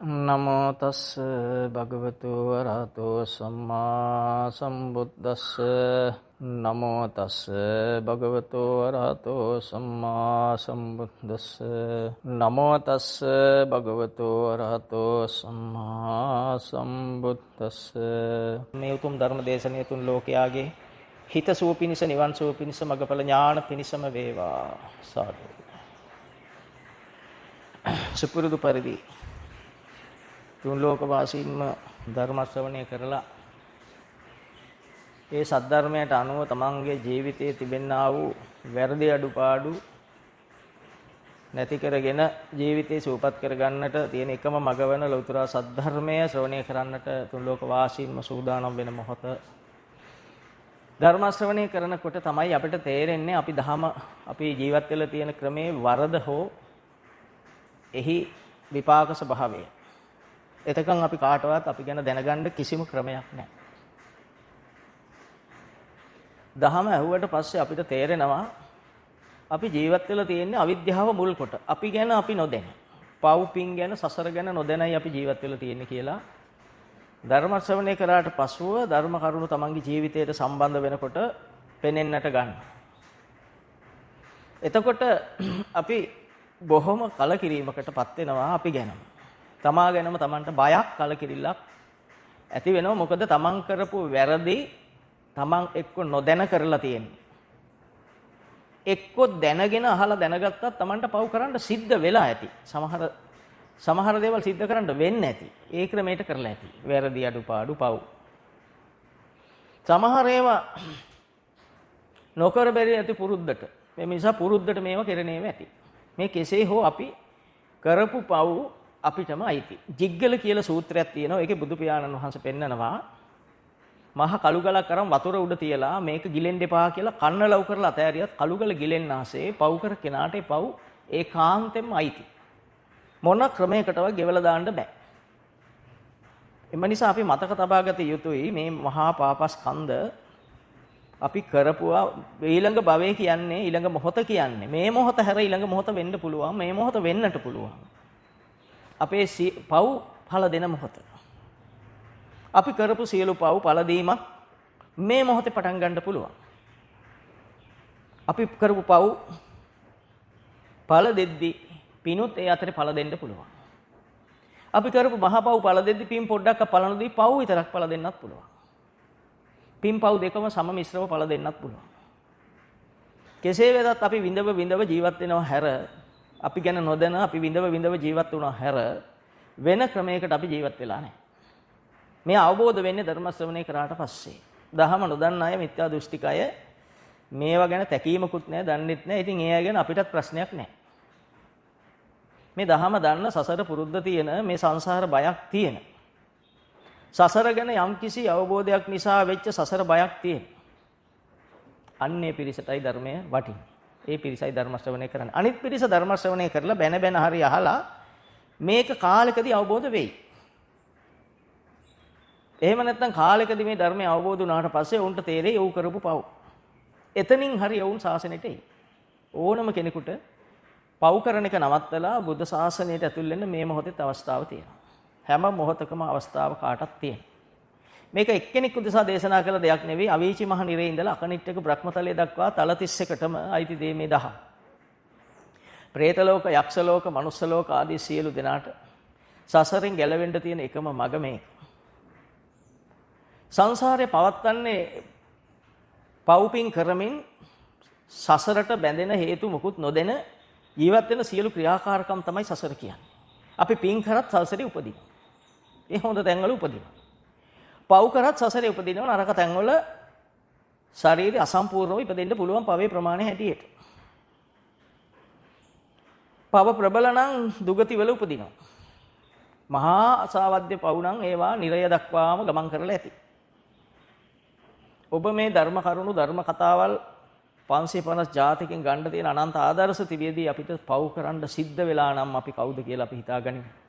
නමෝ තස්ස භගවතු වරහතෝ සම්මා සම්බුද්දස්ස නමෝ තස්ස භගවතු වරහතෝ සම්මා සම්බුද්දස්ස නමෝ තස්ස භගවතු වරහතෝ සම්මා සම්බුද්දස්ස මේ උතුම් ධර්ම දේශනාව තුන් ලෝකයාගේ හිත සුව පිණිස නිවන් සුව පිණිස මගඵල ඥාන පිණිසම වේවා සාදු. සුපුරුදු පරිදි තුන් ලෝක වාසීන්ම ධර්ම ශ්‍රවණය කරලා ඒ සද්ධර්මයට අනුව තමන්ගේ ජීවිතයේ තිබෙනා වූ වැරදි අඩුපාඩු නැති කරගෙන ජීවිතේ සූපත් කරගන්නට තියෙන එකම මඟ වන ලෞතර සද්ධර්මය ශ්‍රවණය කරන්නට තුන් ලෝක වාසීන්ම සූදානම් වෙන මොහොත ධර්ම ශ්‍රවණය කරනකොට තමයි අපිට තේරෙන්නේ අපි අපි ජීවත් වෙලා තියෙන ක්‍රමේ වරද හෝ එහි විපාක ස්වභාවය. එතකන් අපි කාටවත් අපි ගැන දැනගන්න කිසිම ක්‍රමයක් නැහැ. දහම ඇහුවට පස්සේ අපිට තේරෙනවා අපි ජීවත් වෙලා තියෙන්නේ අවිද්‍යාව මුල් කොට. අපි ගැන අපි නොදැන. පව් පින් ගැන සසර ගැන නොදැනයි අපි ජීවත් වෙලා තියෙන්නේ කියලා. ධර්ම ශ්‍රවණය කරාට පසුව ධර්ම කරුණු තමන්ගේ ජීවිතයට සම්බන්ධ වෙනකොට පෙනෙන්නට ගන්නවා. එතකොට අපි බොහොම කලකිරීමකටපත් වෙනවා අපි ගැනම. තමා ගැනම තමන්ට බයක් කලකිරිල්ලක් ඇති වෙනවා. මොකද තමන් කරපු වැරදි තමන් එක්ක නොදැන කරලා තියෙන්නේ. එක්ක දැනගෙන අහලා දැනගත්තත් තමන්ට පව් කරන්න සිද්ධ වෙලා ඇති. සමහර දේවල් සිද්ධ කරන්න වෙන්නේ නැති. ඒ ක්‍රමයට කරලා ඇති. වැරදි අඩුපාඩු පව්. සමහර ඒවා නොකර බැරි ඇති පුරුද්දට. මේ නිසා පුරුද්දට මේවා කරන්නේම ඇති. මේ කෙසේ හෝ අපි කරපු පව් අපිටම අයිති. ජිග්ගල කියලා සූත්‍රයක් තියෙනවා. ඒකේ බුදු පියාණන් වහන්සේ පෙන්නනවා මහ කළුගලක් අරන් වතුර උඩ තියලා මේක ගිලෙන්න එපා කියලා කන්න ලව් කරලා අතෑරියත් කළුගල ගිලෙන්න ආසේ පව් කර කෙනාට ඒ පව් ඒකාන්තයෙන්ම අයිති. මොන ක්‍රමයකටවත් ගෙවලා දාන්න බෑ. එම නිසා අපි මතක තබා ගත යුතුයි මේ මහා පාපස්කන්ධ අපි කරපුවා ඊළඟ භවයේ කියන්නේ ඊළඟ මොහොත කියන්නේ මේ මොහොත හැර ඊළඟ මොහොත වෙන්න පුළුවන්. මේ මොහොත වෙන්නට පුළුවන්. අපේ පව් ඵල දෙන මොහොත. අපි කරපු සියලු පව් ඵල දීමක් මේ මොහොතේ පටන් ගන්න පුළුවන්. අපි කරපු පව් ඵල දෙද්දි පිනුත් ඒ අතරේ ඵල දෙන්න පුළුවන්. අපි කරපු මහ පව් ඵල දෙද්දි පින් පොඩ්ඩක් ඵල නොදී පව් විතරක් ඵල දෙන්නත් පුළුවන්. පින් පව් දෙකම සම මිශ්‍රව ඵල දෙන්නත් පුළුවන්. කෙසේ වෙතත් අපි විඳව ජීවත් වෙනවා හැර අපි ගැන නොදැන අපි විඳව ජීවත් වුණා හැර වෙන ක්‍රමයකට අපි ජීවත් වෙලා නැහැ. මේ අවබෝධ වෙන්නේ ධර්ම ශ්‍රවණය කරාට පස්සේ. දහම නොදන්න අය මිත්‍යා දෘෂ්ටික අය මේවා ගැන තැකීමකුත් නැහැ, දන්නෙත් නැහැ. ඉතින් ඒ අය ගැන අපිටත් ප්‍රශ්නයක් නැහැ. මේ දහම දන්න සසර පුරුද්ද තියෙන මේ සංසාර බයක් තියෙන. සසර ගැන යම්කිසි අවබෝධයක් නිසා වෙච්ච සසර බයක් තියෙන. අන්නේ පිරිසටයි ධර්මය වටින්නේ. ඒ පිරිසයි ධර්ම ශ්‍රවණය කරන්නේ. අනිත් පිරිස ධර්ම ශ්‍රවණය කරලා බැන හරි අහලා මේක කාලෙකදී අවබෝධ වෙයි. එහෙම නැත්නම් කාලෙකදී මේ ධර්මය අවබෝධ වුණාට පස්සේ උන්ට තේරෙයි ඌ කරපු පව්. එතනින් හරි වුන් ශාසනයට එයි. ඕනම කෙනෙකුට පව් කරන එක නවත්තලා බුද්ධ ශාසනයට ඇතුල් වෙන්න මේ මොහොතේත් අවස්ථාව තියෙනවා. හැම මොහොතකම අවස්ථාව කාටත් තියෙනවා. මේක එක්කෙනෙක් උදෙසා දේශනා කළ දෙයක් නෙවෙයි. අවීචි මහ නිරේ ඉඳලා අකනිට්ටක බ්‍රහ්මතලයේ දක්වා තල 31කටම අයිති දේ මේ දහම්. പ്രേත ලෝක, යක්ෂ ලෝක, මනුස්ස ලෝක ආදී සියලු දෙනාට සසරෙන් ගැලවෙන්න තියෙන එකම මඟ මේක. සංසාරේ පවත්න්නේ පව්පින් කරමින් සසරට බැඳෙන හේතු මුකුත් නොදෙන ජීවත් වෙන සියලු ක්‍රියාකාරකම් තමයි සසර කියන්නේ. අපි පින් කරත් සසරේ උපදිනවා. ඒ හොඳ තැන්වල උපදිනවා. පව් කරත් සසරේ උපදිනවා. නරක තැන්වල ශරීරය අසම්පූර්ණව ඉපදෙන්න පුළුවන් පවේ ප්‍රමාණය හැටියට. පව ප්‍රබල නම් දුගතිවල උපදිනවා. මහා අසාවද්‍ය පව් නම් ඒවා නිරය දක්වාම ගමන් කරලා ඇති. ඔබ මේ ධර්ම කරුණු ධර්ම කතාවල් 550 ජාතිකෙන් ගන්න තියෙන අනන්ත ආදර්ශ තිබියදී අපිට පව් කරන්න සිද්ධ වෙලා නම් අපි කවුද කියලා අපි හිතාගනිමු.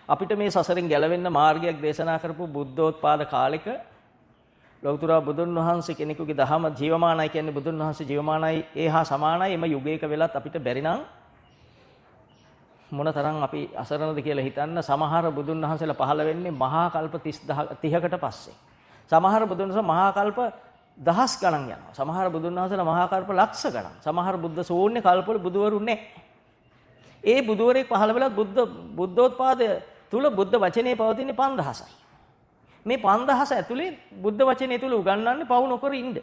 අපිට මේ සසරෙන් ගැලවෙන්න මාර්ගයක් දේශනා කරපු බුද්ධෝත්පාද කාලෙක ලෞතර බුදුන් වහන්සේ කෙනෙකුගේ දහම ජීවමානයි කියන්නේ බුදුන් වහන්සේ ජීවමානයි ඒහා සමානයි එම යුගයක වෙලත් අපිට බැරි නම් මොනතරම් අපි අසරණද කියලා හිතන්න. සමහර බුදුන් වහන්සේලා පහළ වෙන්නේ මහා කල්ප 30කට පස්සේ. සමහර බුදුන් වහන්සේ මහා කල්ප දහස් ගණන් යනවා. සමහර බුදුන් වහන්සේලා මහා කල්ප ලක්ෂ ගණන්. සමහර බුද්ධ ශූන්‍ය කල්පවල බුදුවරු නැහැ. ඒ බුදුවරයෙක් පහළ වෙලත් බුද්ධෝත්පාදය තුල බුද්ධ වචනේ පවතින්නේ 5000යි. මේ 5000 ඇතුලේ බුද්ධ වචනේ තුල උගන්වන්නේ පවු නොකර ඉන්න.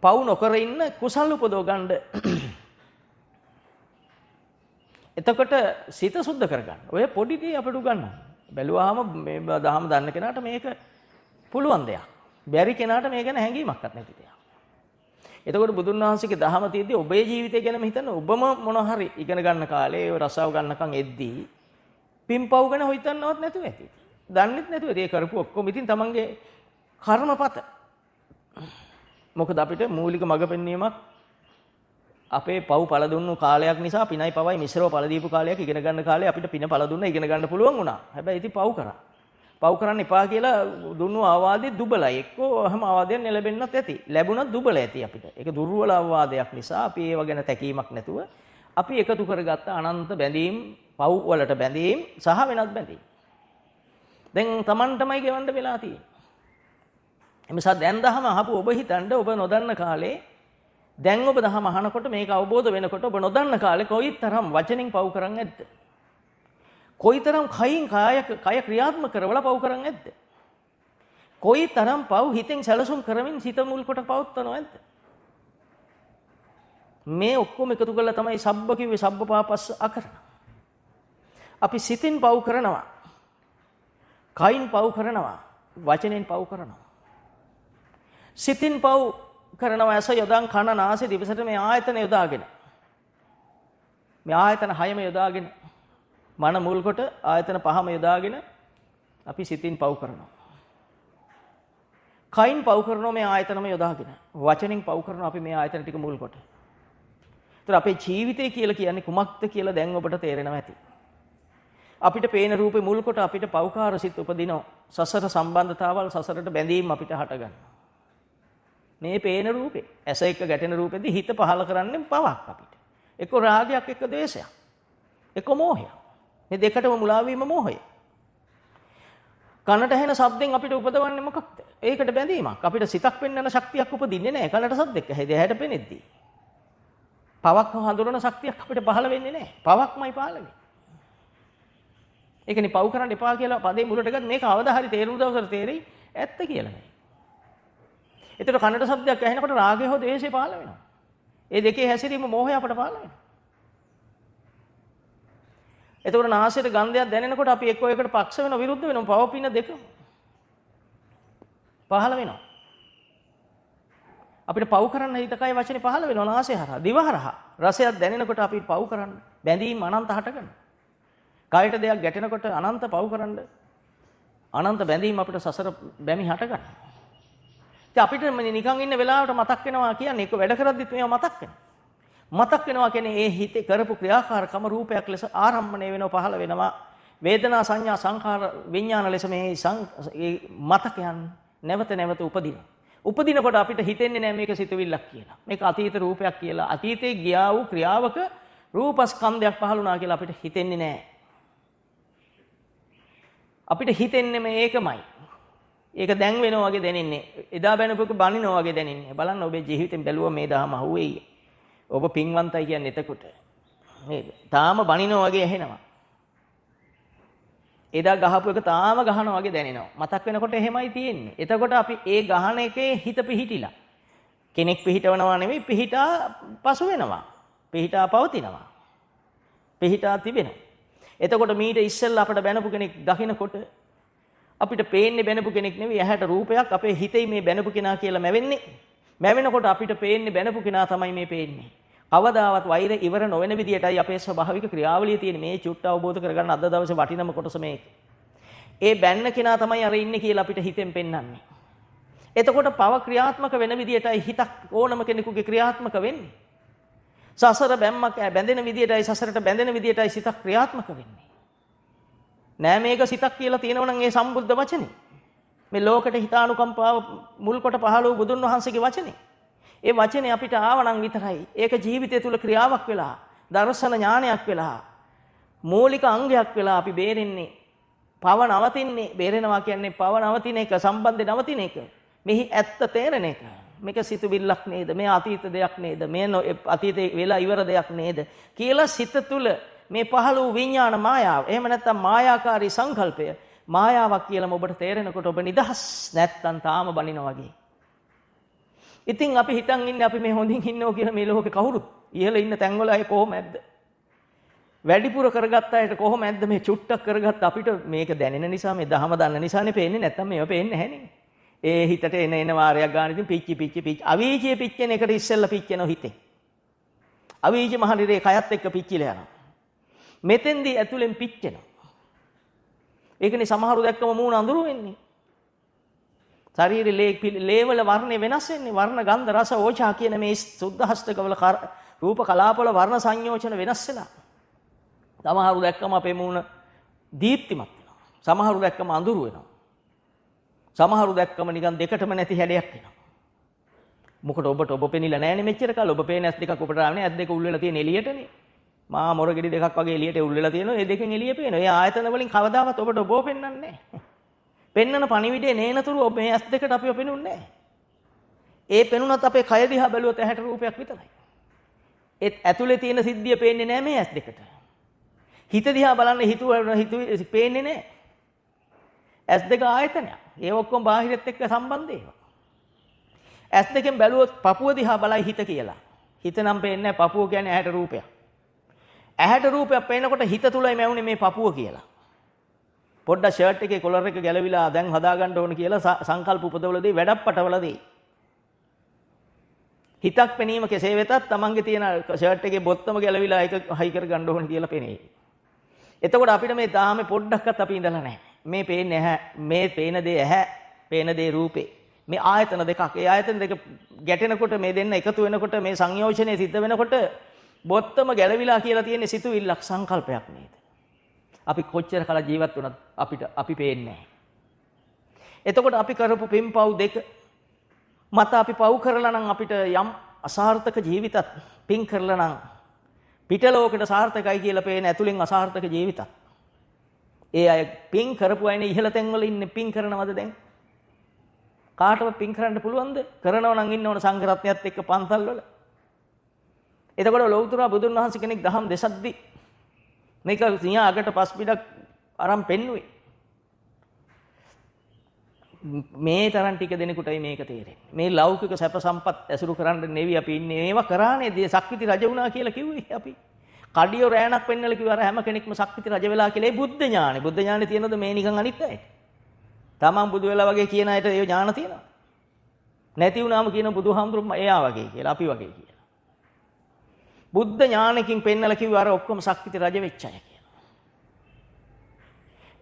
පවු නොකර ඉන්න කුසල් උපදව ගන්න. එතකොට සිත සුද්ධ කරගන්න. ඔය පොඩි දේ අපිට උගන්වන්න. බැලුවාම මේ දහම දන්න කෙනාට මේක පුළුවන් දෙයක්. බැරි කෙනාට මේ ගැන හැඟීමක්වත් නැති දෙයක්. එතකොට බුදුන් වහන්සේගේ දහම තියෙද්දි ඔබේ ජීවිතය ගැනම හිතන්න. ඔබම මොන හරි ඉගෙන ගන්න කාලේ ඔය රසාව ගන්නකම් එද්දී පිම්පව් ගැන හිතන්නවත් නැතුව ඇති. දන්නෙත් නැතුව ඒ කරපු ඔක්කොම ඉතින් තමන්ගේ කර්මපත. මොකද අපිට මූලික මඟ පෙන්වීමක් අපේ පව් පළ දුන්නු කාලයක් නිසා පිනයි පවයි මිශ්‍රව පළ දීපු කාලයක් ඉගෙන ගන්න කාලේ අපිට පින පළ දුන්න ඉගෙන ගන්න පුළුවන් වුණා. හැබැයි ඉතින් පව් කරා. පව් කරන්න එපා කියලා දුන්නු ආවාදේ දුබලයි. එක්කෝ හැම ආවාදයක් ලැබෙන්නත් ඇති. ලැබුණත් දුබල ඇති අපිට. ඒක දුර්වල ආවාදයක් නිසා අපි ඒව ගැන තැකීමක් නැතුව අපි එකතු කරගත්ත අනන්ත බැඳීම්, පව් වලට බැඳීම් සහ වෙනත් බැඳීම්. දැන් Tamanටමයි ගෙවන්න වෙලා තියෙන්නේ. එමසා දැන් දහම අහපු ඔබ හිතන්න ඔබ නොදන්න කාලේ දැන් ඔබ දහම අහනකොට මේක අවබෝධ වෙනකොට ඔබ නොදන්න කාලේ කොයිතරම් වචනින් පව් කරන් ඇද්ද? කොයිතරම් කයින් කය ක්‍රියාත්මක කරවලා පව් කරන් ඇද්ද? කොයිතරම් පව් හිතෙන් සැලසුම් කරමින් සිත මුල් කොට පවත්වනව ඇද්ද? මේ ඔක්කොම එකතු කරලා තමයි සබ්බ කිව්වේ සබ්බ පාපස්ස අකරණ. අපි සිතින් පව් කරනවා. කයින් පව් කරනවා. වචනෙන් පව් කරනවා. සිතින් පව් කරනවා ඇස යොදන් කන නාසය දිවසට මේ ආයතන යොදාගෙන. මේ ආයතන 6ම යොදාගෙන මන මුල් කොට ආයතන 5ම යොදාගෙන අපි සිතින් පව් කරනවා. කයින් පව් කරනවා මේ ආයතනම යොදාගෙන. වචනෙන් පව් කරනවා අපි මේ ආයතන ටික මුල් කොට. ඒතර අපේ ජීවිතය කියලා කියන්නේ කුමක්ද කියලා දැන් ඔබට තේරෙනවා ඇති. අපිට පේන රූපේ මුල් කොට අපිට පව්කාර සිත් උපදිනවා. සසර සම්බන්ධතාවල් සසරට බැඳීම් අපිට හටගන්නවා. මේ පේන රූපේ ඇස එක්ක ගැටෙන රූපෙදී හිත පහල කරන්නේ පවක් අපිට. එක්ක රාගයක් එක්ක ද්වේෂයක්. එක්ක මෝහයක්. මේ දෙකටම මුලා වීම මෝහය. කනට ඇහෙන ශබ්දෙන් අපිට උපදවන්නේ මොකක්ද? ඒකට බැඳීමක්. අපිට සිතක් පෙන්වන ශක්තියක් උපදින්නේ නැහැ. කනට ශබ්දෙක් ඇහෙද්දී ඇහැට පෙනෙද්දී. පවක් හඳුනන ශක්තියක් අපිට පහළ වෙන්නේ නැහැ. පවක්මයි පහළ වෙන්නේ. ඒකනේ පව් කරන්න එපා කියලා පදේ මුලට ගත්ත මේක අවදා හරි තේරුම් දවසට තේරෙයි ඇත්ත කියලා නේ. ඒතර කනට ශබ්දයක් ඇහෙනකොට රාගය හෝ ද්වේෂය පහළ වෙනවා. ඒ දෙකේ හැසිරීම මෝහය අපට පහළ වෙනවා. එතකොට නාසයට ගන්ධයක් දැනෙනකොට අපි එක්ක එකට පක්ෂ වෙනවා විරුද්ධ වෙනවා පව පින දෙක පහළ වෙනවා. අපිට පව් කරන්න හිතකයි වචනේ පහළ වෙනවා නාසය හරහා දිව හරහා. රසයක් දැනෙනකොට අපි පව් කරන්න බැඳීම් අනන්ත හටගන්නවා. කායට දෙයක් ගැටෙනකොට අනන්ත පව් කරන්න අනන්ත බැඳීම් අපිට සසර බැමි හටගන්නවා. ඉතින් අපිට නිකන් ඉන්න වෙලාවට මතක් වෙනවා කියන්නේ ඒක වැඩ කරද්දිත් මේවා මතක් වෙනවා. මතක් වෙනවා කියන්නේ ඒ හිතේ කරපු ක්‍රියාකාරකම රූපයක් ලෙස ආරම්භණය වෙනවා පහළ වෙනවා. වේදනා සංඥා සංඛාර විඥාන ලෙස මේ මතකයන් නැවත නැවත උපදිනවා. උපදිනකොට අපිට හිතෙන්නේ නැහැ මේක සිතුවිල්ලක් කියලා. මේක අතීත රූපයක් කියලා. අතීතේ ගියා වූ ක්‍රියාවක රූපස්කන්ධයක් පහළ වුණා කියලා අපිට හිතෙන්නේ නැහැ. අපිට හිතෙන්නේ මේකමයි. ඒක දැන් වෙනවා වගේ දැනෙන්නේ. එදා බැනපුවක බනිනවා වගේ දැනෙන්නේ. බලන්න ඔබේ ජීවිතෙන් බැලුවා මේ දහම අහුවේයි. ඔබ පින්වන්තයි කියන්නේ එතකොට. නේද? තාම බනිනවා වගේ ඇහෙනවා. එදා ගහපු එක තාම ගහනවා වගේ දැනෙනවා. මතක් වෙනකොට එහෙමයි තියෙන්නේ. එතකොට අපි ඒ ගහන එකේ හිත පිහිටිලා. කෙනෙක් පිහිටවනවා නෙමෙයි පිහිටා පසු වෙනවා. පිහිටා පවතිනවා. පිහිටා තිබෙනවා. එතකොට මීට ඉස්සෙල්ලා අපිට බැනපු කෙනෙක් දකින්නකොට අපිට පේන්නේ බැනපු කෙනෙක් නෙවෙයි ඇහැට රූපයක් අපේ හිතේ මේ බැනපු කෙනා කියලා මැවෙන්නේ. මැවෙනකොට අපිට පේන්නේ බැනපු කෙනා තමයි මේ පේන්නේ. කවදාවත් වෛරය ඉවර නොවන විදියටයි අපේ ස්වභාවික ක්‍රියාවලිය තියෙන මේ චුට්ට අවබෝධ කරගන්න අද දවසේ වටිනම කොටස මේක. ඒ බැන්න කෙනා තමයි අර ඉන්නේ කියලා අපිට හිතෙන් පෙන්වන්නේ. එතකොට පව ක්‍රියාත්මක වෙන විදියටයි හිතක් ඕනම කෙනෙකුගේ ක්‍රියාත්මක වෙන්නේ. සසර බැම්මක් බැඳෙන විදියටයි සසරට බැඳෙන විදියටයි සිතක් ක්‍රියාත්මක වෙන්නේ. නෑ මේක සිතක් කියලා තියෙනවා නම් ඒ සම්බුද්ධ වචනේ. මේ ලෝකෙට හිතානුකම්පාව මුල් කොට පහළ වූ බුදුන් වහන්සේගේ වචනේ. ඒ වචනේ අපිට ආවනම් විතරයි ඒක ජීවිතය තුළ ක්‍රියාවක් වෙලා දර්ශන ඥානයක් වෙලා මූලික අංගයක් වෙලා අපි බේරෙන්නේ. පව නවතින්නේ බේරෙනවා කියන්නේ පව නවතින එක සම්බන්ධේ නවතින එක. මෙහි ඇත්ත තේරෙන එක. මේක සිතුවිල්ලක් නේද? මේ අතීත දෙයක් නේද? මේ අතීතේ වෙලා ඉවර දෙයක් නේද? කියලා සිත තුළ මේ පහළ වූ විඥාන මායාව. එහෙම නැත්නම් මායාකාරී සංකල්පය මායාවක් කියලාම ඔබට තේරෙනකොට ඔබ නිදහස් නැත්තම් තාම බනිනවා වගේ. ඉතින් අපි හිතන් ඉන්නේ අපි මේ හොඳින් ඉන්නෝ කියලා මේ ලෝකේ කවුරුත් ඉහළ ඉන්න තැන්වල අය කොහොමද? වැඩිපුර කරගත්ත අයට කොහොමද මේ චුට්ටක් කරගත්ත අපිට මේක දැනෙන නිසා මේ දහම දන්න නිසානේ පේන්නේ නැත්තම් මේව පේන්නේ නැහැනේ. ඒ හිතට එන වාරයක් ගන්න ඉතින් පිච්චි අවීචයේ පිච්චෙන එකට ඉස්සෙල්ලා පිච්චෙනව හිතේ. අවීච මහනිරේ කයත් එක්ක පිච්චිලා යනවා. මෙතෙන්දී ඇතුලෙන් පිච්චෙනවා. ඒකනේ සමහරු දැක්කම මූණ අඳුරු වෙන්නේ. ශරීරයේ ලේවල වර්ණය වෙනස් වෙන්නේ. වර්ණ ගන්ධ රස ඕචා කියන මේ සුද්ධහස්තකවල රූප කලාපවල වර්ණ සංයෝජන වෙනස් වෙලා. සමහරු දැක්කම අපේ මූණ දීප්තිමත් වෙනවා. සමහරු දැක්කම අඳුරු වෙනවා. සමහරු දැක්කම නිකන් දෙකටම නැති හැඩයක් වෙනවා. මොකද ඔබ පෙනිලා නැහැනේ මෙච්චර කාල. ඔබ පේන ඇස් දෙකක් ඔබට ආවනේ. ඇස් දෙක උල් වෙලා තියෙන එළියටනේ. මා මොරගෙඩි දෙකක් වගේ එළියට උල් වෙලා තියෙනවා. ඒ දෙකෙන් එළිය පේනවා. ඒ ආයතන වලින් කවදාවත් ඔබට ඔබව පෙන්වන්නේ නැහැ. පෙන්නන පණිවිඩේ නේනතුරු ඔබ මේ ඇස් දෙකට අපිව පෙනුන්නේ නැහැ. ඒ පෙනුනත් අපේ කය දිහා බැලුවොත් ඇහැට රූපයක් විතරයි. ඒත් ඇතුලේ තියෙන සිද්ධිය පේන්නේ නැහැ මේ ඇස් දෙකට. හිත දිහා බලන්න හිතුවේ පේන්නේ නැහැ. ඇස් දෙක ආයතනයක්. ඒ ඔක්කොම බාහිරත් එක්ක සම්බන්ධ ඒවා. ඇස් දෙකෙන් බැලුවොත් පපුව දිහා බලයි හිත කියලා. හිත නම් පේන්නේ නැහැ. පපුව කියන්නේ ඇහැට රූපයක්. ඇහැට රූපයක් පේනකොට හිත තුලයි මැවුනේ මේ පපුව කියලා. පොඩ්ඩක් ෂර්ට් එකේ කොලර් එක ගැලවිලා දැන් හදා ගන්න ඕන කියලා සංකල්ප උපදවලදී වැඩක් පටවලදී. හිතක් පෙනීම කෙසේ වෙතත් තමන්ගේ තියෙන ෂර්ට් එකේ බොත්තම ගැලවිලා ඒක හයි කර ගන්න ඕන කියලා පෙනේ. එතකොට අපිට මේ තාමේ පොඩ්ඩක්වත් අපි ඉඳලා නැහැ. මේ පේන්නේ ඇහැ, මේ පේන දේ ඇහැ, පේන දේ රූපේ. මේ ආයතන දෙකක්. ඒ ආයතන දෙක ගැටෙනකොට මේ දෙන්න එකතු වෙනකොට මේ සංයෝජනය සිද්ධ වෙනකොට බොත්තම ගැලවිලා කියලා තියෙන සිතුවිල්ලක් සංකල්පයක් නේද? අපි කොච්චර කල ජීවත් වුණත් අපි පේන්නේ නැහැ. එතකොට අපි කරපු පින්පව් දෙක මත අපි පව් කරලා නම් අපිට යම් අසාර්ථක ජීවිතත් පින් කරලා නම් පිට ලෝකෙට සාර්ථකයි කියලා පේන ඇතුලෙන් අසාර්ථක ජීවිතත්. ඒ අය පින් කරපු අයනේ ඉහළ තැන්වල ඉන්නේ. පින් කරනවද දැන්? කාටවත් පින් කරන්න පුළුවන්ද? කරනව නම් ඉන්න ඕන සංඝරත්නයත් එක්ක පන්සල් වල. එතකොට ලෞතර බුදුන් වහන්සේ කෙනෙක් දහම් දෙසද්දි මේක සියා අගට පස් පිටක් අරන් පෙන්නුවේ. මේ තරම් ටික දෙනෙකුටයි මේක තේරෙන්නේ. මේ ලෞකික සැප සම්පත් ඇසුරු කරන්න නෙවෙයි අපි ඉන්නේ. මේවා කරානේ සක්විති රජ වුණා කියලා කිව්වේ අපි. කඩියෝ රෑනක් පෙන්නලා කිව්වා අර හැම කෙනෙක්ම සක්විති රජ වෙලා කියලා. ඒ බුද්ධ ඥානෙ. බුද්ධ ඥානෙ තියෙනවද මේ නිකන් අනිත් අයට? තමන් බුදු වෙලා වගේ කියන අයට ඒ ඥාන තියෙනවා. නැති වුණාම කියන බුදුහාමුදුරුවෝ එයා වගේ කියලා අපි වගේ කියලා. බුද්ධ ඥානකින් පෙන්නලා කිව්වා අර ඔක්කොම සක්විති රජ වෙච්ච අය කියලා.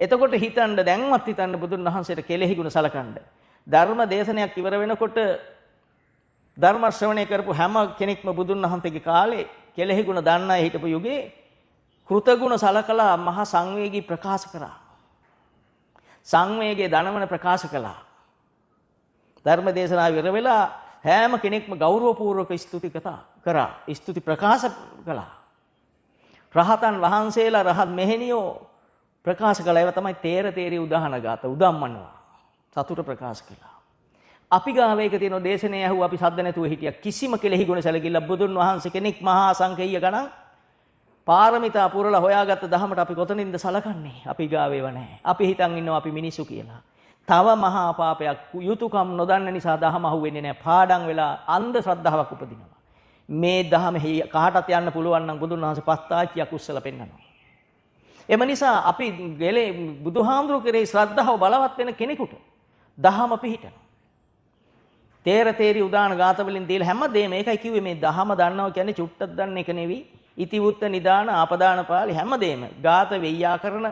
එතකොට හිතන්න දැන්වත් හිතන්න බුදුන් වහන්සේට කෙලෙහි ගුණ සලකන්න. ධර්ම දේශනයක් ඉවර වෙනකොට ධර්ම ශ්‍රවණය කරපු හැම කෙනෙක්ම බුදුන් වහන්සේගේ කාලේ කෙලෙහි ගුණ දන්න අය හිටපු යුගයේ කෘතගුණ සලකලා මහා සංවේගී ප්‍රකාශ කරා. සංවේගයේ දනවන ප්‍රකාශ කළා. ධර්ම දේශනාව ඉවර වෙලා හැම කෙනෙක්ම ගෞරවපූර්වක ස්තුති කරා. ස්තුති ප්‍රකාශ කළා. රහතන් වහන්සේලා රහත් මෙහෙණියෝ ප්‍රකාශ කළා. ඒවා තමයි තේර තේරී උදාහන ගාත උදම්මනවා. සතුට ප්‍රකාශ කළා. අපි ගාව එක තියෙන දේශනේ ඇහුව අපි සද්ද නැතුව හිටියා. කිසිම කෙලෙහි ගුණ සැලකිල්ල බුදුන් වහන්සේ කෙනෙක් මහා සංකේය ගණන් පාරමිතා පුරලා හොයාගත්ත දහමට අපි කොතනින්ද සලකන්නේ? අපි ගාව ඒව නැහැ. අපි හිතන් ඉන්නවා අපි මිනිසු කියලා. තව මහා පාපයක් යුතුයකම් නොදන්න නිසා දහම අහුවෙන්නේ නැහැ. පාඩම් වෙලා අන්ධ ශ්‍රද්ධාවක් උපදිනවා. මේ දහම කාටත් යන්න පුළුවන් නම් බුදුන් වහන්සේ පස්තාච්චියක් උස්සලා පෙන්නනවා. එම නිසා අපි බුදුහාමුදුරු කෙරෙහි ශ්‍රද්ධාව බලවත් වෙන කෙනෙකුට දහම පිහිටනවා. තේර තේරි උදාන ගාත වලින් දීලා හැමදේම ඒකයි කිව්වේ මේ දහම දන්නවා කියන්නේ චුට්ටක් දන්න එක නෙවෙයි. ඉතිවුත්ත නිදාන ආපදාන පාළි හැමදේම ගාත වෙయ్యාකරන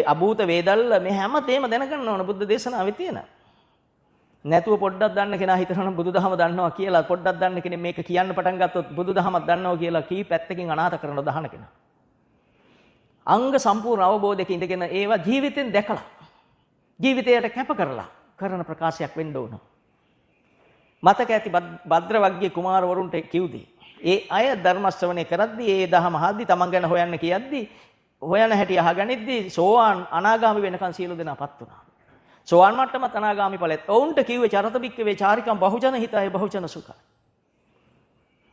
අභූත වේදල්ල මේ හැමදේම දැනගන්න ඕන බුද්ධ දේශනාවේ තියෙන. නැතුව පොඩ්ඩක් දන්න කෙනා හිතනවා බුදුදහම දන්නවා කියලා පොඩ්ඩක් දන්න කෙනෙක් මේක කියන්න පටන් ගත්තොත් බුදුදහමක් දන්නවා කියලා කී පැත්තකින් අනාථ කරන දහන කෙනා. අංග සම්පූර්ණ අවබෝධයක ඉඳගෙන ඒවා ජීවිතෙන් දැකලා ජීවිතයට කැප කරලා කරන ප්‍රකාශයක් වෙන්න ඕන. මතක ඇති භද්‍රවග්ගිය කුමාරවරුන්ට කිව්දී ඒ අය ධර්ම ශ්‍රවණය කරද්දී ඒ දහම අහද්දී තමන් ගැන හොයන්න කියද්දී හොයන හැටි අහගනිද්දී සෝවාන් අනාගාමි වෙනකන් සියලු දෙනාපත් වුණා. සෝවාන් මට්ටමත් අනාගාමි ඵලෙත්. ඔවුන්ට කිව්වේ චරත බික්කවේ චාරිකම් බහුජන හිතයි බහුජන සුඛයි.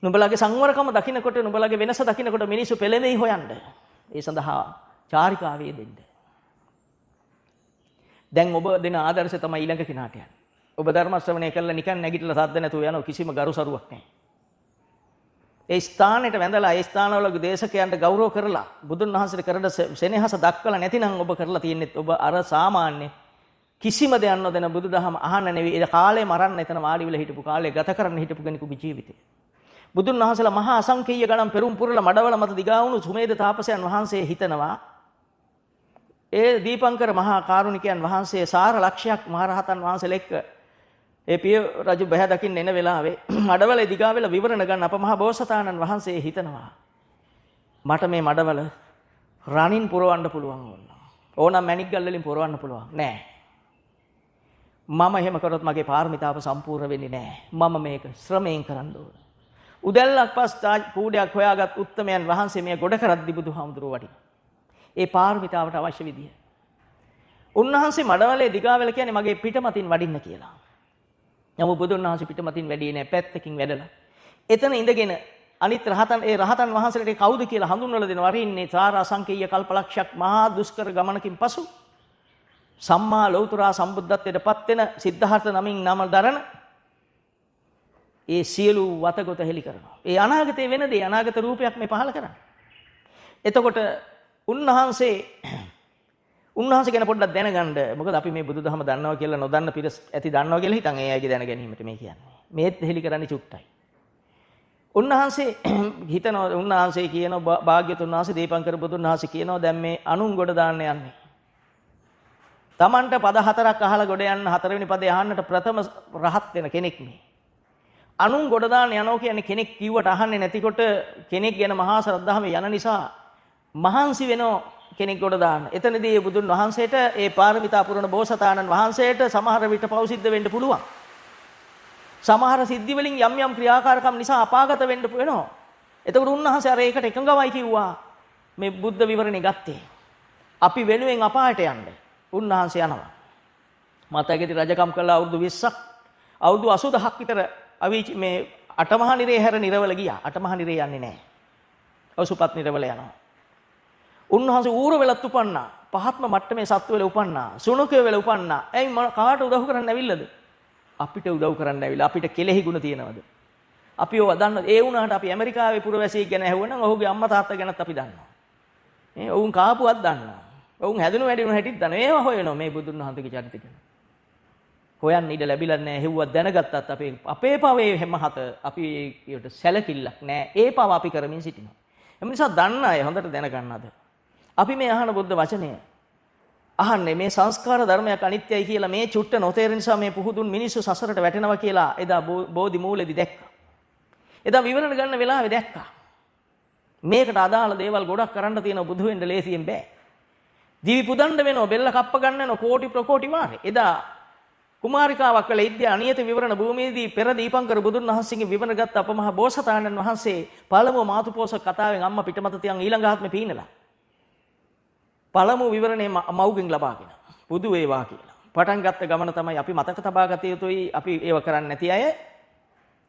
නුඹලගේ සංවරකම දකින්නකොට නුඹලගේ වෙනස දකින්නකොට මිනිස්සු පෙළෙමෙයි හොයන්න. ඒ සඳහා චාරිකාවේ දෙන්න. දැන් ඔබ දෙන ආදර්ශය තමයි ඊළඟ කෙනාට යන්නේ. ඔබ ධර්ම ශ්‍රවණය කළා නිකන් නැගිටලා සද්ද නැතුව යන කිසිම ගරුසරුවක් නැහැ. ඒ ස්ථානෙට වැඳලා ඒ ස්ථානවල දේශකයන්ට ගෞරව කරලා බුදුන් වහන්සේට කරන සෙනෙහස දක්වලා නැතිනම් ඔබ කරලා තියෙන්නේ ඔබ අර සාමාන්‍ය කිසිම දෙයක් නොදැන බුදුදහම අහන්න නෙවෙයි. ඒ කාලේ මරන්න එතන වාඩි වෙලා හිටපු කාලේ ගත කරන්න හිටපු කෙනෙකුගේ ජීවිතය. බුදුන් වහන්සේලා මහා අසංකේය ගණන් පෙරම් පුරලා මඩවල මත දිගා වුණු සුමේද තාපසයන් වහන්සේ හිතනවා ඒ දීපංකර මහා කාරුණිකයන් වහන්සේ සාර ලක්ෂයක් මහරහතන් වහන්සේලා එක්ක ඒ පිය රජු බහැ දකින්න එන වෙලාවේ මඩවලේ දිගා වෙලා විවරණ ගන්න අප මහා බෝසතාණන් වහන්සේ හිතනවා මට මේ මඩවල රණින් පුරවන්න පුළුවන් ඕනම් මැණික් ගල් වලින් පුරවන්න පුළුවන් නෑ මම එහෙම කරොත් මගේ පාරමිතාව සම්පූර්ණ වෙන්නේ නෑ මම මේක ශ්‍රමයෙන් කරන්න ඕන උදැල්ලක් පස් කූඩයක් හොයාගත් උත්තමයන් වහන්සේ මේ ගොඩ කරද්දි බුදුහාමුදුරුවෝ වඩි ඒ පාරමිතාවට අවශ්‍ය විදිය උන්වහන්සේ මඩවලේ දිගා වෙලා කියන්නේ මගේ පිටමතින් වඩින්න කියලා නමුත් බුදුන් වහන්සේ පිටමතින් වැඩියේ නැහැ පැත්තකින් වැඩලා. එතන ඉඳගෙන අනිත් රහතන් වහන්සේලාට කවුද කියලා හඳුන්වලා දෙනවා. වරින්නේ සාරා සංකේය කල්පලක්ෂයක් මහා දුෂ්කර ගමනකින් පසු සම්මා ලෞතුරා සම්බුද්ධත්වයටපත් වෙන සිද්ධාර්ථ නමින් නම දරන ඒ සියලු වතගොත හෙලි කරනවා. ඒ අනාගතේ වෙන දේ අනාගත රූපයක් මේ පහල කරන්නේ. එතකොට උන්වහන්සේ ගැන පොඩ්ඩක් දැනගන්න. මොකද අපි මේ බුදුදහම දන්නවා කියලා නොදන්න පිරිස ඇති දන්නවා කියලා හිතන් ඒ අයගේ දැන ගැනීමට මේ කියන්නේ. මේත් හෙලි කරන්නේ චුට්ටයි. උන්වහන්සේ කියනවා භාග්‍යතුන් වහන්සේ දීපංකර බුදුන් වහන්සේ කියනවා දැන් මේ අනුන් ගොඩ දාන්න යන්නේ. Tamanට පද හතරක් අහලා ගොඩ යන්න හතරවෙනි පදේ අහන්නට ප්‍රථම රහත් වෙන කෙනෙක් මේ. අනුන් ගොඩ දාන්න යනවා කියන්නේ කෙනෙක් කිව්වට අහන්නේ නැතිකොට කෙනෙක් ගැන මහා ශ්‍රද්ධාවෙන් යන නිසා මහන්සි වෙනවා කෙනෙක් ගොඩ දාන්න. එතනදී බුදුන් වහන්සේට ඒ පාරමිතා පුරන බෝසතාණන් වහන්සේට සමහර විට පව් සිද්ධ වෙන්න පුළුවන්. සමහර සිද්ධි වලින් යම් යම් ක්‍රියාකාරකම් නිසා අපාගත වෙන්න වෙනවා. එතකොට උන්වහන්සේ අර ඒකට එකඟවයි කිව්වා මේ බුද්ධ විවරණේ ගත්තේ. අපි වෙනුවෙන් අපායට යන්න. උන්වහන්සේ යනවා. මාතගේදී රජකම් කළා අවුරුදු 20ක්. අවුරුදු 82ක් විතර මේ අටමහා නිරේ හැර නිරවල ගියා. අටමහා නිරේ යන්නේ නැහැ. ඔසුපත් නිරවල යනවා. උන්වහන්සේ ඌර වෙලත් උපන්නා. පහත්ම මට්ටමේ සත්ව වෙල උපන්නා. සුණුකය වෙල උපන්නා. ඇයි කාට උදව් කරන්න ඇවිල්ලාද? අපිට උදව් කරන්න ඇවිල්ලා. අපිට කෙලෙහි ගුණ තියෙනවද? අපි ඔය දන්න ඒ වුණාට අපි ඇමරිකාවේ පුරවැසියෙක් ගැන ඇහුවනම් ඔහුගේ අම්මා තාත්තා ගැනත් අපි දන්නවා. මේ ඔවුන් කාපුවක් දන්නවා. ඔවුන් හැදුණු වැඩිණු හැටිත් දන්නවා. ඒව හොයනවා මේ බුදුන් වහන්සේගේ චරිත ගැන. හොයන්න ඉඩ ලැබිලා නැහැ. හෙව්වක් දැනගත්තත් අපේ පවේ මහත අපි ඒකට සැලකිල්ලක් නැහැ. ඒ පව අපි කරමින් සිටිනවා. එම නිසා දන්න අය හොඳට දැනගන්නද? අපි මේ අහන බුද්ධ වචනය අහන්නේ මේ සංස්කාර ධර්මයක් අනිත්‍යයි කියලා මේ චුට්ට නොතේරෙන නිසා මේ පුහුදුන් මිනිස්සු සසරට වැටෙනවා කියලා එදා බෝධි මූලෙදි දැක්කා. එදා විවරණ ගන්න වෙලාවේ දැක්කා. මේකට අදාළ දේවල් ගොඩක් කරන්න තියෙන බුදු වෙන්න ලේසියෙන් බෑ. දිවි පුදන්න වෙනවා බෙල්ල කප්ප ගන්න වෙනවා කෝටි ප්‍රකෝටි වාරේ. එදා කුමාරිකාවක් කළ ඉද්‍ය අනියත විවරණ භූමියේදී පෙර දීපංකර බුදුන් වහන්සේගේ විවරණ ගත් අපමහා බෝසතාණන් වහන්සේ පළමුව මාතුපෝසක කතාවෙන් අම්මා පිටමත තියන් ඊළඟ ආත්මේ පීනලා පළමු විවරණේ මව්ගෙන් ලබාගෙන බුදු වේවා කියලා. පටන් ගත්ත ගමන තමයි අපි මතක තබා ගත යුතුයි. අපි ඒව කරන්නේ නැති අය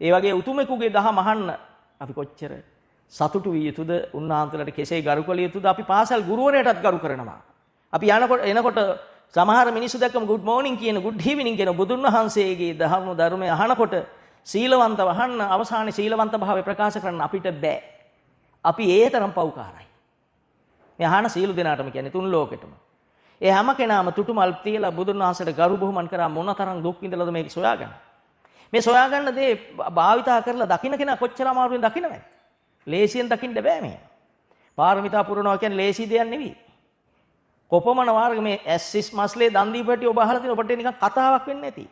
ඒ වගේ උතුමෙකුගේ දහම අහන්න අපි කොච්චර සතුටු විය යුතුද? උන්වහන්සේලාට කෙසේ ගරු කළ යුතුද? අපි පාසල් ගුරුවරයාටත් ගරු කරනවා. අපි එනකොට සමහර මිනිස්සු දැක්කම good morning කියන good evening කියන බුදුන් වහන්සේගේ ධර්මය අහනකොට සීලවන්තව අහන්න අවසානයේ සීලවන්ත භාවය ප්‍රකාශ කරන්න අපිට බෑ. අපි ඒ තරම් පව්කාරයි. මේ අහන සීල දෙනාටම කියන්නේ තුන් ලෝකෙටම. ඒ හැම කෙනාම තුටුමල් තියලා බුදුන් වහන්සේට ගරු බුහුමන් කරා මොනතරම් දුක් විඳලාද මේක සොයාගන්න. මේ සොයාගන්න දේ භාවිතා කරලා දකින්න කෙනා කොච්චර අමාරුවෙන් දකින්නවද? ලේසියෙන් දකින්න බෑ මේ. පාරමිතා පුරනවා කියන්නේ ලේසි දෙයක් නෙවෙයි. කොපමණ වාරක මේ ඇස්සිස් මස්ලේ දන් දීපටි ඔබ අහලා තියෙන ඔබට නිකන් කතාවක් වෙන්නේ නැති.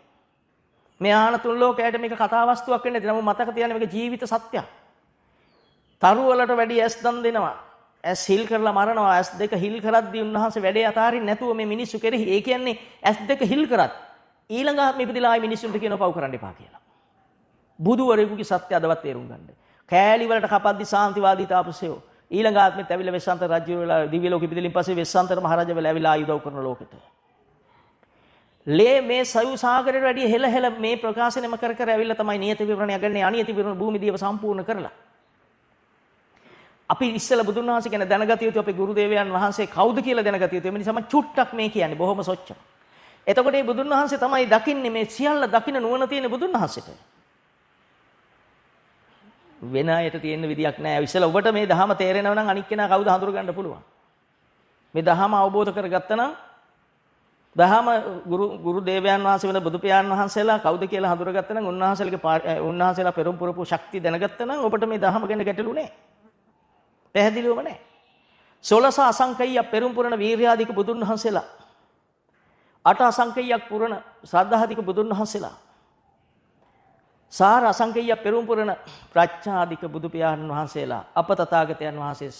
මේ ආන තුන් ලෝකයට මේක කතා වස්තුවක් වෙන්නේ නැති. නමුත් මතක තියාගන්න මේක ජීවිත සත්‍යයක්. තරු වලට වැඩි ඇස් දන් දෙනවා. ඇස් හිල් කරලා මරනවා. ඇස් දෙක හිල් කරද්දී උන්වහන්සේ වැඩේ අතාරින්න නැතුව මේ මිනිස්සු කෙරෙහි ඒ කියන්නේ ඇස් දෙක හිල් කරත් ඊළඟ ආත්මෙ ඉපදිලා ආයි මිනිස්සුන්ට කියනවා පව් කරන්න එපා කියලා. බුදුවරයෙකුගේ සත්‍ය අදවත් තේරුම් ගන්න. කෑලි වලට කපද්දි සාන්තිවාදී තාපසයෝ ඊළඟ ආත්මෙත් ඇවිල්ලා වෙස්සන්තර රජු වෙලා දිව්‍ය ලෝකෙ ඉපදෙලින් පස්සේ වෙස්සන්තර මහරජා වෙලා ඇවිල්ලා ආයුධ කරන ලෝකෙට. ලේ මේ සයු සාගරයට වැඩි හෙල මේ ප්‍රකාශනෙම කර කර ඇවිල්ලා තමයි නියත විවරණය ගන්නේ අනියත විවරණ භූමි දියව සම්පූර්ණ කරලා. අපි ඉස්සෙල්ලා බුදුන් වහන්සේ ගැන දැනගත යුතු අපේ ගුරු දේවයන් වහන්සේ කවුද කියලා දැනගත යුතු. ඒ නිසා මම චුට්ටක් මේ කියන්නේ බොහොම සොච්චම. එතකොට මේ බුදුන් වහන්සේ තමයි දකින්නේ මේ සියල්ල දකින්න නුවණ තියෙන බුදුන් වහන්සේට. වෙන අයට තියෙන විදියක් නැහැ. ඉස්සෙල්ලා ඔබට මේ ධහම තේරෙනව නම් අනික් කෙනා කවුද හඳුර ගන්න පුළුවන්. මේ ධහම අවබෝධ කරගත්තා නම් දහම ගුරු දේවයන් වහන්සේ වෙන බුදු පියාණන් වහන්සේලා කවුද කියලා හඳුරගත්තා නම් උන්වහන්සේලා පෙරම් පුරපු ශක්තිය දැනගත්තා නම් ඔබට මේ දහම ගැන ගැටලු නැහැ. පැහැදිලිවම නැහැ. 16 අසංකේය පෙරම් පුරන වීර්යාධික බුදුන් වහන්සේලා 8 අසංකේයයක් පුරන ශ්‍රද්ධාධික බුදුන් වහන්සේලා සාර අසංකේය පෙරම් පුරන ප්‍රඥාධික බුදු පියාණන් වහන්සේලා අප තථාගතයන් වහන්සේ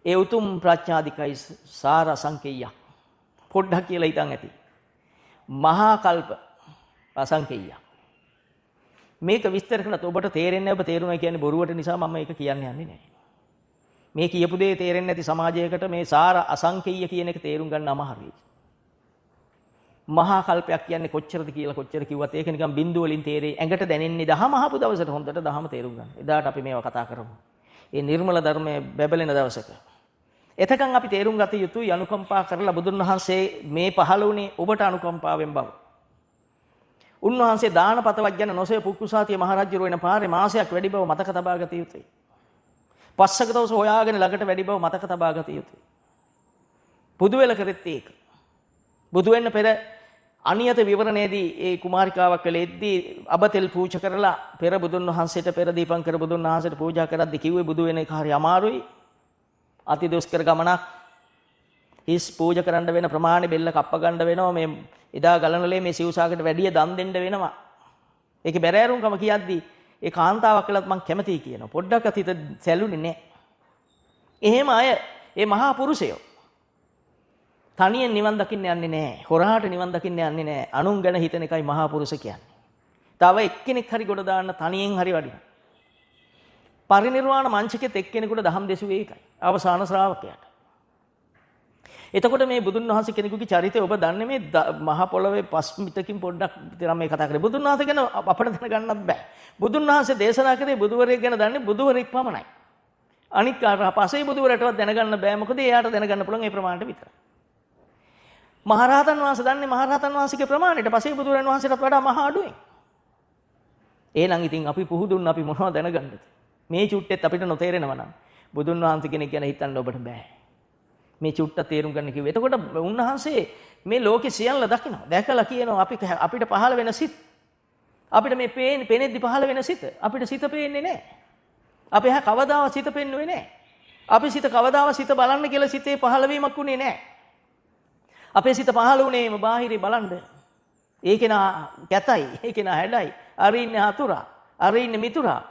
ඒ උතුම් ප්‍රඥාධිකයි සාර අසංකේය පොඩ්ඩක් කියලා හිතන් ඇති. මහා කල්ප අසංකේය. මේක විස්තර කළත් ඔබට තේරෙන්නේ ඔබ තේරුණා කියන්නේ බොරුවට නිසා මම මේක කියන්න යන්නේ නැහැ. මේ කියපු දේ තේරෙන්නේ නැති සමාජයකට මේ සාර අසංකේය කියන එක තේරුම් ගන්න අමාරුයි. මහා කල්පයක් කියන්නේ කොච්චරද කියලා කොච්චර කිව්වත් ඒක නිකන් බින්දුව වලින් තේරෙයි. ඇඟට දැනෙන්නේ දහම අහපු දවසට හොඳට දහම තේරුම් ගන්න. එදාට අපි මේවා කතා කරමු. ඒ නිර්මල ධර්මයේ බැබලෙන දවසක. එතකන් අපි තේරුම් ගත යුතුයි අනුකම්පා කරලා බුදුන් වහන්සේ මේ පහළ වුණේ ඔබට අනුකම්පාවෙන් බව. උන්වහන්සේ දානපතවත් ගැන නොසේ පුක්කුසාතිය මහරජු වෙන පාරේ මාසයක් වැඩි බව මතක තබා ගත යුතුයි. පස්සක දවස හොයාගෙන ළඟට වැඩි බව මතක තබා ගත යුතුයි. බුදු වෙල කරෙත් ඒක. බුදු වෙන්න පෙර අනියත විවරණයේදී ඒ කුමාරිකාවක් වෙලෙද්දී අබතෙල් පූජා කරලා පෙර බුදුන් වහන්සේට පෙර දීපංකර බුදුන් වහන්සේට පූජා කරද්දී කිව්වේ බුදු වෙන එක හරි අමාරුයි. අති දුෂ්කර ගමනක්. හිස් පූජා කරන්න වෙන ප්‍රමාණය බෙල්ල කප්ප ගන්න වෙනවා. මේ එදා ගලනලේ මේ සිව්සාකට වැඩිය දන් දෙන්න වෙනවා. ඒකේ බැරෑරුම්කම කියද්දී ඒ කාන්තාවක් කියලාත් මම කැමතියි කියනවා. පොඩ්ඩක් හිත සැලුනේ නැහැ. එහෙම අය ඒ මහා පුරුෂයෝ තනියෙන් නිවන් දකින්න යන්නේ නැහැ. හොරාට නිවන් දකින්න යන්නේ නැහැ. අනුන් ගැන හිතන එකයි මහා පුරුෂ කියන්නේ. තව එක්කෙනෙක් හරි ගොඩ දාන්න තනියෙන් හරි වඩිනවා. පරිනිර්වාණ මංචකෙත් එක්කෙනෙකුට දහම් දෙසුවේ ඒකයි. අවසාන ශ්‍රාවකයාට. එතකොට මේ බුදුන් වහන්සේ කෙනෙකුගේ චරිතය ඔබ දන්නේ මේ මහ පොළවේ පස්මිතකින් පොඩ්ඩක් විතර මේ කතා කරේ. බුදුන් වහන්සේ ගැන අපිට දැනගන්නත් බෑ. බුදුන් වහන්සේ දේශනා කරේ බුදුවරයෙක් ගැන දන්නේ බුදුවරයෙක් පමණයි. අනිත් පස්සේ බුදුවරටවත් දැනගන්න බෑ. මොකද එයාට දැනගන්න පුළුවන් ඒ ප්‍රමාණයට විතරයි. මහරහතන් වහන්සේ දන්නේ මහරහතන් වහන්සේගේ ප්‍රමාණයට පස්සේ බුදුරන් වහන්සේටත් වඩා මහා අඩුවෙන්. එහෙනම් ඉතින් අපි පුහුදුන් අපි මොනවද දැනගන්නද? මේ චුට්ටෙත් අපිට නොතේරෙනවා නම් බුදුන් වහන්සේ කෙනෙක් ගැන හිතන්න ඔබට බෑ. මේ චුට්ට තේරුම් ගන්න කිව්වේ. එතකොට උන්වහන්සේ මේ ලෝකේ සියල්ල දකිනවා. දැකලා කියනවා අපිට පහළ වෙන සිත්. අපිට මේ පේනෙද්දි පහළ වෙන සිත. අපිට සිත පේන්නේ නැහැ. අපි එහා කවදාවත් සිත පෙන්නුවේ නැහැ. අපි සිත කවදාවත් සිත බලන්න කියලා සිතේ පහළ වීමක් උනේ නැහැ. අපේ සිත පහළ වුණේම බාහිරේ බලන්න. ඒකේ නා කැතයි, ඒකේ නා හැඩයි. අර ඉන්නේ හතුරා, අර ඉන්නේ මිතුරා.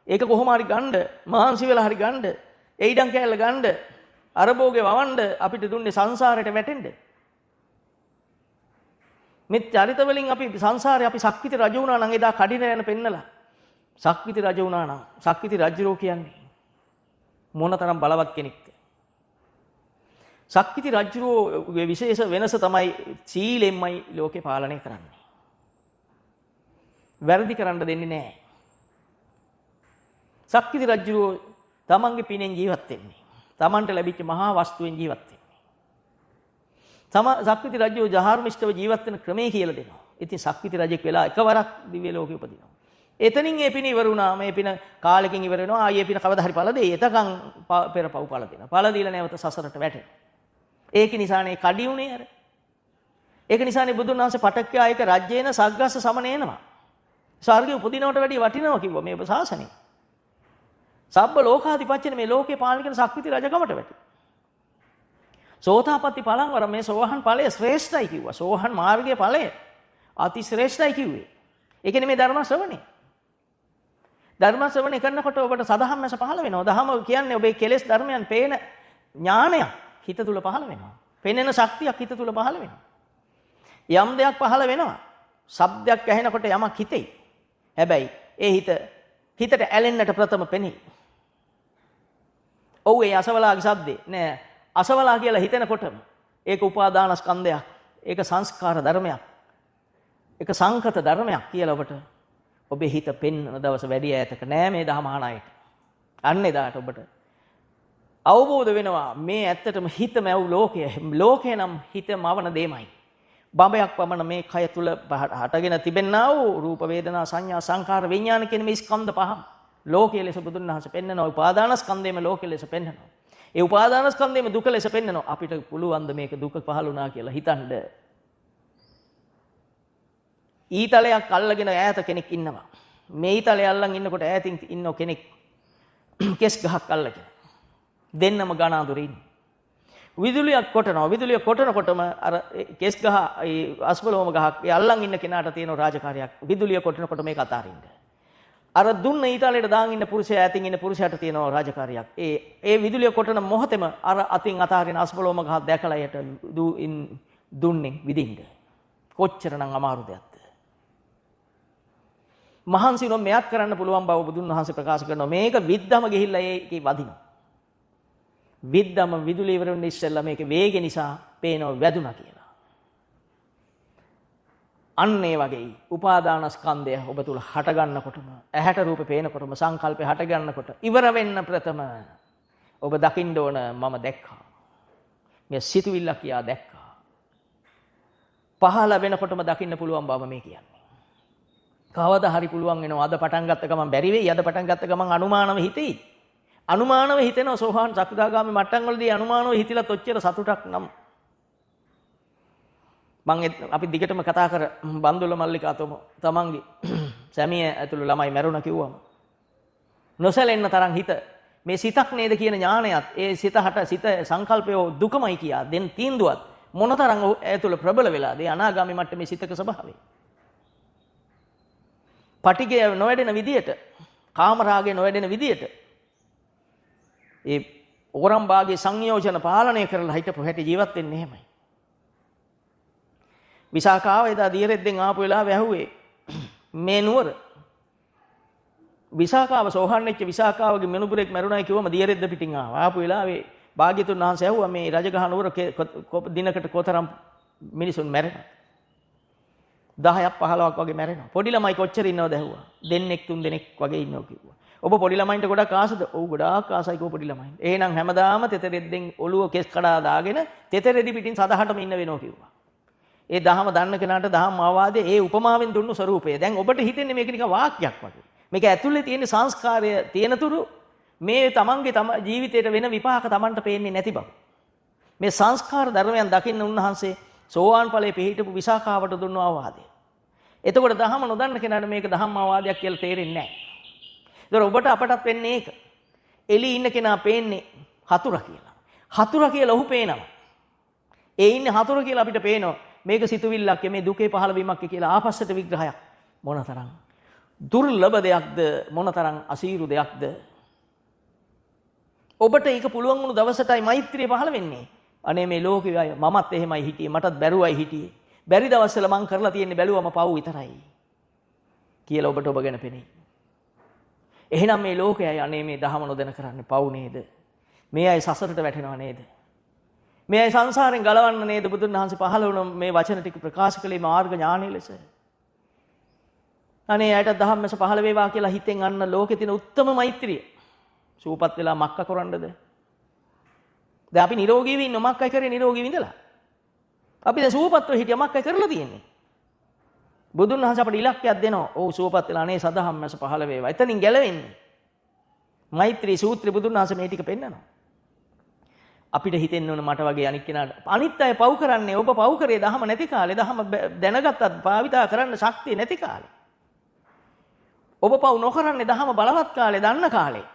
ඒක කොහොම හරි ගන්න, මහන්සි වෙලා හරි ගන්න, ඒ ඉඩම් කෑල්ල ගන්න, අර භෝගේ වවන්න අපිට දුන්නේ සංසාරයට වැටෙන්න. මේ චරිත වලින් අපි සංසාරේ අපි සක්විති රජ වුණා නම් එදා කඩින යන පෙන්නලා. සක්විති රජ වුණා නම් සක්විති රජුරෝ කියන්නේ මොනතරම් බලවත් කෙනෙක්ද? සක්විති රජුගේ විශේෂ වෙනස තමයි සීලෙන්මයි ලෝකේ පාලනය කරන්නේ. වැරදි කරන්න දෙන්නේ නැහැ. සක්විති රජුරෝ තමන්ගේ පිනෙන් ජීවත් වෙන්නේ. තමන්ට ලැබිච්ච මහා වස්තුවෙන් ජීවත් වෙන්නේ. සක්විති රජුරෝ ජහාර්මිෂ්ඨව ජීවත් වෙන ක්‍රමයේ කියලා දෙනවා. ඉතින් සක්විති රජෙක් වෙලා එකවරක් දිව්‍ය ලෝකෙ උපදිනවා. එතනින් ඒ පින ඉවර වුණා. මේ පින කාලෙකින් ඉවර වෙනවා. ආයේ පින කවදා හරි පළ දෙයි. එතකන් පෙර පව් පළ දෙනවා. පළ දීලා නැවත සසරට වැටෙනවා. ඒක නිසානේ කඩි උනේ අර. ඒක නිසානේ බුදුන් වහන්සේ පටක්ඛ්‍යායක රජ්‍යේන සග්ගස්ස සමනේනවා. ස්වර්ගයේ උපදිනවට වැඩිය වටිනවා කිව්වා මේ ශාසනය. සබ්බ ලෝකාධිපත්‍යනේ මේ ලෝකේ පාලනය කරන සක්විති රජකමට වැටි. සෝතාපට්ටි ඵලං වර මේ සෝහන් ඵලය ශ්‍රේෂ්ඨයි කිව්වා. සෝහන් මාර්ගයේ ඵලය අති ශ්‍රේෂ්ඨයි කිව්වේ. ඒ කියන්නේ මේ ධර්ම ශ්‍රවණේ. ධර්ම ශ්‍රවණේ කරනකොට ඔබට සදහම් මැස පහළ වෙනවා. දහම කියන්නේ ඔබේ කෙලෙස් ධර්මයන් පේන ඥානයක් හිත තුල පහළ වෙනවා. පෙනෙන ශක්තියක් හිත තුල පහළ වෙනවා. යම් දෙයක් පහළ වෙනවා. ශබ්දයක් ඇහෙනකොට යමක් හිතෙයි. හැබැයි ඒ හිත හිතට ඇලෙන්නට ප්‍රථම පෙනේ. ඔව් ඒ අසවලාගේ සද්දේ නෑ අසවලා කියලා හිතෙනකොටම ඒක උපාදානස්කන්ධයක්. ඒක සංස්කාර ධර්මයක්. ඒක සංකත ධර්මයක් කියලා ඔබට ඔබේ හිත පෙන්වන දවස වැඩි ඈතක නෑ මේ දහම අහන අයට. අන්න එදාට ඔබට අවබෝධ වෙනවා මේ ඇත්තටම හිතමැව් ලෝකය. ලෝකය නම් හිතමවන දෙයමයි. බඹයක් පමණ මේ කය තුල හටගෙන තිබෙනා වූ රූප වේදනා සංඥා සංකාර විඥාන කියන මේ ස්කන්ධ පහම ලෝකයේ ලෙස බුදුන් වහන්සේ පෙන්නනවා. උපාදානස්කන්ධයම ලෝකයේ ලෙස පෙන්නනවා. ඒ උපාදානස්කන්ධයම දුක ලෙස පෙන්නනවා. අපිට පුළුවන් ද මේක දුක පහළ වුණා කියලා හිතන්න. ඊතලයක් අල්ලගෙන ඈත කෙනෙක් ඉන්නවා. මේ ඊතලය අල්ලන් ඉන්නකොට ඈතින් ඉන්න කෙනෙක් කෙස් ගහක් අල්ලගෙන දෙන්නම ඝන අඳුරේ ඉන්නේ. විදුලියක් කොටනවා. විදුලිය කොටනකොටම අර කෙස් ගහ ඒ අස්බලෝම ගහක් ඒ අල්ලන් ඉන්න කෙනාට තියෙන රාජකාරියක් විදුලිය කොටනකොට මේක අතාරින්න. අර දුන්න ඊතලයට දාන් ඉන්න පුරුෂයා ඈතින් ඉන්න පුරුෂයාට තියෙන රාජකාරියක්. ඒ විදුලිය කොටන මොහොතේම අර අතින් අතාරින අස්බලෝම ගහ දැකලා යට දුන්නේ විදින්න. කොච්චරනම් අමාරු දෙයක්ද? මහන්සි වුණොත් මෙයක් කරන්න පුළුවන් බව බුදුන් වහන්සේ ප්‍රකාශ කරනවා. මේක විද්දම ගිහිල්ලා ඒකේ වදිනවා. විද්දම විදුලිය ඉවර වෙන්න ඉස්සෙල්ලා මේක වේගය නිසා පේනවා වැදුනා කියලා. අන්න ඒ වගේ උපාදානස්කන්ධය ඔබ තුල හට ගන්නකොටම ඇහැට රූපේ පේනකොටම සංකල්පේ හට ගන්නකොට ඉවර වෙන්න ප්‍රථම ඔබ දකින්න ඕන මම දැක්කා. මේ සිතුවිල්ල කියා දැක්කා. පහළ වෙනකොටම දකින්න පුළුවන් බව මේ කියන්නේ. කවදා හරි පුළුවන් වෙනවා. අද පටන් ගත්ත ගමන් බැරි වෙයි. අද පටන් ගත්ත ගමන් අනුමානව හිතෙයි. අනුමානව හිතෙනවා සෝහාන් සකදාගාමි මට්ටම් වලදී අනුමානව හිතිලත් ඔච්චර සතුටක් නම් අපි දිගටම කතා කර බන්දුල මල්ලිකා තමන්ගේ සැමිය ඇතුළු ළමයි මැරුණා කිව්වම නොසැලෙන්න තරම් හිත මේ සිතක් නේද කියන ඥානයත් ඒ සිත සංකල්පය දුකමයි කියා දෙන් තීන්දුවත් මොනතරම් ඇතුළ ප්‍රබල වෙලාද ඒ අනාගාමි මට්ටමේ සිතක ස්වභාවය. පටිගය නොවැඩෙන විදියට කාමරාගය නොවැඩෙන විදියට ඒ ඕරම් භාගයේ සංයෝජන පාලනය කරලා හිටපු හැටි ජීවත් වෙන්නේ එහෙමයි. විසාකාව එදා දියරෙද්දෙන් ආපු වෙලාවෙ ඇහුවේ මේ නුවර විසාකාව සෝහන් වෙච්ච විසාකාවගේ මෙනුබුරෙක් මැරුණයි කිව්වම දියරෙද්ද පිටින් ආපු වෙලාවේ භාග්‍යතුන් වහන්සේ ඇහුවා මේ රජගහ නුවර දිනකට කොතරම් මිනිසුන් මැරෙනවද? 10ක් 15ක් වගේ මැරෙනවා. පොඩි ළමයි කොච්චර ඉන්නවද ඇහුවා. දෙන්නෙක් තුන් දෙනෙක් වගේ ඉන්නවා කිව්වා. ඔබ පොඩි ළමයින්ට ගොඩක් ආසද? ඔව් ගොඩාක් ආසයි කෝ පොඩි ළමයින්ට. එහෙනම් හැමදාම තෙතරෙද්දෙන් ඔළුව කෙස් කඩා දාගෙන තෙතරෙදි පිටින් සදහටම ඉන්න වෙනවා කිව්වා. ඒ දහම දන්න කෙනාට දහම් ආවාදයේ ඒ උපමාවෙන් දුන්නු ස්වරූපය. දැන් ඔබට හිතෙන්නේ මේක නිකන් වාක්‍යයක් වගේ. මේක ඇතුලේ තියෙන සංස්කාරය තියෙනතුරු මේ තමන්ගේ ජීවිතේට වෙන විපාක තමන්ට පේන්නේ නැති බව. මේ සංස්කාර ධර්මයන් දකින්න උන්වහන්සේ සෝවාන් ඵලයේ පිහිටපු විසාකාවට දුන්නු ආවාදය. එතකොට දහම නොදන්න කෙනාට මේක දහම් ආවාදයක් කියලා තේරෙන්නේ නැහැ. ඒතර ඔබට අපටත් වෙන්නේ ඒක. එළි ඉන්න කෙනා පේන්නේ හතුරා කියලා. හතුරා කියලා ඔහු පේනවා. ඒ ඉන්නේ හතුරා කියලා අපිට පේනවා. මේක සිතුවිල්ලක් මේ දුකේ පහළ වීමක් කියලා ආපස්සට විග්‍රහයක්. මොනතරම් දුර්ලභ දෙයක්ද මොනතරම් අසීරු දෙයක්ද. ඔබට ඒක පුළුවන් වුණු දවසටයි මෛත්‍රිය පහළ වෙන්නේ. අනේ මේ ලෝකේ අය මමත් එහෙමයි හිටියේ මටත් බැරුවයි හිටියේ. බැරි දවස්වල මං කරලා තියෙන්නේ බැලුවම පව් විතරයි කියලා ඔබට ඔබ ගැන පෙනේ. එහෙනම් මේ ලෝකයයි අනේ මේ දහම නොදැන කරන්නේ පව් නේද? මේ අය සසරට වැටෙනවා නේද? මේ අය සංසාරයෙන් ගලවන්න නේද බුදුන් වහන්සේ පහළ වුණ මේ වචන ටික ප්‍රකාශ කළේ මාර්ග ඥානය ලෙස. අනේ අයට ධම්මස පහළ වේවා කියලා හිතෙන් අන්න ලෝකේ තියෙන උත්තරම මෛත්‍රිය. සූපත් වෙලා මක්ක කරන්නද? දැන් අපි නිරෝගීව ඉන්න මක්කයි කරේ නිරෝගීව ඉඳලා. අපි දැන් සූපත්ව හිටිය මක්කයි කරලා තියෙන්නේ. බුදුන් වහන්සේ අපට ඉලක්කයක් දෙනවා. ඔව් සූපත් වෙලා අනේ සදහම්මස පහළ වේවා. එතනින් ගැලවෙන්නේ. මෛත්‍රී සූත්‍රය බුදුන් වහන්සේ මේ ටික පෙන්නනවා. අපිට හිතෙන්න ඕන මට වගේ අනික් කෙනාට අනිත් අය පව් කරන්නේ ඔබ පව් කරේ දහම නැති කාලේ දහම දැනගත්තත් භාවිතා කරන්න ශක්තිය නැති කාලේ. ඔබ පව් නොකරන්නේ දහම බලවත් කාලේ දන්න කාලේ.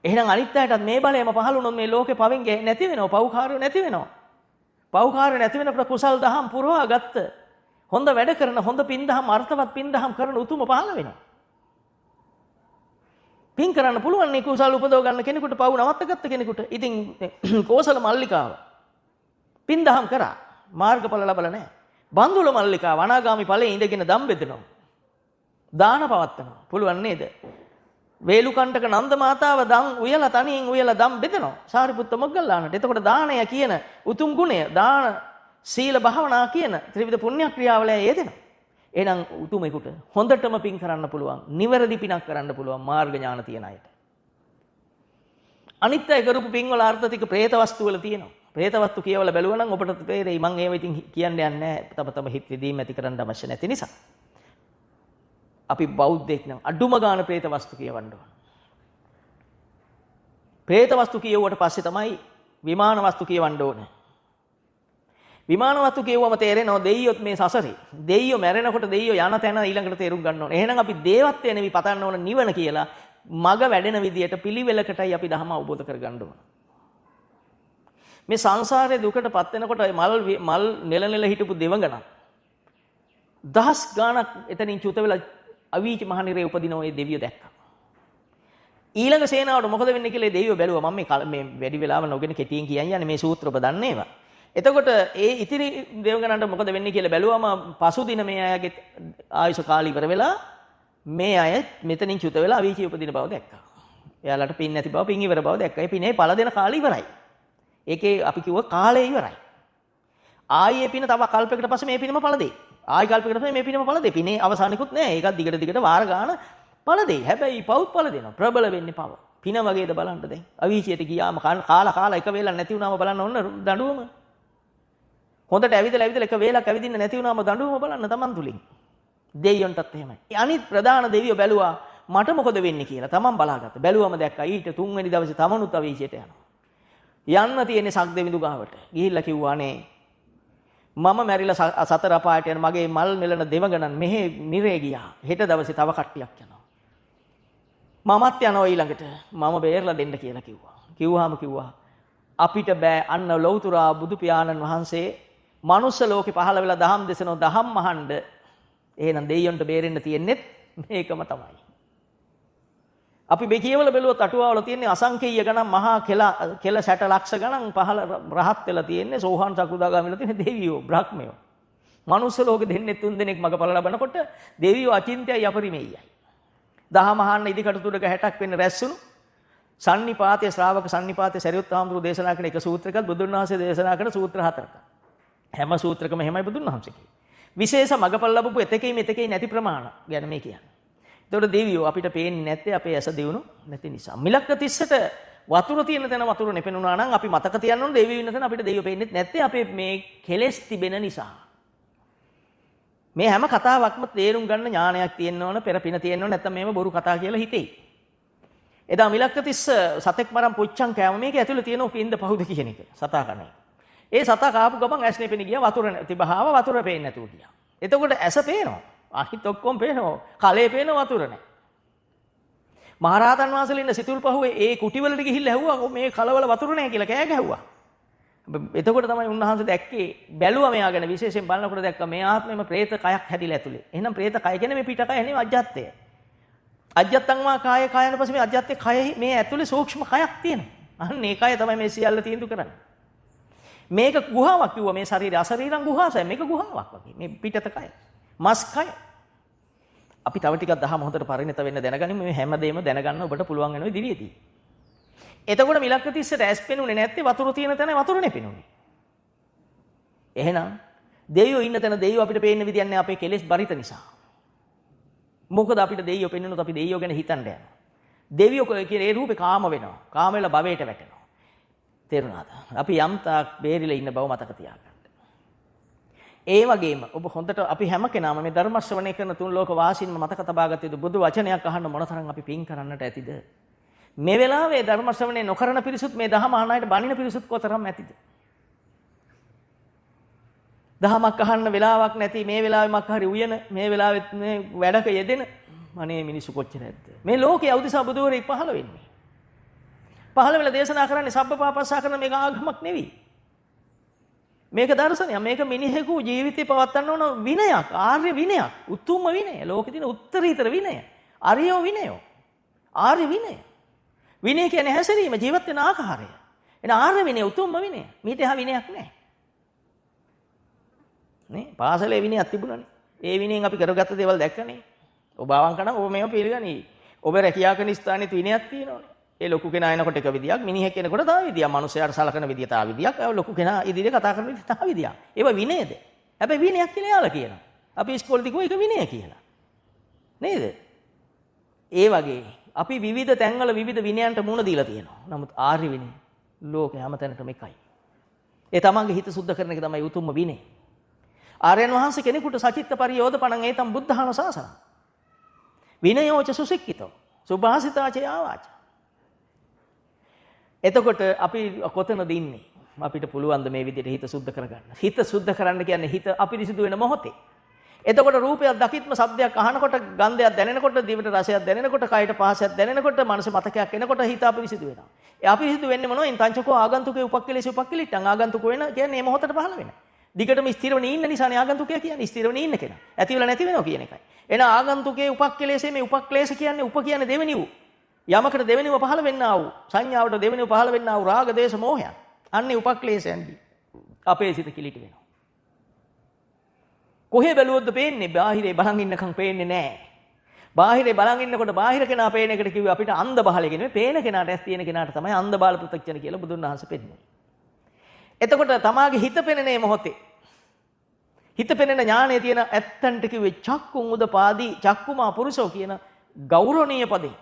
එහෙනම් අනිත් අයටත් මේ බලයම පහළ වුණොත් මේ ලෝකේ පවෙන් නැති වෙනවා. පව්කාරයෝ නැති වෙනවා. පව්කාරයෝ නැති වෙනකොට කුසල් දහම් පුරවා ගත්ත හොඳ වැඩ කරන හොඳ පින් දහම් අර්ථවත් පින් දහම් කරන උතුම පහළ වෙනවා. පින් කරන්න පුළුවන් නේ කුසල් උපදව ගන්න කෙනෙකුට පව් නවත්තගත්ත කෙනෙකුට. ඉතින් කෝසල මල්ලිකාව පින් දහම් කරා මාර්ගඵල ලැබලා නැහැ. බන්දුල මල්ලිකාව අනාගාමි ඵලයේ ඉඳගෙන දම් බෙදෙනවා. දාන පවත්වනවා. පුළුවන් නේද? වේලුකණ්ඨක නන්ද මාතාව දන් උයලා තනියෙන් උයලා දම් බෙදනවා. සාරිපුත්ත මොග්ගල්ලානට. එතකොට දානය කියන උතුම් ගුණය, දාන සීල භාවනා කියන ත්‍රිවිධ පුණ්‍ය ක්‍රියාවල යෙදෙනවා. එහෙනම් උතුමෙකුට හොඳටම පින් කරන්න පුළුවන්, නිවැරදි පිනක් කරන්න පුළුවන් මාර්ග ඥාන තියන අයට. අනිත් අය කරපු පින් වල අර්ථ ටික പ്രേත වස්තු වල තියෙනවා. പ്രേත වස්තු කියවලා බැලුවා නම් ඔබට තේරෙයි මම ඒව ඉතින් කියන්න යන්නේ නැහැ. තම හිත විදීම ඇති කරන්න අවශ්‍ය නැති නිසා. අපි බෞද්ධෙක් නම් අඩුම ගාන പ്രേත වස්තු කියවන්න ඕන. പ്രേත වස්තු කියවුවට පස්සේ තමයි විමාන වස්තු කියවන්න ඕනේ. විමාන වස්තු කියවුවම තේරෙනවා දෙයියොත් මේ සසරේ. දෙයියෝ මැරෙනකොට දෙයියෝ යන තැන ඊළඟට තේරුම් ගන්න ඕනේ. එහෙනම් අපි දේවත්වය නෙවෙයි පතන්න ඕන නිවන කියලා මග වැඩෙන විදියට පිළිවෙලකටයි අපි ධර්ම අවබෝධ කරගන්න ඕන. මේ සංසාරයේ දුකට පත් වෙනකොට මල් නෙල හිටපු දෙවඟන දහස් ගාණක් එතනින් චුත වෙලා අවීච මහනිරේ උපදින ඔය දෙවියෝ දැක්කා. ඊළඟ සේනාවට මොකද වෙන්නේ කියලා දෙවියෝ බැලුවා. මම මේ වැඩි වෙලාව නොගෙන කෙටියෙන් කියන්නේ මේ සූත්‍ර ඔබ දන්නේ ඒවා. එතකොට ඒ ඉතිරි දෙවඟනන්ට මොකද වෙන්නේ කියලා බැලුවම පසුදින මේ අයගේ ආයුෂ කාලය ඉවර වෙලා මේ අය මෙතනින් චුත වෙලා අවීචි උපදින බව දැක්කා. එයාලට පින් නැති බව, පින් ඉවර බව දැක්කා. ඒ පිනේ පළ දෙන කාලය ඉවරයි. ඒකේ අපි කිව්ව කාලය ඉවරයි. ආයේ පින තව කල්පයකට පස්සේ මේ පිනම පළ දෙයි. ආයි කල්පයකට පස්සේ මේ පිනම පළ දෙයි. පිනේ අවසානිකුත් නෑ. ඒකත් දිගට වාර ගන්න පළ දෙයි. හැබැයි පවුත් පළ දෙනවා. ප්‍රබල වෙන්නේ පව. පින වගේද බලන්න දැන්. අවීචියට ගියාම කාලා එක වේලක් නැති වුණාම බලන්න ඕන දඬුවම. හොඳට ඇවිදලා එක වේලක් ඇවිදින්න නැති වුණාම දඬුවම බලන්න Taman තුලින්. දෙයියන්ටත් එහෙමයි. අනිත් ප්‍රධාන දෙවියෝ බැලුවා මට මොකද වෙන්නේ කියලා. Taman බලාගත්තා. බැලුවම දැක්කා ඊට තුන්වෙනි දවසේ Tamanුත් අවීචියට යනවා. යන්න තියෙන්නේ සක්දෙවිඳු ගාවට. ගිහිල්ලා කිව්වා අනේ මම මැරිලා සතර අපායට යන මගේ මල් මෙලන දෙවඟනන් මෙහෙ නිරේ ගියා. හෙට දවසේ තව කට්ටියක් යනවා. මමත් යනවා ඊළඟට. මම බේරලා දෙන්න කියලා කිව්වා. කිව්වා අපිට බෑ අන්න ලෞතුරා බුදු පියාණන් වහන්සේ මනුස්ස ලෝකේ පහළ වෙලා දහම් දෙසනෝ දහම් මහඬ. එහෙනම් දෙයියන්ට බේරෙන්න තියෙන්නේ මේකම තමයි. අපි මේ කියවල බැලුවොත් අටුවාවල තියෙන්නේ අසංකේය ගණන් මහා කෙල 60 ලක්ෂ ගණන් පහළ රහත් වෙලා තියෙන්නේ සෝහන් සකෘදාගාමීලා තියෙන දෙවියෝ බ්‍රහ්මයෝ. මනුස්ස ලෝකෙ දෙන්නේ තුන් දෙනෙක් මගපල ලබනකොට දෙවියෝ අචින්ත්‍යයි අපරිමේයයි. දහම අහන්න ඉදිකට තුඩක 60ක් වෙන්න රැස්ුණු සන්නිපාතයේ ශ්‍රාවක සන්නිපාතයේ සරියුත් හාමුදුරුවෝ දේශනා කරන එක සූත්‍රයකත් බුදුන් වහන්සේ දේශනා කරන සූත්‍ර හතරක්. හැම සූත්‍රකම එහෙමයි බුදුන් වහන්සේ කිව්වේ. විශේෂ මගපල ලැබපු එතකේ නැති ප්‍රමාණ ගැන මේ කියන්නේ. ඒතකොට දෙවියෝ අපිට පේන්නේ නැත්තේ අපේ ඇස දියුණු නැති නිසා. මිලක්ක තිස්සට වතුර තියෙන තැන වතුර නෙපෙනුනා නම් අපි මතක තියන්න ඕනේ දෙවියෝ ඉන්න තැන අපිට දෙවියෝ පේන්නේ නැත්තේ අපේ මේ කෙලෙස් තිබෙන නිසා. මේ හැම කතාවක්ම තේරුම් ගන්න ඥානයක් තියෙන්න ඕන, පෙර පින තියෙන්න ඕන, නැත්නම් මේව බොරු කතා කියලා හිතෙයි. එදා මිලක්ක තිස්ස සතෙක් මරන් පුච්චන් කෑම මේක ඇතුලේ තියෙන පින්ද පහුද කියන එක සතා කන්නේ. ඒ සතා කාපු ගමන් ඇස් නෙපෙන ගියා වතුර තිබහාව වතුර පේන්නේ නැතුව ගියා. එතකොට ඇස පේනවා. අහිත ඔක්කොම පේනවා. කලේ පේන වතුර නැහැ. මහරහතන් වහන්සේලා ඉන්න සිතුල් පහුවේ ඒ කුටි වලට ගිහිල්ලා ඇහුවා මේ කලවල වතුර නැහැ කියලා කෑ ගැහුවා. එතකොට තමයි උන්වහන්සේ දැක්කේ බැලුවා මෙයා ගැන විශේෂයෙන් බලනකොට දැක්කා මේ ආත්මෙම പ്രേත කයක් හැදිලා ඇතුලේ. එහෙනම් പ്രേත කය කියන්නේ මේ පිට කය නෙවෙයි අජ්ජත්තය. අජ්ජත්තං වා කාය කායන පස්සේ මේ අජ්ජත්තේ කයෙහි මේ ඇතුලේ සූක්ෂම කයක් තියෙනවා. අන්න ඒ කය තමයි මේ සියල්ල තීන්දුව කරන්නේ. මේක ගුහාවක් කිව්වා මේ ශරීරය අශරීරං ගුහාසය මේක ගුහාවක් වගේ. මේ පිටත කය. මස් කය. අපි තව ටිකක් දහම හොඳට පරිණත වෙන්න දැනගනිමු මේ හැමදේම දැනගන්න ඔබට පුළුවන් වෙනවා ඉදිරියේදී. එතකොට මිලක්ක තිස්සට ඇස් පෙනුනේ නැත්තේ වතුර තියෙන තැන වතුර නෙපෙනුනේ. එහෙනම් දෙවියෝ ඉන්න තැන දෙවියෝ අපිට පේන්න විදියක් නැහැ අපේ කෙලෙස් බරිත නිසා. මොකද අපිට දෙවියෝ පෙන්වනොත් අපි දෙවියෝ ගැන හිතන්න යනවා. දෙවියෝ කියන ඒ රූපේ කාම වෙනවා. කාම වෙලා භවයට වැටෙනවා. තේරුණාද? අපි යම් තාක් බේරිලා ඉන්න බව මතක තියාගන්න. ඒ වගේම ඔබ හොඳට අපි හැම කෙනාම මේ ධර්ම ශ්‍රවණය කරන තුන් ලෝක වාසීන්ම මතක තබා ගත යුතු බුදු වචනයක් අහන්න මොනතරම් අපි පින් කරන්නට ඇතිද? මේ වෙලාවේ ධර්ම ශ්‍රවණය නොකරන පිරිසුත් මේ දහම අහන අයට බණින පිරිසුත් කොතරම් ඇතිද? දහමක් අහන්න වෙලාවක් නැති මේ වෙලාවේ මක් හරි උයන මේ වෙලාවෙත් මේ වැඩක යෙදෙන අනේ මිනිස්සු කොච්චර ඇද්ද? මේ ලෝකයේ අවදිසා බුදුවරයෙක් පහළ වෙන්නේ. පහළ වෙලා දේශනා කරන්නේ සබ්බපාපස්සා කරන මේක ආගමක් නෙවෙයි. මේක දර්ශනයක්. මේක මිනිහෙකු ජීවිතේ පවත්වන්න ඕන විනයක්, ආර්ය විනයක්, උතුම්ම විනය. ලෝකේ තියෙන උත්තරීතර විනය. ආර්යෝ විනයෝ. ආර්ය විනය. විනය කියන්නේ හැසිරීම, ජීවත් වෙන ආකාරය. එන ආර්ය විනය උතුම්ම විනය. මීට එහා විනයක් නැහැ. නේ? පාසලේ විනයක් තිබුණානේ. ඒ විනයෙන් අපි කරගත්ත දේවල් දැක්කනේ. ඔබ අවංකන ඔබ මේව පිළිගනි. ඔබ රැකියා කරන ස්ථානෙත් විනයක් තියෙනවනේ. ඒ ලොකු කෙනා එනකොට එක විදියක්, මිනිහෙක් එනකොට තව විදියක්, මිනිස්යාට සලකන විදිය තව විදියක්, ඒ ලොකු කෙනා ඉදිරියේ කතා කරන විදිය තව විදියක්. ඒව විනයද? හැබැයි විනයක් කියලා යාලා කියනවා. අපි ඉස්කෝලේදී කිව්වා ඒක විනය කියලා. නේද? ඒ වගේ අපි විවිධ තැන්වල විවිධ විනයන්ට මුණ දීලා තියෙනවා. නමුත් ආර්ය විනය ලෝකේ හැමතැනටම එකයි. ඒ තමන්ගේ හිත සුද්ධ කරන එක තමයි උතුම්ම විනය. ආර්යයන් වහන්සේ කෙනෙකුට සචිත්ත පරියෝධපණං ඒතම් බුද්ධහන සාසන. විනයෝච සුසික්කිතෝ සුභාසිතාච ආවාච. එතකොට අපි කොතනද ඉන්නේ? අපිට පුළුවන් ද මේ විදිහට හිත සුද්ධ කරගන්න? හිත සුද්ධ කරන්න කියන්නේ හිත අපිරිසිදු වෙන මොහොතේ. එතකොට රූපයක් දකිත්ම, ශබ්දයක් අහනකොට, ගන්ධයක් දැනෙනකොට, දිවට රසයක් දැනෙනකොට, කයට පහසක් දැනෙනකොට, මනස මතකයක් එනකොට හිත අපිරිසිදු වෙනවා. ඒ අපිරිසිදු වෙන්නේ මොනවෙන්? තංචකෝ ආගන්තුකේ උපක්ඛලේශ උපක්ඛලිට්ඨං. ආගන්තුක වෙන කියන්නේ මේ මොහොතට පහළ වෙන. දිගටම ස්ථිරව ඉන්න නිසානේ ආගන්තුකයා කියන්නේ. ස්ථිරව ඉන්න කෙනා. ඇති වෙලා නැති වෙනවා කියන එකයි. එන ආගන්තුකේ උපක්ඛලේශේ මේ උපක්ඛලේශ කියන්නේ උප කියන්නේ දෙවෙනි වූ. යමකට දෙවෙනිව පහළ වෙන්නා වූ, සංඥාවට දෙවෙනිව පහළ වෙන්නා වූ රාග, දේශ, මෝහයන්. අන්නේ උපක්ඛලේශයන්දී අපේ සිත කිලිටි වෙනවා. කොහේ බැලුවොත්ද පේන්නේ? බාහිරේ බලන් ඉන්නකම් පේන්නේ නැහැ. බාහිරේ බලන් ඉන්නකොට බාහිර කෙනා පේන එකට කිව්වේ අපිට අන්ධ බහලය කියන්නේ. පේන කෙනාට ඇස් තියෙන කෙනාට තමයි අන්ධ බාල පෘථග්ජන කියලා බුදුන් වහන්සේ පෙන්නන්නේ. එතකොට තමාගේ හිත පෙනෙනේ මොහොතේ. හිත පෙනෙන ඥානයේ තියෙන ඇත්තන්ට කිව්වේ චක්කුං උදපාදී චක්කුමා පුරුෂෝ කියන ගෞරවනීය පදේ.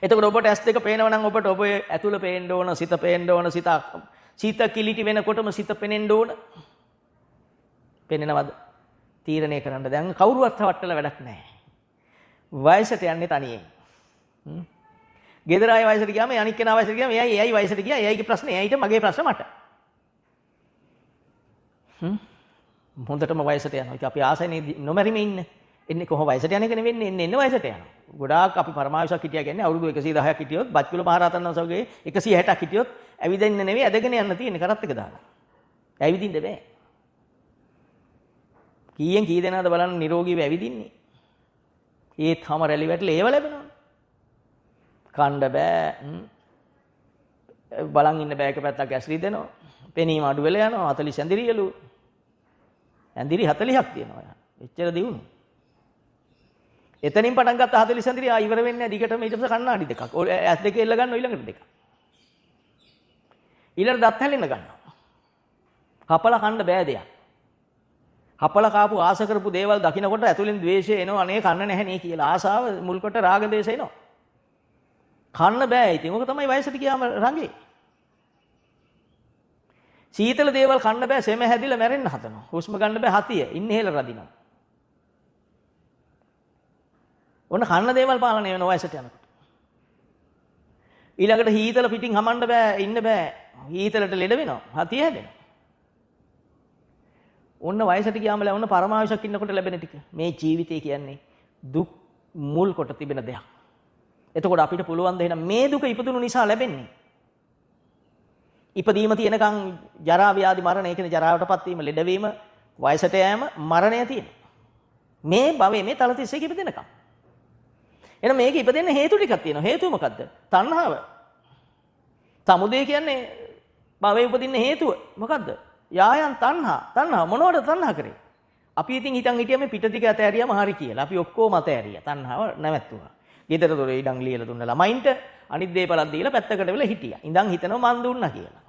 එතකොට ඔබට ඇස් දෙක පේනවා නම් ඔබට ඔබේ ඇතුළ පේන්න ඕන, සිත පේන්න ඕන, සිත කිලිටි වෙනකොටම සිත පෙනෙන්න ඕන. පෙනෙනවද? තීරණය කරන්න දැන් කවුරුවත් රවට්ටලා වැඩක් නැහැ. වයසට යන්නේ තනියෙන්. ගෙදර අය වයසට ගියාම අනික් කෙනා වයසට ගියාම එයයි වයසට ගියා. එයයිගේ ප්‍රශ්නේ එයයිට, මගේ ප්‍රශ්න මට. හොඳටම වයසට යනවා. ඒක අපි ආසනේ නොමැරිම ඉන්න. එන්නේ කොහොම වයසට යන එක නෙවෙන්නේ, එන්නේ වයසට යනවා. ගොඩාක් අපි පරමායුෂක් හිටියා කියන්නේ අවුරුදු 110ක් හිටියොත්, බත්කුල මහරහතන් වහන්සේගේ 160ක් හිටියොත් ඇවිදින්න නෙවෙයි ඇදගෙන යන්න තියෙන්නේ කරත් එක දාලා. ඇවිදින්න බෑ. කීයෙන් කී දෙනාද බලන්න නිරෝගීව ඇවිදින්නේ. ඒත් හැම රැලි වැටලා ඒව ලැබෙනවා. කණ්ඩ බෑ. බලන් ඉන්න බෑ, එක පැත්තක් ඇස්රි දෙනවා. පෙනීම අඩු වෙලා යනවා. 40 ඇඳිරියලු. ඇඳිරි 40ක් තියෙනවා. එච්චර දියුණු. එතනින් පටන් ගත්ත 40 ඇඳිරි ඉවර වෙන්නේ නැහැ. දිගටම ඊට පස්සේ කණ්ණාඩි දෙකක්. ඇස් දෙක එල්ල ගන්න ඊළඟට දෙකක්. ඊළඟ දත් හැලෙන්න ගන්නවා. කපලා කන්න බෑ දෙයක්. හපල කාපු ආස කරපු දේවල් දකින්නකොට ඇතුලෙන් ද්වේෂය එනවා. අනේ කන්න නැහැ නේ කියලා ආසාව මුල් කොට රාග දේශ එනවා. කන්න බෑ. ඉතින් ඕක තමයි වයසට ගියාම රඟේ. සීතල දේවල් කන්න බෑ. සෙම හැදිලා මැරෙන්න හදනවා. හුස්ම ගන්න බෑ. හතිය ඉන්නේහෙල රදිනවා. ඔන්න කන්න දේවල් පාලනය වෙන වයසට යනකොට. ඊළඟට හීතල පිටින් හමන්න බෑ. ඉන්න බෑ. හීතලට ලෙඩ වෙනවා. හතිය හැදෙනවා. ඔන්න වයසට ගියාම ඔන්න පරමාවශ්‍යක ඉන්නකොට ලැබෙන ටික. මේ ජීවිතය කියන්නේ දුක් මුල් කොට තිබෙන දෙයක්. එතකොට අපිට පුළුවන් ද එහෙනම් මේ දුක ඉපදුණු නිසා ලැබෙන්නේ. ඉපදීම තියෙනකන් ජරා ව්‍යාධි මරණ, ඒ කියන්නේ ජරාවටපත් වීම, ලෙඩවීම, වයසට යෑම, මරණය තියෙන. මේ භවයේ මේ තලතිස්සේ ඉපදෙනකම්. එහෙනම් මේක ඉපදෙන්න හේතු ටිකක් තියෙනවා. හේතුව මොකද්ද? තණ්හාව. සමුදය කියන්නේ භවයේ උපදින්න හේතුව. මොකද්ද? යායන් තණ්හා මොනවද තණ්හා කරේ? අපි ඉතින් හිතන් හිටියා මේ පිට ටික ඇතෑරියම හරි කියලා. අපි ඔක්කොම ඇතෑරියා. තණ්හාව නැවැත්තුවා. ගෙදර දොරේ ඉඩම් ලියලා දුන්න ළමයින්ට අනිත් දේපලක් දීලා පැත්තකට වෙලා හිටියා. ඉඳන් හිතනවා මන් දුන්නා කියලා.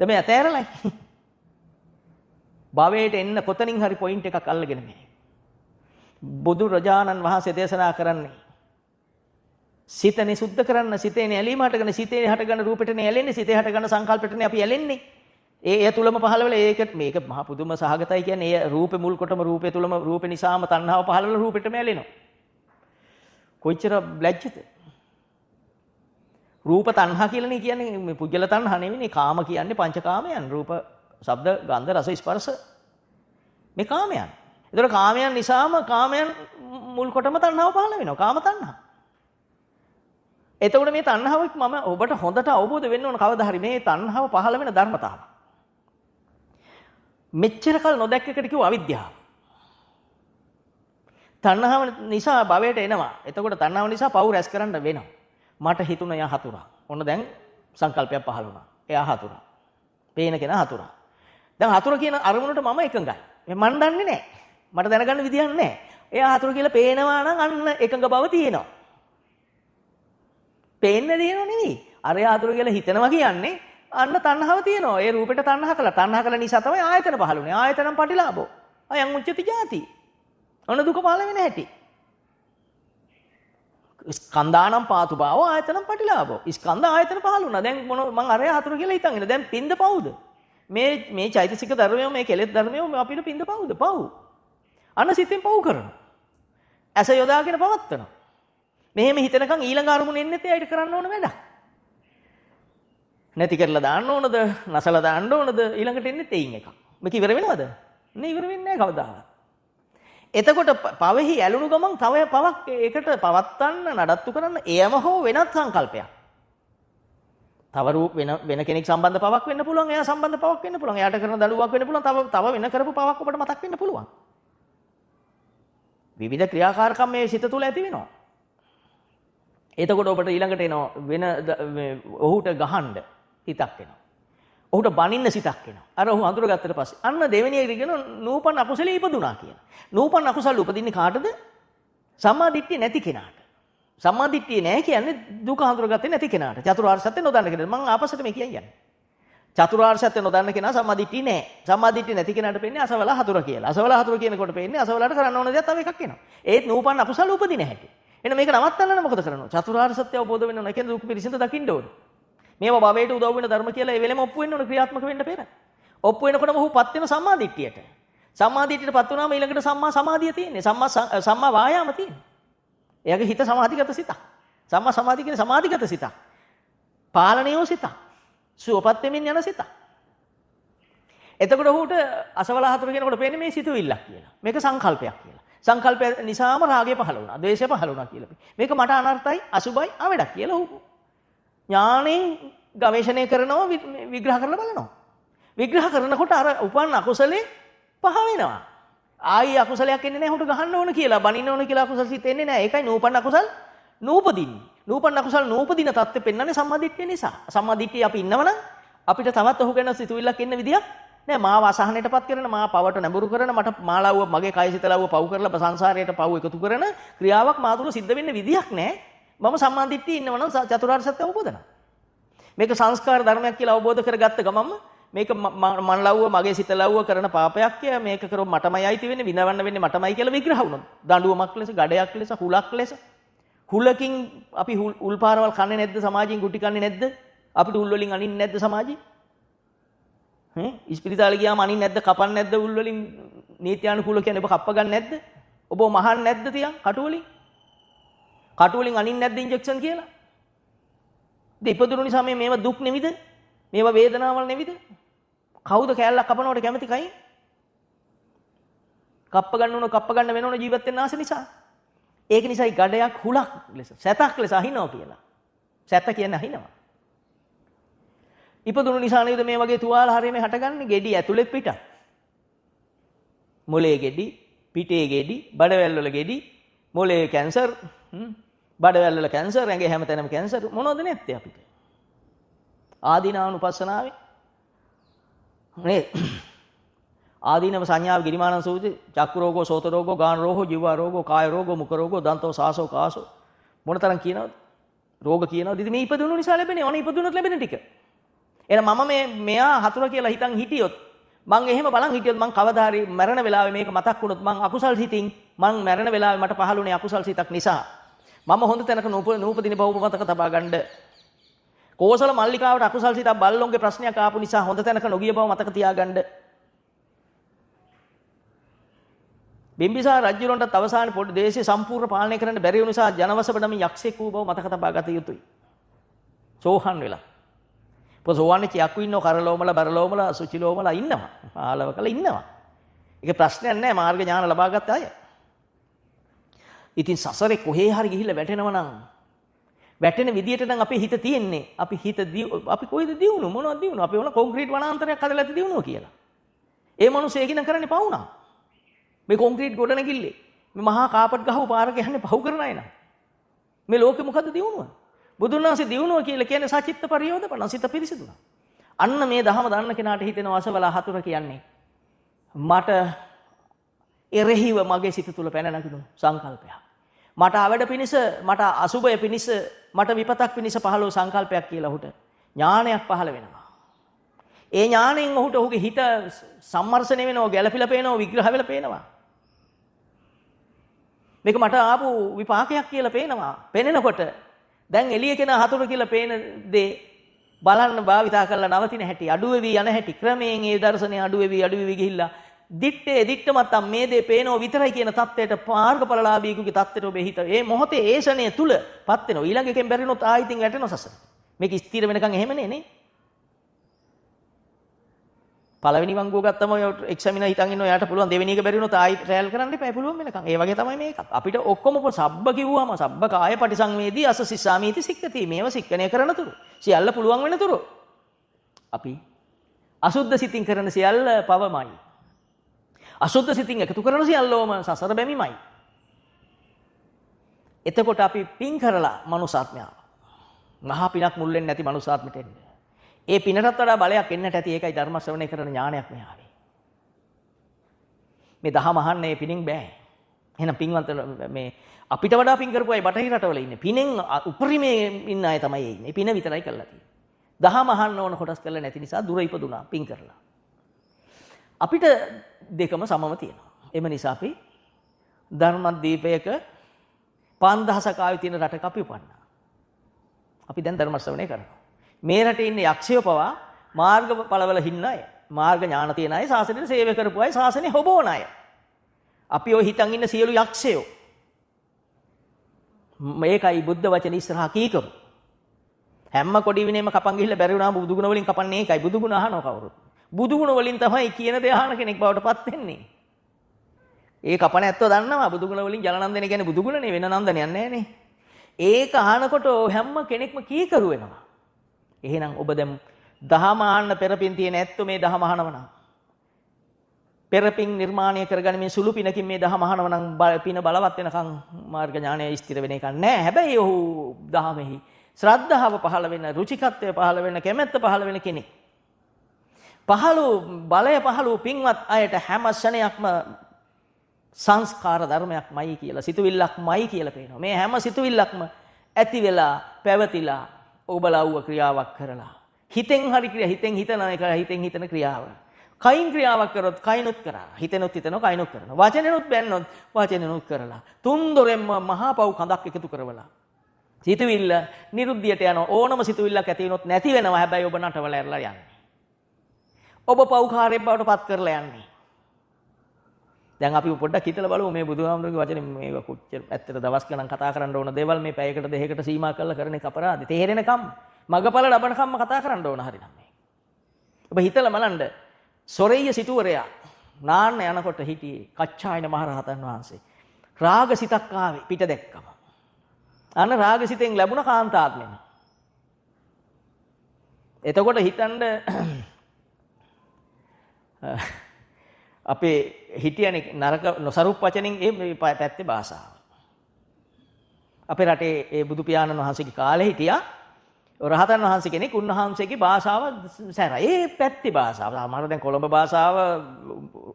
දැන් මේ ඇතෑරලා භවයට එන්න කොතනින් හරි පොයින්ට් එකක් අල්ලගෙන මේ. බුදු රජාණන් වහන්සේ දේශනා කරන්නේ සිතනේ සුද්ධ කරන්න, සිතේනේ ඇලීම හටගෙන, සිතේ හටගන්න රූපෙටනේ ඇලෙන්නේ, සිතේ හටගන්න සංකල්පෙටනේ අපි ඇලෙන්නේ. ඒ තුලම පහළ වෙලා ඒකට මේක මහා පුදුම සහගතයි කියන්නේ. ඒ රූපේ මුල් කොටම රූපේ තුලම රූපේ නිසාම තණ්හාව පහළ වෙලා රූපෙටම ඇලෙනවා. කොච්චර ලැජ්ජද? රූප තණ්හා කියලානේ කියන්නේ. මේ පුජ්‍යල තණ්හා නෙවෙයි. කාම කියන්නේ පංචකාමයන්. රූප, ශබ්ද, ගන්ධ, රස, ස්පර්ශ මේ කාමයන්. ඒතර කාමයන් නිසාම කාමයන් මුල් කොටම තණ්හාව පහළ වෙනවා. කාම තණ්හා. එතකොට මේ තණ්හාව මම ඔබට හොඳට අවබෝධ වෙන්න ඕන කවදා හරි මේ තණ්හාව පහළ වෙන ධර්මතාව. මෙච්චර කල් නොදැක්ක එකට කිව්ව අවිද්‍යාව. තණ්හාව නිසා භවයට එනවා. එතකොට තණ්හාව නිසා පව් රැස් කරන්න වෙනවා. මට හිතුණා යා හතුරා. ඔන්න දැන් සංකල්පයක් පහළ වුණා. එයා හතුරා. පේන කෙනා හතුරා. දැන් හතුර කියන අරමුණට මම එකඟයි. මම දන්නේ නැහැ. මට දැනගන්න විදියක් නැහැ. එයා හතුරු කියලා පේනවා නම් අන්න එකඟ බව තියෙනවා. පේන්නේ දිනව නෙවෙයි. අර එයා හතුරු කියලා හිතනවා කියන්නේ අන්න තණ්හාව තියෙනවා. ඒ රූපෙට තණ්හා කළා නිසා තමයි ආයතන පහළුනේ. ආයතනම් පටිලාභෝ. අයං උච්චති ජාති. ඔන්න දුක පහළ වෙන හැටි. ස්කන්ධානම් පාතු භාව ආයතනම් පටිලාභෝ. ස්කන්ධ ආයතන පහළ වුණා. දැන් මම අර එයා හතුරු කියලා හිතන් ඉන්න. දැන් පින්ද පවුද? මේ චෛතසික ධර්මය මේ කෙලෙස් ධර්මය අපිට පින්ද පවුද? පව්. අන්න සිතෙන් පව් කරනවා. ඇස යොදාගෙන පවත්වනවා. මෙහෙම හිතනකම් ඊළඟ අරමුණ එන්නේ නැතේ අයිට කරන්න ඕන වැඩක්. නැති කරලා දාන්න ඕනද? නැසලා දාන්න ඕනද? ඊළඟට එන්නේ තෙයින් එකක්. මේක ඉවර වෙනවද? නේ ඉවර වෙන්නේ නැහැ කවදාවත්. එතකොට පවෙහි ඇලුණු ගමන් තව පවක් ඒකට පවත්තන්න නඩත්තු කරන්න එයම හෝ වෙනත් සංකල්පයක්. තව රූප වෙන කෙනෙක් සම්බන්ධ පවක් වෙන්න පුළුවන්. එයා සම්බන්ධ පවක් වෙන්න පුළුවන්. එයාට කරන දඬුවමක් වෙන්න පුළුවන්. තව වෙන කරපු පවක් ඔබට මතක් වෙන්න පුළුවන්. විවිධ ක්‍රියාකාරකම් මේ සිත තුළ ඇති වෙනවා. එතකොට ඔබට ඊළඟට එනවා වෙන ඔහුට ගහන්න හිතක් එනවා. ඔහුට බනින්න සිතක් එනවා. අර ඔහු අඳුරගත්තට පස්සේ අන්න දෙවෙනි එක කියන නූපන් අකුසලයේ ඉපදුනා කියන. නූපන් අකුසල උපදින්නේ කාටද? සම්මාදිට්ඨිය නැති කෙනාට. සම්මාදිට්ඨිය නැහැ කියන්නේ දුක හඳුරගත්තේ නැති කෙනාට. චතුරාර්ය සත්‍ය නොදන්න කෙනාට. මම ආපස්සට මේ කියන්නේ. චතුරාර්ය සත්‍ය නොදන්න කෙනා සම්මාදිට්ඨිය නැහැ. සම්මාදිට්ඨිය නැති කෙනාට පෙන්නේ අසවල හතුර කියලා. අසවල හතුර කියනකොට පෙන්නේ අසවලට කරන්න ඕන දේක් තව එකක් එනවා. ඒත් නූපන් අකුසල උපදින හැටි. එන්න මේක නවත්තන්න මොකද කරන්නේ? චතුරාර්ය සත්‍ය අවබෝධ වෙන්න ඕන. ඒ කියන්නේ දුක් පිළිසිඳ දකින්න ඕනේ. මේවා භවයට උදව් වෙන ධර්ම කියලා ඒ වෙලෙම ඔප්පු වෙන්න ඕන ක්‍රියාත්මක වෙන්න පෙර. ඔප්පු වෙනකොටම ඔහුපත් වෙන සම්මාදිට්ඨියට. සම්මාදිට්ඨියටපත් වුණාම ඊළඟට සම්මා සමාධිය තියෙන්නේ. සම්මා වායාම තියෙන්නේ. එයාගේ හිත සමාධිගත සිතක්. සම්මා සමාධිය කියන්නේ සමාධිගත සිතක්. පාලනයෝ සිතක්. සුවපත් වෙමින් යන සිතක්. එතකොට ඔහුට අසවල හතුරු කියනකොට පේන්නේ මේ සිතුවිල්ලක් කියලා. මේක සංකල්පයක් කියලා. සංකල්පය නිසාම රාගය පහළ වුණා. ද්වේෂය පහළ වුණා කියලා. මේක මට අනර්ථයි, අසුබයි, අවඩක් කියලා ඔහු ඥාණයෙන් ගවේෂණය කරනවා, විග්‍රහ කරලා බලනවා. විග්‍රහ කරනකොට අර උපන් අකුසලේ පහ වෙනවා. ආයි අකුසලයක් එන්නේ නැහැ. උට ගහන්න ඕන කියලා, බනින්න ඕන කියලා අකුසල සිත් එන්නේ නැහැ. ඒකයි නූපන් අකුසල් නූපදින්නේ. නූපන් අකුසල් නූපදින தත්ත්වෙ පෙන්වන්නේ සම්මාදිට්ඨිය නිසා. සම්මාදිට්ඨිය අපි ඉන්නවනම් අපිට තවත් ඔහු ගැන සිතුවිල්ලක් එන්න විදියක් නෑ. මාව අසහනයටපත් කරන, මා පවට නැඹුරු කරන, මට මාලාව මගේ කය සිතලාව පව් කරලා සංසාරයට පව් එකතු කරන ක්‍රියාවක් මා තුළ සිද්ධ වෙන්න විදියක් නෑ. මම සම්මාදිට්ඨිය ඉන්නවනම් චතුරාර්ය සත්‍ය අවබෝධනා. මේක සංස්කාර ධර්මයක් කියලා අවබෝධ කරගත්ත ගමන්ම මේක මන්ලව්ව මගේ සිතලව්ව කරන පාපයක් කිය මේක කරොත් මටමයි අයිති වෙන්නේ, විඳවන්න වෙන්නේ මටමයි කියලා විග්‍රහ වුණොත් දඬුවමක් ලෙස, ගඩයක් ලෙස, හුලක් ලෙස. හුලකින් අපි උල් පාරවල් කන්නේ නැද්ද? සමාජයෙන් ගුටි කන්නේ නැද්ද? අපිට උල් වලින් අනින්නේ නැද්ද සමාජي? ඉස්පිරිතාලේ ගියාම අනින්නේ නැද්ද? කපන්නේ නැද්ද උල් වලින්? නීත්‍යානුකූල කියන්නේ ඔබ කප්ප ගන්න නැද්ද? ඔබ මහන්නේ නැද්ද තියන් කටු වලින්? කටු වලින් අනින්නේ නැද්ද ඉන්ජෙක්ෂන් කියලා? ඉපදුණු නිසා මේව දුක් නෙවිද? මේවා වේදනාවල් නෙවිද? කවුද කෑල්ලක් කපනකොට කැමති කයි? කප්ප ගන්න ඕන, කප්ප ගන්න වෙනවන ජීවත් වෙන්න ආස නිසා. ඒක නිසායි ගඩයක් හුලක් ලෙස, සැතක් ලෙස අහිනවා කියලා. සැත කියන්නේ අහිනවා. ඉපදුණු නිසා නේද මේ වගේ තුවාල හරියම හටගන්නේ? ගෙඩි ඇතුළෙත් පිටත්. මොලේ ගෙඩි, පිටේ ගෙඩි, බඩවැල් වල ගෙඩි, මොලේ කැන්සර්, බඩවැල් වල කැන්සර්, ඇඟේ හැමතැනම කැන්සර්. මොනවද නැත්තේ අපිට? ආදීනානුපස්සනාවේ නේ ආදීනව සංඥාව ගිරිමානන් සූත්‍රයේ චක්කු රෝගෝ, සෝත රෝගෝ, ගාන රෝගෝ, ජීව රෝගෝ, කාය රෝගෝ, මුඛ රෝගෝ, දන්තෝ සාසෝ කාසෝ මොනතරම් කියනවද? රෝග කියනවද? ඉතින් මේ ඉපදුණු නිසා ලැබෙන්නේ. ඕන ඉපදුණොත් ලැබෙන ටික. එහෙනම් මම මෙයා හතුර කියලා හිතන් හිටියොත්, මං එහෙම බලන් හිටියොත්, මං කවදා හරි මරණ වෙලාවේ මේක මතක් වුණොත්, මං අකුසල් සිතින් මං මරණ වෙලාවේ මට පහළුනේ අකුසල් සිතක් නිසා. මම හොඳ තැනක නූපදින බව මතක තබා ගන්න. කෝසල මල්ලිකාවට අකුසල් සිතක් බල්ලොන්ගේ ප්‍රශ්නයක් ආපු නිසා හොඳ තැනක නොගිය බව මතක තියාගන්න. බිම්බිසාර රජුරන්ටත් අවසානයේ පොඩි දේශය සම්පූර්ණ පාලනය කරන්න බැරි වුණ නිසා ජනවසබ නමින් යක්ෂයෙක් වූ බව මතක තබා ගත යුතුයි. සෝහන් වෙලා. පොසෝවන්නේ චක්කු ඉන්නව, කරලෝමල, බරලෝමල, සුචිලෝමල ඉන්නවා. ආලවකල ඉන්නවා. ඒක ප්‍රශ්නයක් නෑ මාර්ග ඥාන ලබාගත්ත අය. ඉතින් සසරේ කොහේ හරි ගිහිල්ලා වැටෙනවා නම්, වැටෙන විදියට නම් අපේ හිත තියෙන්නේ. අපි කොයිද දියුණු? මොනවද දියුණු? අපි වුණ කොන්ක්‍රීට් වනාන්තරයක් හදලා ඇති දියුණුව කියලා. ඒ මිනිස්සු ඒකිනම් කරන්නේ පවුනා. මේ කොන්ක්‍රීට් ගොඩනැගිල්ලේ මේ මහා කාපට් ගහව පාරක යන්නේ පහු කරන අය නම් මේ ලෝකෙ මොකද්ද දියුණුව? බුදුන් වහන්සේ දියුණුව කියලා කියන්නේ සචිත්ත පරියෝධපණ, සිත පිරිසිදුන. අන්න මේ දහම දන්න කෙනාට හිතෙනවා අසවලා හතුර කියන්නේ මට එරෙහිව මගේ සිත තුළ පැන නැගුණු සංකල්පයක්. මට අවඩ පිණිස, මට අසුබය පිණිස, මට විපතක් පිණිස පහළ වූ සංකල්පයක් කියලා ඔහුට ඥානයක් පහළ වෙනවා. ඒ ඥාණයෙන් ඔහුට ඔහුගේ හිත සම්මර්ෂණය වෙනවා, ගැළපිලා පේනවා, විග්‍රහ වෙලා පේනවා. මේක මට ආපු විපාකයක් කියලා පේනවා. පෙනෙනකොට දැන් එළිය කෙනා හතුරු කියලා පේන දේ බලන්න භාවිතා කරලා නවතින හැටි, අඩු වෙවි යන හැටි, ක්‍රමයෙන් ඒ දර්ශනය අඩු වෙවි ගිහිල්ලා දිත්තමත් මේ දේ පේනෝ විතරයි කියන தත්ත්වයට මාර්ගඵලලාභීකුගේ தත්ත්වයට ඔබේ හිත ඒ මොහොතේ ඒ ෂණය තුලපත් වෙනවා. ඊළඟ එකෙන් බැරිනොත් ආයිතින් වැටෙනවා සසර. මේක ස්ථිර වෙනකන් එහෙමනේ නේ. පළවෙනි වංගුව ගත්තම ඔය එක්සැමිනර් හිතන් ඉන්න ඔයාට පුළුවන්, දෙවෙනි එක බැරි වුණොත් ආයි ට්‍රයල් කරන්න එපා පුළුවන් වෙනකන්. ඒ වගේ තමයි මේක. අපිට ඔක්කොම සබ්බ කිව්වම සබ්බ කාය පටිසංවේදී අස සිස්සාමීති සික්කති. මේව සික්කණය කරන තුරු සියල්ල පුළුවන් වෙන තුරු අපි අසුද්ධ සිතින් කරන සියල්ල පවමයි. අසුද්ධ සිතින් එකතු කරන සියල්ලෝම සසර බැමිමයි. එතකොට අපි පින් කරලා මනුසාත්මයාව මහා පිනක් මුල් වෙන්නේ නැති මනුසාත්මයට එන්නේ. ඒ පිනටත් වඩා බලයක් එන්නට ඇති. ඒකයි ධර්ම ශ්‍රවණය කරන ඥානයක් මෙහාවේ. මේ දහම අහන්නේ පිනින් බෑ. එහෙනම් පින්වන්ත මේ අපිට වඩා පින් කරපු අය බටහිර රටවල ඉන්නේ. පිනෙන් උපරිමේ ඉන්න අය තමයි ඉන්නේ. පින විතරයි කරලා තියෙන්නේ. දහම අහන්න ඕන කොටස් කරලා නැති නිසා දුර ඉපදුනා පින් කරලා. අපිට දෙකම සමම තියෙනවා. එම නිසා අපි ධර්මදීපයක 5000ක ආයු තියෙන රටක අපි උපන්නා. අපි දැන් ධර්ම ශ්‍රවණය කරනවා. මේ රටේ ඉන්න යක්ෂයෝ පවා මාර්ගඵලවල හින්න අය, මාර්ග ඥාන තියෙන අය, ශාසනයට සේවය කරපු අය, ශාසනය හොබෝන අය. අපි ඔය හිතන් ඉන්න සියලු යක්ෂයෝ මේකයි බුද්ධ වචන ඉස්සරහා කීකරු. හැම කොඩි විනේම කපන් ගිහිල්ලා බැරි වුණාම බුදුගුණ වලින් කපන්නේ ඒකයි. බුදුගුණ අහනවා කවුරුත්. බුදුගුණ වලින් තමයි කියන දේ අහන කෙනෙක් බවට පත් වෙන්නේ. ඒ කපන ඇත්තෝ දන්නවා බුදුගුණ වලින් ජලනන්දන කියන්නේ බුදුගුණනේ, වෙන නන්දනයක් නැහැනේ. ඒක අහනකොට හැම කෙනෙක්ම කීකරු වෙනවා. එහෙනම් ඔබ දැන් දහම අහන්න පෙරපින් තියෙන ඇත්තෝ මේ දහම අහනවනම්, පෙරපින් නිර්මාණය කරගනිමින් සුළු පිනකින් මේ දහම අහනවනම් පින බලවත් වෙනකන් මාර්ග ඥානය ස්ථිර වෙන එකක් නැහැ. හැබැයි ඔහු දහමෙහි ශ්‍රද්ධාව පහළ වෙන, රුචිකත්වය පහළ වෙන, කැමැත්ත පහළ වෙන කෙනෙක්. බලය පහළ පින්වත් අයට හැම ශරණයක්ම සංස්කාර ධර්මයක්මයි කියලා, සිතුවිල්ලක්මයි කියලා පේනවා. මේ හැම සිතුවිල්ලක්ම ඇති වෙලා පැවතිලා ඔබලව්ව ක්‍රියාවක් කරලා හිතෙන් හරි හිතෙන් හිතන එක, හිතෙන් හිතන ක්‍රියාව. කයින් ක්‍රියාවක් කරොත් කයිනුත් කරා, හිතෙනුත් හිතනවා, කයිනුත් කරනවා. වචනෙනුත් බැන්නොත් වචනෙනුත් කරලා තුන් දොරෙන්ම මහා පව් කඳක් එකතු කරවලා සිතුවිල්ල නිරුද්ධියට යන ඕනම සිතුවිල්ලක් ඇති වෙනොත් නැති වෙනවා. හැබැයි ඔබ නටවල ඇරලා යන්නේ. ඔබ පව්කාරයෙක් බවට පත් කරලා යන්නේ. දැන් අපි පොඩ්ඩක් හිතලා බලමු මේ බුදුහාමුදුරුවෝ වචනේ මේක කොච්චර ඇත්තට දවස් ගණන් කතා කරන්න ඕන දේවල් මේ පැයකට දෙකකට සීමා කරලා කරන එක අපරාධයි. තේරෙනකම් මගපල ලබනකම්ම කතා කරන්න ඕන හරිනම් මේ. ඔබ හිතලා බලන්න සොරෙය්‍ය සිටුවරයා නාන්න යනකොට හිටියේ කච්චායන මහරහතන් වහන්සේ. රාගසිතක් ආවේ පිට දැක්කම. අන්න රාගසිතෙන් ලැබුණ කාන්තාත්මෙන්. එතකොට හිතන්න අපේ හිටියනේ නරක නොසරුප් වචනින් ඒ පැත්තේ භාෂාව. අපේ රටේ ඒ බුදු පියාණන් වහන්සේගේ කාලේ හිටියා රහතන් වහන්සේ කෙනෙක්. උන්වහන්සේගේ භාෂාව සැරයි. ඒ පැත්තේ භාෂාව. සමහර දැන් කොළඹ භාෂාව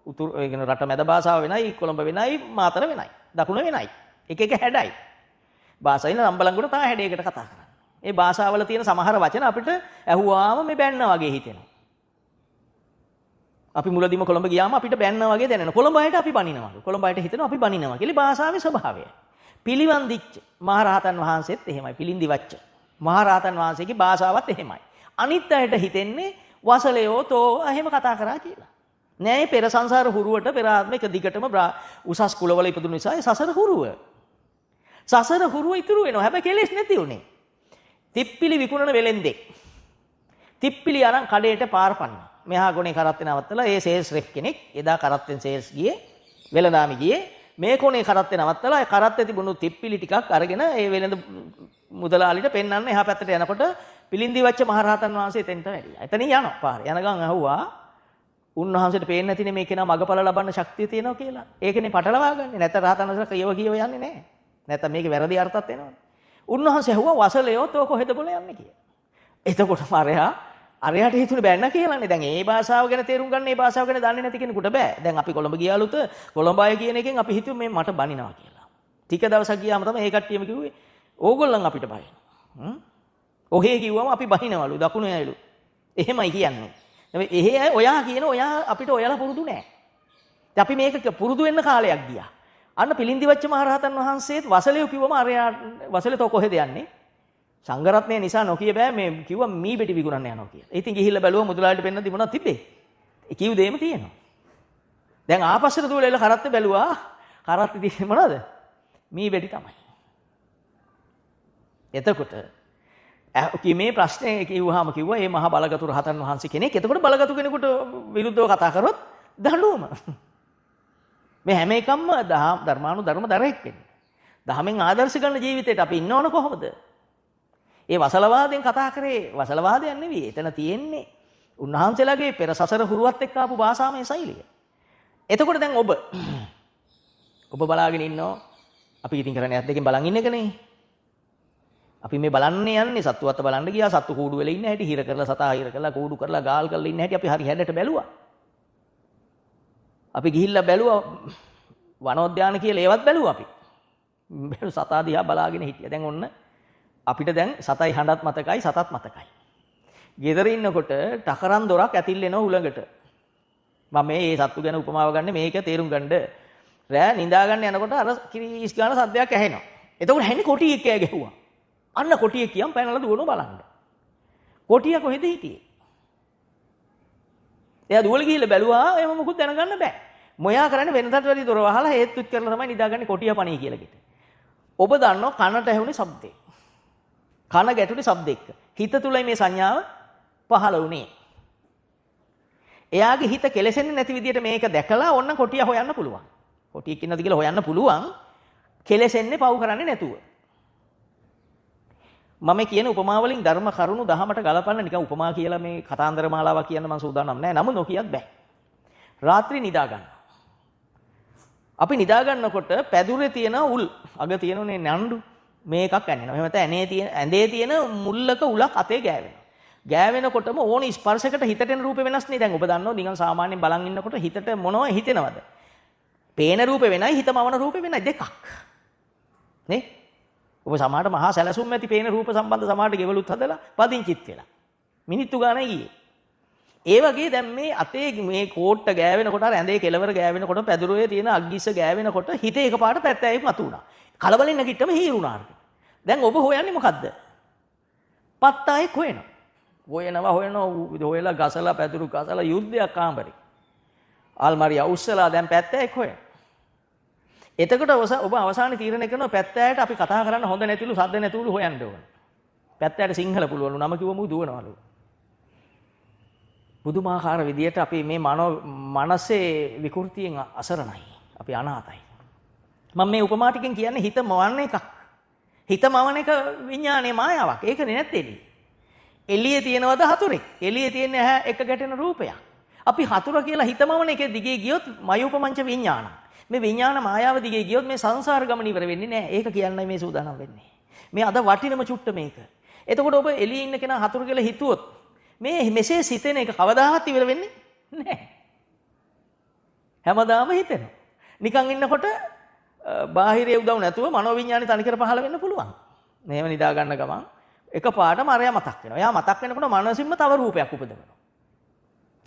උතුරු ඒ කියන රට මැද භාෂාව වෙනයි, කොළඹ වෙනයි, මාතර වෙනයි, දකුණ වෙනයි. එක එක හැඩයි. භාෂාවෙන් නම්බලංගුට තා හැඩයකට කතා කරන්නේ. ඒ භාෂාවල තියෙන සමහර වචන අපිට ඇහුවාම මේ බැන්නා වගේ හිතෙනවා. අපි මුලදීම කොළඹ ගියාම අපිට බැන්නා වගේ දැනෙනවා. කොළඹ අයට අපි බනිනවා. කොළඹ අයට හිතෙනවා අපි බනිනවා කියලා. භාෂාවේ ස්වභාවය. පිළිවන්දිච්ච මහරහතන් වහන්සේත් එහෙමයි. පිළින්දිවච්ච මහරහතන් වහන්සේගේ භාෂාවත් එහෙමයි. අනිත් අයට හිතෙන්නේ වසලයෝ තෝ එහෙම කතා කරා කියලා. නෑ පෙර සංසාර හුරුවට පෙර ආත්මික දිගටම උසස් කුලවල ඉපදුණු නිසා ඒ සසර හුරුව. සසර හුරුව ඉතුරු වෙනවා. හැබැයි කෙලෙස් නැති උනේ. තිප්පිලි විකුණන වෙලෙන්දෙක්. තිප්පිලි අරන් කඩේට පාර පන්නා. මෙහා ගොනේ කරත්තේ නවත්තලා ඒ සේල්ස් රෙප් කෙනෙක් එදා කරත්තෙන් සේල්ස් ගියේ වෙළඳාමි ගියේ මේ කොනේ කරත්තේ නවත්තලා ඒ කරත්තේ තිබුණු තිප්පිලි ටිකක් අරගෙන ඒ වෙළඳ මුදලාලිට පෙන්වන්න එහා පැත්තට යනකොට පිළින්දිවච්ච මහරහතන් වහන්සේ එතෙන්ට වැඩියා. එතනින් යනවා පාරේ. යන ගමන් අහුවා උන්වහන්සේට පේන්නේ නැතිනේ මේ කෙනා මගපල ලබන්න ශක්තිය තියෙනවා කියලා. ඒකනේ පටලවා ගන්නෙ. නැත්නම් රහතන් වහන්සේලා කියව යන්නේ නැහැ. නැත්නම් මේකේ වැරදි අර්ථයක් එනවනේ. උන්වහන්සේ අහුවා වසලයෝ තෝ කොහෙද බොල යන්නේ කියලා. එතකොට මාරයා අරයට හිතුනේ බෑන්න කියලානේ. දැන් මේ භාෂාව ගැන තේරුම් ගන්න මේ භාෂාව ගැන දන්නේ නැති කෙනෙකුට බෑ. දැන් අපි කොළඹ ගියාලුත් කොළඹ අය කියන එකෙන් අපි හිතුවේ මේ මට බනිනවා කියලා. ටික දවසක් ගියාම තමයි මේ කට්ටියම කිව්වේ ඕගොල්ලන් අපිට බනිනවා. ඔහේ කිව්වම අපි බනිනවලු දකුණු ඇයලු. එහෙමයි කියන්නේ. හැබැයි එහෙ අය ඔයා කියන ඔයා අපිට ඔයාලා පුරුදු නෑ. ඉතින් අපි මේක පුරුදු වෙන්න කාලයක් ගියා. අන්න පිළින්දිවච්ච මහරහතන් වහන්සේත් වසලෙව කිව්වම අරයා වසලේ තෝ කොහෙද යන්නේ? සංඝරත්නය නිසා නොකිය බෑ මේ කිව්වා මී බෙටි විකුණන්න යනවා කියලා. ඉතින් ගිහිල්ලා බැලුවා මුදලාලිට පෙන්නද්දි මොනවද තිබ්බේ? ඒ කිව් දෙයම තියෙනවා. දැන් ආපස්සට දුවලා එල කරත්තේ බැලුවා. කරත්තේ තියෙන්නේ මොනවද? මී බෙටි තමයි. එතකොට මේ ප්‍රශ්නේ කිව්වහම කිව්වා මේ මහා බලගතු රහතන් වහන්සේ කෙනෙක්. එතකොට බලගතු කෙනෙකුට විරුද්ධව කතා කරොත් දඬුවම. මේ හැම එකක්ම ධර්මානුධර්ම දරෙක් වෙන්නේ. දහමෙන් ආදර්ශ ගන්න ජීවිතේට අපි ඉන්නවන කොහොමද? ඒ වසලවාදයෙන් කතා කරේ වසලවාදයක් නෙවෙයි. එතන තියෙන්නේ උන්වහන්සේලාගේ පෙර සසර හුරුවත් එක්ක ආපු භාෂාමය ශෛලිය. එතකොට දැන් ඔබ බලාගෙන ඉන්නවා. අපි ඉතින් කරන්නේ ඇස් දෙකෙන් බලන් ඉන්න එකනේ. අපි මේ බලන්නේ යන්නේ සත්තුවත්ත බලන්න ගියා. සත්තු කූඩු වෙල ඉන්න හැටි, හිර කරලා සතා හිර කරලා කූඩු කරලා ගාල් කරලා ඉන්න හැටි අපි හරි හැඩට බැලුවා. අපි ගිහිල්ලා බැලුවා වනෝද්‍යාන කියලා ඒවත් බැලුවා අපි. සතා දිහා බලාගෙන හිටියා. දැන් ඔන්න අපිට දැන් සතයි හඬත් මතකයි සතත් මතකයි. ගෙදර ඉන්නකොට ටකරන් දොරක් ඇතිල් එනවා උලඟට. මම මේ සත්තු ගැන උපමාව ගන්න මේක තේරුම් ගන්න. රෑ නිදා ගන්න යනකොට අර කිරිස් ගාන සද්දයක් ඇහෙනවා. එතකොට හැන්නේ කොටියෙක් කෑ ගැහුවා. අන්න කොටියෙක් කියන් පැනලා දුවනවා බලන්න. කොටියා කොහෙද හිටියේ? එයා දුවලා ගිහිල්ලා බැලුවා එහෙම මොකුත් දැනගන්න බෑ. මොයා කරන්නේ වෙනතට වැඩි දොර වහලා හේතුත් කරලා තමයි නිදාගන්නේ කොටියා පණී කියලා කිව්ට. ඔබ දන්නවා කනට ඇහුනේ ශබ්දේ. කන ගැටුනේ ශබ්ද එක්ක. හිත තුලයි මේ සංඥාව පහළ වුණේ. එයාගේ හිත කෙලෙසෙන්නේ නැති විදියට මේක දැකලා ඔන්න කොටියා හොයන්න පුළුවන්. කොටියෙක් ඉන්නද කියලා හොයන්න පුළුවන්. කෙලෙසෙන්නේ පව් කරන්නේ නැතුව. මම කියන උපමා වලින් ධර්ම කරුණු දහමට ගලපන්න නිකන් උපමා කියලා මේ කතාන්දර මාලාවක් කියන්න මම සූදානම් නැහැ. නමුත් නොකියත් බෑ. රාත්‍රී නිදා ගන්න. අපි නිදා ගන්නකොට පැදුරේ තියෙන උල් අග තියෙනනේ නණ්ඩු මේකක් ඇනෙනවා. එහෙම නැත්නම් ඇඳේ තියෙන මුල්ලක උලක් අතේ ගෑවෙනවා. ගෑවෙනකොටම ඕන ස්පර්ශයකට හිතට එන රූපේ වෙනස් නේ. දැන් ඔබ දන්නවා නිකන් සාමාන්‍යයෙන් බලන් ඉන්නකොට හිතට මොනවද හිතෙනවද? පේන රූපේ වෙනයි හිතමවන රූපේ වෙනයි දෙකක්. නේ? ඔබ සමහරට මහා සැලසුම් ඇති පේන රූප සම්බන්ධ සමහරට ගෙවලුත් හදලා පදිංචිත් වෙලා. මිනිත්තු ගානයි ගියේ. ඒ වගේ දැන් මේ අතේ මේ කෝට්ට ගෑවෙනකොට අර ඇඳේ කෙලවර ගෑවෙනකොට පැදුරේ තියෙන අග්ගිස්ස ගෑවෙනකොට හිතේ එකපාරට පැත්තෑයෙක් මතු වුණා. කලබලෙන් නැගිට්ටම හීරුණා. දැන් ඔබ හොයන්නේ මොකද්ද? පත්තායෙක් හොයනවා. හොයලා ගසලා පැදුරු ගසලා යුද්ධයක් ආඹරි. ආල්මාරිය උස්සලා දැන් පැත්තෑයෙක් හොයන. එතකොට ඔබ අවසානයේ තීරණය කරනවා පැත්තෑයට අපි කතා කරන්න හොඳ නැතිලු සද්ද නැතිලු හොයන්න ඕන. පැත්තෑයට සිංහල පුළුවන්ලු නම කිව්වම දුවනවලු. බුදුමාහාර විදියට අපි මේ මනසේ විකෘතියෙන් අසරණයි. අපි අනාතයි. මම මේ උපමා ටිකෙන් කියන්නේ හිත මවන්න එකක්. හිත මවන එක විඥානයේ මායාවක්. ඒකනේ නැත්තේ. එළියේ තියෙනවද හතුරෙක්? එළියේ තියෙන ඇහැ එක ගැටෙන රූපයක්. අපි හතුර කියලා හිත මවන එකේ දිගේ ගියොත් මයූපමංච විඥාන. මේ විඥාන මායාව දිගේ ගියොත් මේ සංසාර ගමන ඉවර වෙන්නේ නැහැ. ඒක කියන්නයි මේ සූදානම් වෙන්නේ. මේ අද වටිනම චුට්ට මේක. එතකොට ඔබ එළියේ ඉන්න කෙනා හතුරු කියලා හිතුවොත් මේ මෙසේ සිතෙන එක කවදාවත් ඉවර වෙන්නේ නැහැ. හැමදාම හිතෙනවා. නිකන් ඉන්නකොට බාහිරයේ උදව් නැතුව මනෝවිඤ්ඤාණය තනිකර පහළ වෙන්න පුළුවන්. මේව නිදා ගන්න ගමන් එකපාරටම අරයා මතක් වෙනවා. එයා මතක් වෙනකොට මනසින්ම තව රූපයක් උපදවනවා.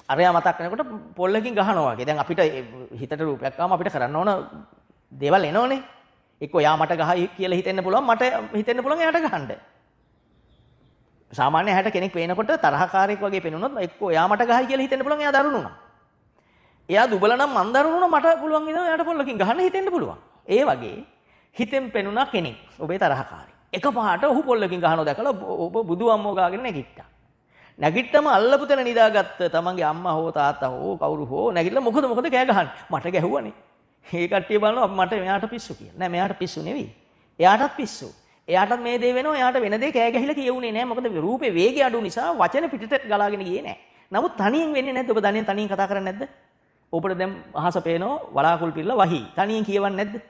අරයා මතක් වෙනකොට පොල්ලකින් ගහනවා වගේ. දැන් අපිට හිතට රූපයක් ආවම අපිට කරන්න ඕන දේවල් එනෝනේ. එක්කෝ යා මට ගහයි කියලා හිතෙන්න පුළුවන්, මට හිතෙන්න පුළුවන් එයාට ගහන්න. සාමාන්‍ය හැට කෙනෙක් පේනකොට තරහකාරයෙක් වගේ පේනොත් එක්කෝ යා මට ගහයි කියලා හිතෙන්න පුළුවන්, එයා දරුණුණා. එයා දුබල නම් මන් දරුණුණා, මට පුළුවන් නේද එයාට පොල්ලකින් ගහන්න හිතෙන්න පුළුවන්. ඒ වගේ හිතෙන් පෙනුණා කෙනෙක් ඔබේ තරහකාරී. එකපාරට ඔහු පොල්ලකින් ගහනවා දැකලා ඔබ බුදු අම්මෝ ගාගෙන නැගිට්ටා. නැගිට්ටම අල්ලපු තැන නිදාගත්ත තමන්ගේ අම්මා හෝ තාත්තා හෝ කවුරු හෝ නැගිටලා මොකද කෑ ගහන්නේ? මට ගැහුවනේ. ඒ කට්ටිය බලනවා මට මෙයාට පිස්සු කියලා. නෑ මෙයාට පිස්සු නෙවෙයි. එයාටත් පිස්සු. එයාටත් මේ දේ වෙනවා. එයාට වෙන දේ කෑ ගැහිලා කියුනේ නෑ. මොකද රූපේ වේගය අඩු නිසා වචන පිටට ගලාගෙන ගියේ නෑ. නමුත් තනියෙන් වෙන්නේ නැද්ද? ඔබ තනියෙන් කතා කරන්නේ නැද්ද? ඔබට දැන් අහස පේනවා වලාකුළු පිරලා වහී. තනියෙන් කියවන්නේ නැද්ද?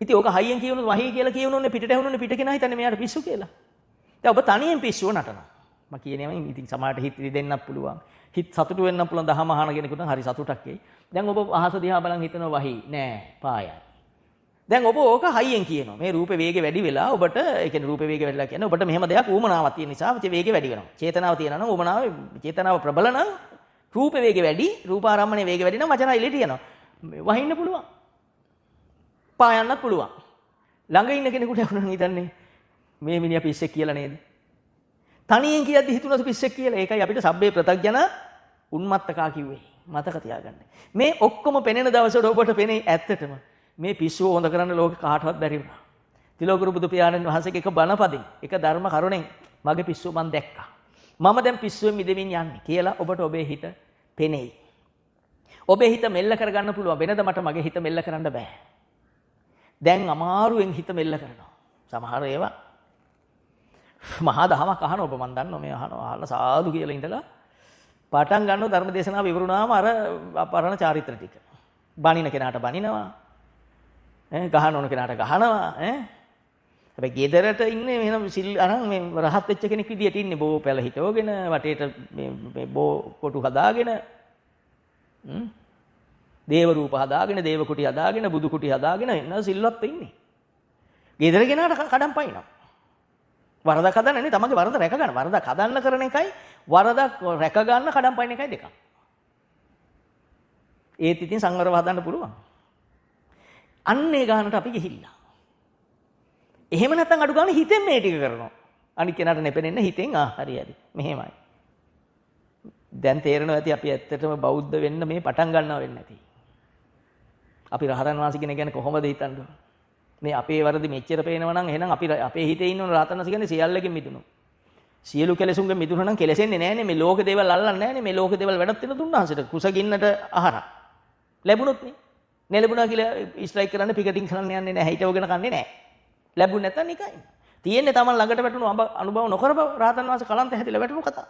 ඉතින් ඔක හයියෙන් කියවනොත් වහී කියලා කියවනෝනේ පිටට ඇහුනෝනේ පිට කෙනා හිතන්නේ මෙයාට පිස්සු කියලා. දැන් ඔබ තනියෙන් පිස්සුව නටනවා. මම කියනේම ඉතින් සමහරට හිත දෙන්නත් පුළුවන්. හිත සතුටු වෙන්න පුළුවන් දහම අහන කෙනෙකුට හරි සතුටක් එයි. දැන් ඔබ අහස දිහා බලන් හිතනවා වහි නෑ පායයි. දැන් ඔබ ඕක හයියෙන් කියනවා. මේ රූපේ වේගය වැඩි වෙලා ඔබට ඒ කියන්නේ රූපේ වේගය වැඩිලා කියන්නේ ඔබට මෙහෙම දෙයක් ඌමනාවක් තියෙන නිසා වේගය වැඩි වෙනවා. චේතනාව තියෙනවා නම් ඌමනාව චේතනාව ප්‍රබල නම් රූපේ වේගය වැඩි, රූපාරම්මණයේ වේගය වැඩි නම් වචන එළියට යනවා. වහින්න පුළුවන්. පායන්නත් පුළුවන්. ළඟ ඉන්න කෙනෙකුට වුණා හිතන්නේ මේ මිනිහා පිස්සෙක් කියලා නේද? තනියෙන් කියද්දි හිතුණා පිස්සෙක් කියලා. ඒකයි අපිට සබ්බේ ප්‍රත්‍යඥ උන්මත්තකා කිව්වේ. මතක තියාගන්න. මේ ඔක්කොම පෙනෙන දවසට ඔබට පෙනේ ඇත්තටම මේ පිස්සුව හොඳ කරන්න ලෝකේ කාටවත් බැරි වුණා. තිලෝකරු බුදු පියාණන් වහන්සේගේ එක බණපදින්, එක ධර්ම කරුණෙන් මගේ පිස්සුව මම දැක්කා. මම දැන් පිස්සුවෙන් මිදෙමින් යන්නේ කියලා ඔබට ඔබේ හිත පෙනෙයි. ඔබේ හිත මෙල්ල කරගන්න පුළුවන්. වෙනද මට මගේ හිත මෙල්ල කරන්න බෑ. දැන් අමාරුවෙන් හිත මෙල්ල කරනවා. සමහර ඒවා මහා දහමක් අහන ඔබ මන් දන්නවා මේ අහලා සාදු කියලා ඉඳලා පටන් ගන්නව ධර්ම දේශනාව ඉවරුනාම අර අපරණ චාරිත්‍ර ටික. බණින කෙනාට බණිනවා. ගහන ඕන කෙනාට ගහනවා. හැබැයි ගෙදරට ඉන්නේ මෙහෙම සිල් අරන් මේ රහත් වෙච්ච කෙනෙක් විදියට ඉන්නේ බෝ පැල හිටවගෙන වටේට මේ බෝ කොටු හදාගෙන දේව රූප හදාගෙන දේව කුටි හදාගෙන බුදු කුටි හදාගෙන එන්න සිල්වත් ඉන්නේ. ගෙදර කෙනාට කඩම් පයින්නවා. වරදක් හදන්න නේ තමගේ වරද රැක ගන්න. වරදක් හදන්න කරන එකයි වරදක් රැක ගන්න කඩම් පයින් එකයි දෙකක්. ඒත් ඉතින් සංවරව හදන්න පුළුවන්. අන්නේ ගානට අපි ගිහිල්ලා. එහෙම නැත්නම් අඩු ගන්න හිතෙන් මේ ටික කරනවා. අනිත් කෙනාට නෙපෙනෙන්න හිතෙන් හරි හරි. මෙහෙමයි. දැන් තේරෙනවා ඇති අපි ඇත්තටම බෞද්ධ වෙන්න මේ පටන් ගන්නවා වෙන්නේ නැති. අපි රහතන් වහන්සේ කෙනෙක් ගැන කොහොමද හිතන්නේ? මේ අපේ වරදි මෙච්චර පේනවා නම් එහෙනම් අපි අපේ හිතේ ඉන්න රහතන් වහන්සේ කියන්නේ සියල්ලකින් මිදුණු. සියලු කෙලෙසුන්ගෙන් මිදුණා නම් කෙලෙසෙන්නේ නැහැනේ. මේ ලෝක දේවල් අල්ලන්නේ නැහැනේ. මේ ලෝක දේවල් වැඩක් වෙන දුන්නාන්සට කුසගින්නට ආහාර ලැබුණොත් නේ. නැලැබුණා කියලා ස්ට්‍රයික් කරන්න පිකටින් කරන්න යන්නේ නැහැ. හිටවගෙන කන්නේ නැහැ. ලැබුණ නැත්නම් නිකයි. තියෙන්නේ Taman ළඟට වැටුණු අනුභව නොකර රහතන් වහන්සේ කලන්ත හැදිලා වැටුණු කතා.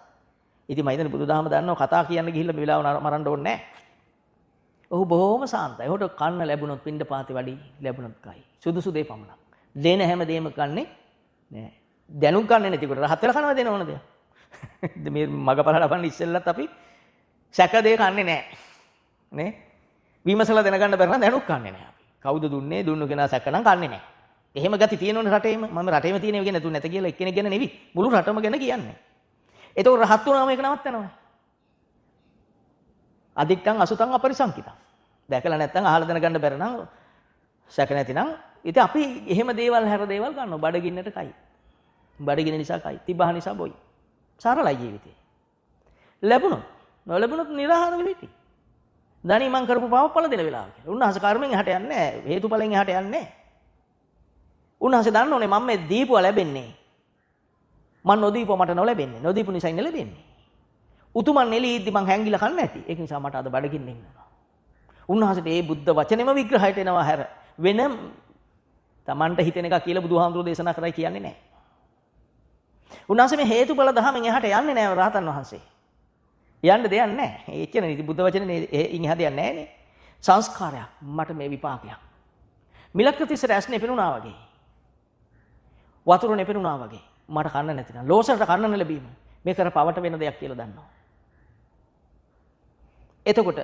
ඉතින් මම හිතන්නේ බුදුදහම දන්නවා කතා කියන්න ගිහිල්ලා මේ වෙලාව මරන්න ඕනේ නැහැ. ඔහු බොහොම සාන්තයි. ඔහුට කන්න ලැබුණොත් පින්ඩ පාතේ වැඩි ලැබුණොත් කයි. සුදුසු දේ පමණක්. දෙන හැම දෙයක්ම කන්නේ නෑ. දැනුම් කන්නේ නැතිකොට රහත් වෙලා කනවා දෙන ඕන දෙයක්. මේ මගපල ලබන්න ඉස්සෙල්ලත් අපි සැක දෙය කන්නේ නෑ. නේ? විමසලා දැනගන්න බැරි නම් දැනුම් කන්නේ නෑ අපි. කවුද දුන්නේ? දුන්නු කෙනා සැක නම් කන්නේ නෑ. එහෙම ගති තියෙනවනේ රටේම. මම රටේම තියෙන එක ගැන දුන්නේ නැත කියලා එක්කෙනෙක් ගැන නෙවි. මුළු රටම ගැන කියන්නේ. ඒතකොට රහත් වුණාම ඒක නවත්තනවා. අදික්ටං අසුතං අපරිසංකිතං. දැකලා නැත්නම් අහලා දැනගන්න බැර නම් සැක නැතිනම් ඉතින් අපි එහෙම දේවල් හැර දේවල් ගන්නවා. බඩගින්නට කයි. බඩගින්න නිසා කයි. තිබහ නිසා බොයි. සරලයි ජීවිතේ. ලැබුණොත් නොලැබුණොත් නිරාහාර වෙලිටි. ධනි මං කරපු පාවපල දෙන වෙලාව කියලා. උන්වහන්සේ කර්මෙන් එහාට යන්නේ නැහැ. හේතුඵලෙන් එහාට යන්නේ නැහැ. උන්වහන්සේ දන්නෝනේ මම මේ දීපුවා ලැබෙන්නේ. මං නොදීපුවා මට නොලැබෙන්නේ. නොදීපු නිසා ඉන්නේ ලැබෙන්නේ. උතුමන් නෙලීද්දි මං හැංගිලා කන්නේ නැති. ඒක නිසා මට අද බඩගින්න ඉන්නවා. උන්වහන්සේට මේ බුද්ධ වචනේම විග්‍රහයට එනවා හැර වෙන Tamanට හිතෙන එක කියලා බුදුහාමුදුරුවෝ දේශනා කරයි කියන්නේ නැහැ. උන්වහන්සේ මේ හේතුඵල ධමෙන් එහාට යන්නේ නැහැ රහතන් වහන්සේ. යන්න දෙයක් නැහැ. ඒ කියන්නේ බුද්ධ වචනේ ඉන් එහා දෙයක් නැහැ නේ. සංස්කාරයක් මට මේ විපාකයක්. මිලක්කතිස්සට ඇස්නේ පෙනුණා වගේ. වතුරනේ පෙනුණා වගේ. මට කන්න නැතිනම් ලෝසරට කන්න ලැබීම මේ කර පවට වෙන දෙයක් කියලා දන්නවා. එතකොට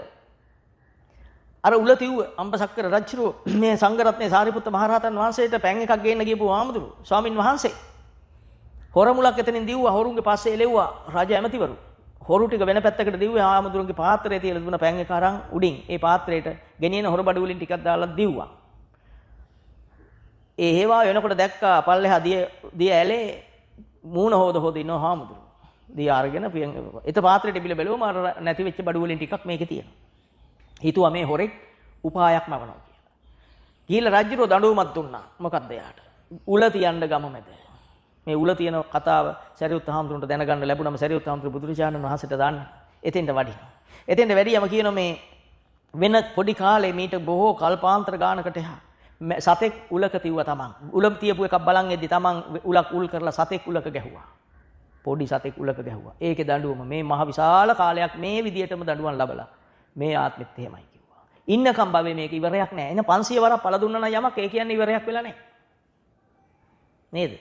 අර උල තිව්ව අම්බසක්කර රජුරෝ මේ සංඝරත්නයේ සාරිපුත්ත මහරහතන් වහන්සේට පැන් එකක් ගේන්න ගියපු ආමුදුරු ස්වාමින් වහන්සේ හොර මුලක් එතනින් දිව්වා. හොරුන්ගේ පස්සේ එලෙව්වා රජ ඇමතිවරු. හොරු ටික වෙන පැත්තකට දිව්වා. ආමුදුරුන්ගේ පාත්‍රයේ තියලා දුන්න පැන් එක අරන් උඩින් ඒ පාත්‍රයට ගෙනියන හොර බඩු වලින් ටිකක් දාලා දිව්වා. ඒ හේවා වෙනකොට දැක්කා පල්ලෙහා දිය ඇලේ මූණ හොද ඉන්න ආමුදුරු. දිය අරගෙන එත පාත්‍රයට බිල බැලුවම අර නැති වෙච්ච බඩු වලින් ටිකක් මේකේ තියෙනවා. හිතුවා මේ හොරෙක් උපායක් මවනවා කියලා. ගිහිල්ලා රජුරෝ දඬුවමක් දුන්නා. මොකක්ද යාට? උල තියන්න ගම මැද. මේ උල තියෙන කතාව සරියුත් හාමුදුරන්ට දැනගන්න ලැබුණම සරියුත් හාමුදුරු බුදුරජාණන් වහන්සේට දාන්න. එතෙන්ට වඩිනවා. එතෙන්ට වැඩියම කියනවා මේ වෙන පොඩි කාලේ මීට බොහෝ කල්පාන්තර ගානකට එහා සතෙක් උලක තියුවා තමන්. උල තියපු එකක් බලන් එද්දි තමන් උලක් උල් කරලා සතෙක් උලක ගැහුවා. පොඩි සතෙක් උලක ගැහුවා. ඒකේ දඬුවම මේ මහ විශාල කාලයක් මේ විදියටම දඬුවම් ලැබලා මේ ආත්මෙත් එහෙමයි කිව්වා. ඉන්නකම් භවයේ මේක ඉවරයක් නෑ. එන 500 වරක් පළ දුන්නා නම් යමක් ඒ කියන්නේ ඉවරයක් වෙලා නෑ. නේද?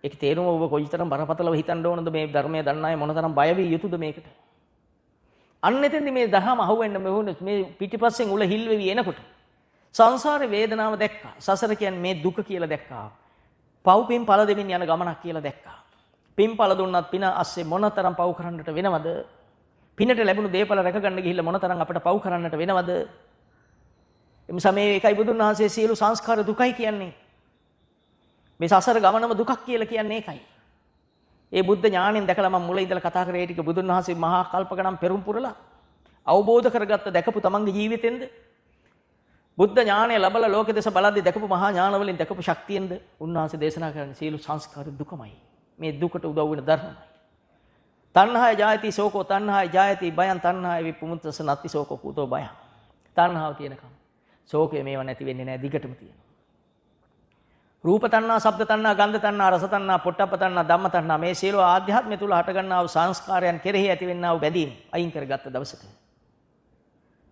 ඒක තේරුම ඔබ කොයිතරම් බරපතලව හිතන්න ඕනද මේ ධර්මය දන්න අය මොනතරම් බය වී යුතුද මේකට. අන්න එතෙන්දි මේ දහම අහුවෙන්න මේ පිටිපස්සෙන් උල හිල් වෙවි එනකොට සංසාරේ වේදනාව දැක්කා. සසර කියන්නේ මේ දුක කියලා දැක්කා. පව් පින් පළ දෙමින් යන ගමනක් කියලා දැක්කා. පින් පළ දුන්නත් පින අස්සේ මොනතරම් පව් කරන්නට වෙනවද? පිනට ලැබුණු දේපල රැක ගන්න ගිහිල්ලා මොනතරම් අපිට පව් කරන්නට වෙනවද? එනිසා මේ එකයි බුදුන් වහන්සේ සියලු සංස්කාර දුකයි කියන්නේ. මේ සසර ගමනම දුකක් කියලා කියන්නේ ඒකයි. ඒ බුද්ධ ඥාණයෙන් දැකලා මම මුල ඉඳලා කතා කරේ ටික බුදුන් වහන්සේ මහා කල්ප ගණන් පෙරම් පුරලා අවබෝධ කරගත්ත දැකපු තමන්ගේ ජීවිතෙන්ද බුද්ධ ඥාණය ලැබලා ලෝකෙ දෙස බලද්දී දැකපු මහා ඥාන වලින් දැකපු ශක්තියෙන්ද උන්වහන්සේ දේශනා කරන්නේ සියලු සංස්කාර දුකමයි. මේ දුකට උදව් වෙන ධර්මමයි. තණ්හාය ජායති සෝකෝ තණ්හාය ජායති බයං තණ්හාය විපමුත්තස නත්ති සෝකෝ කුතෝ බයං. තණ්හාව තියෙනකම් ශෝකය මේව නැති වෙන්නේ නැහැ දිගටම තියෙනවා. රූප තණ්හා, ශබ්ද තණ්හා, ගන්ධ තණ්හා, රස තණ්හා, පොට්ටප්ප තණ්හා, ධම්ම තණ්හා මේ සියලු ආධ්‍යාත්මය තුල හටගන්නා වූ සංස්කාරයන් කෙරෙහි ඇතිවෙනා වූ බැඳීම් අයින් කරගත්ත දවසට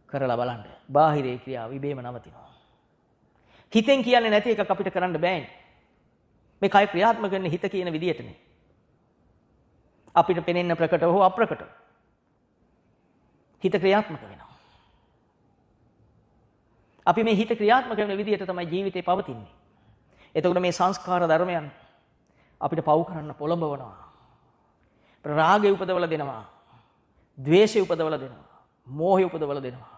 කරලා බලන්න. බාහිරේ ක්‍රියාව ඉබේම නවතිනවා. හිතෙන් කියන්නේ නැති එකක් අපිට කරන්න බෑනේ. මේ කය ක්‍රියාත්මක වෙන්නේ හිත කියන විදියටනේ. අපිට පෙනෙන්න ප්‍රකට හෝ අප්‍රකට හිත ක්‍රියාත්මක වෙනවා. අපි මේ හිත ක්‍රියාත්මක වෙන විදියට තමයි ජීවිතේ පවතින්නේ. එතකොට මේ සංස්කාර ධර්මයන් අපිට පව් කරන්න පොළඹවනවා. රාගය උපදවලා දෙනවා. ද්වේෂය උපදවලා දෙනවා. මෝහය උපදවලා දෙනවා.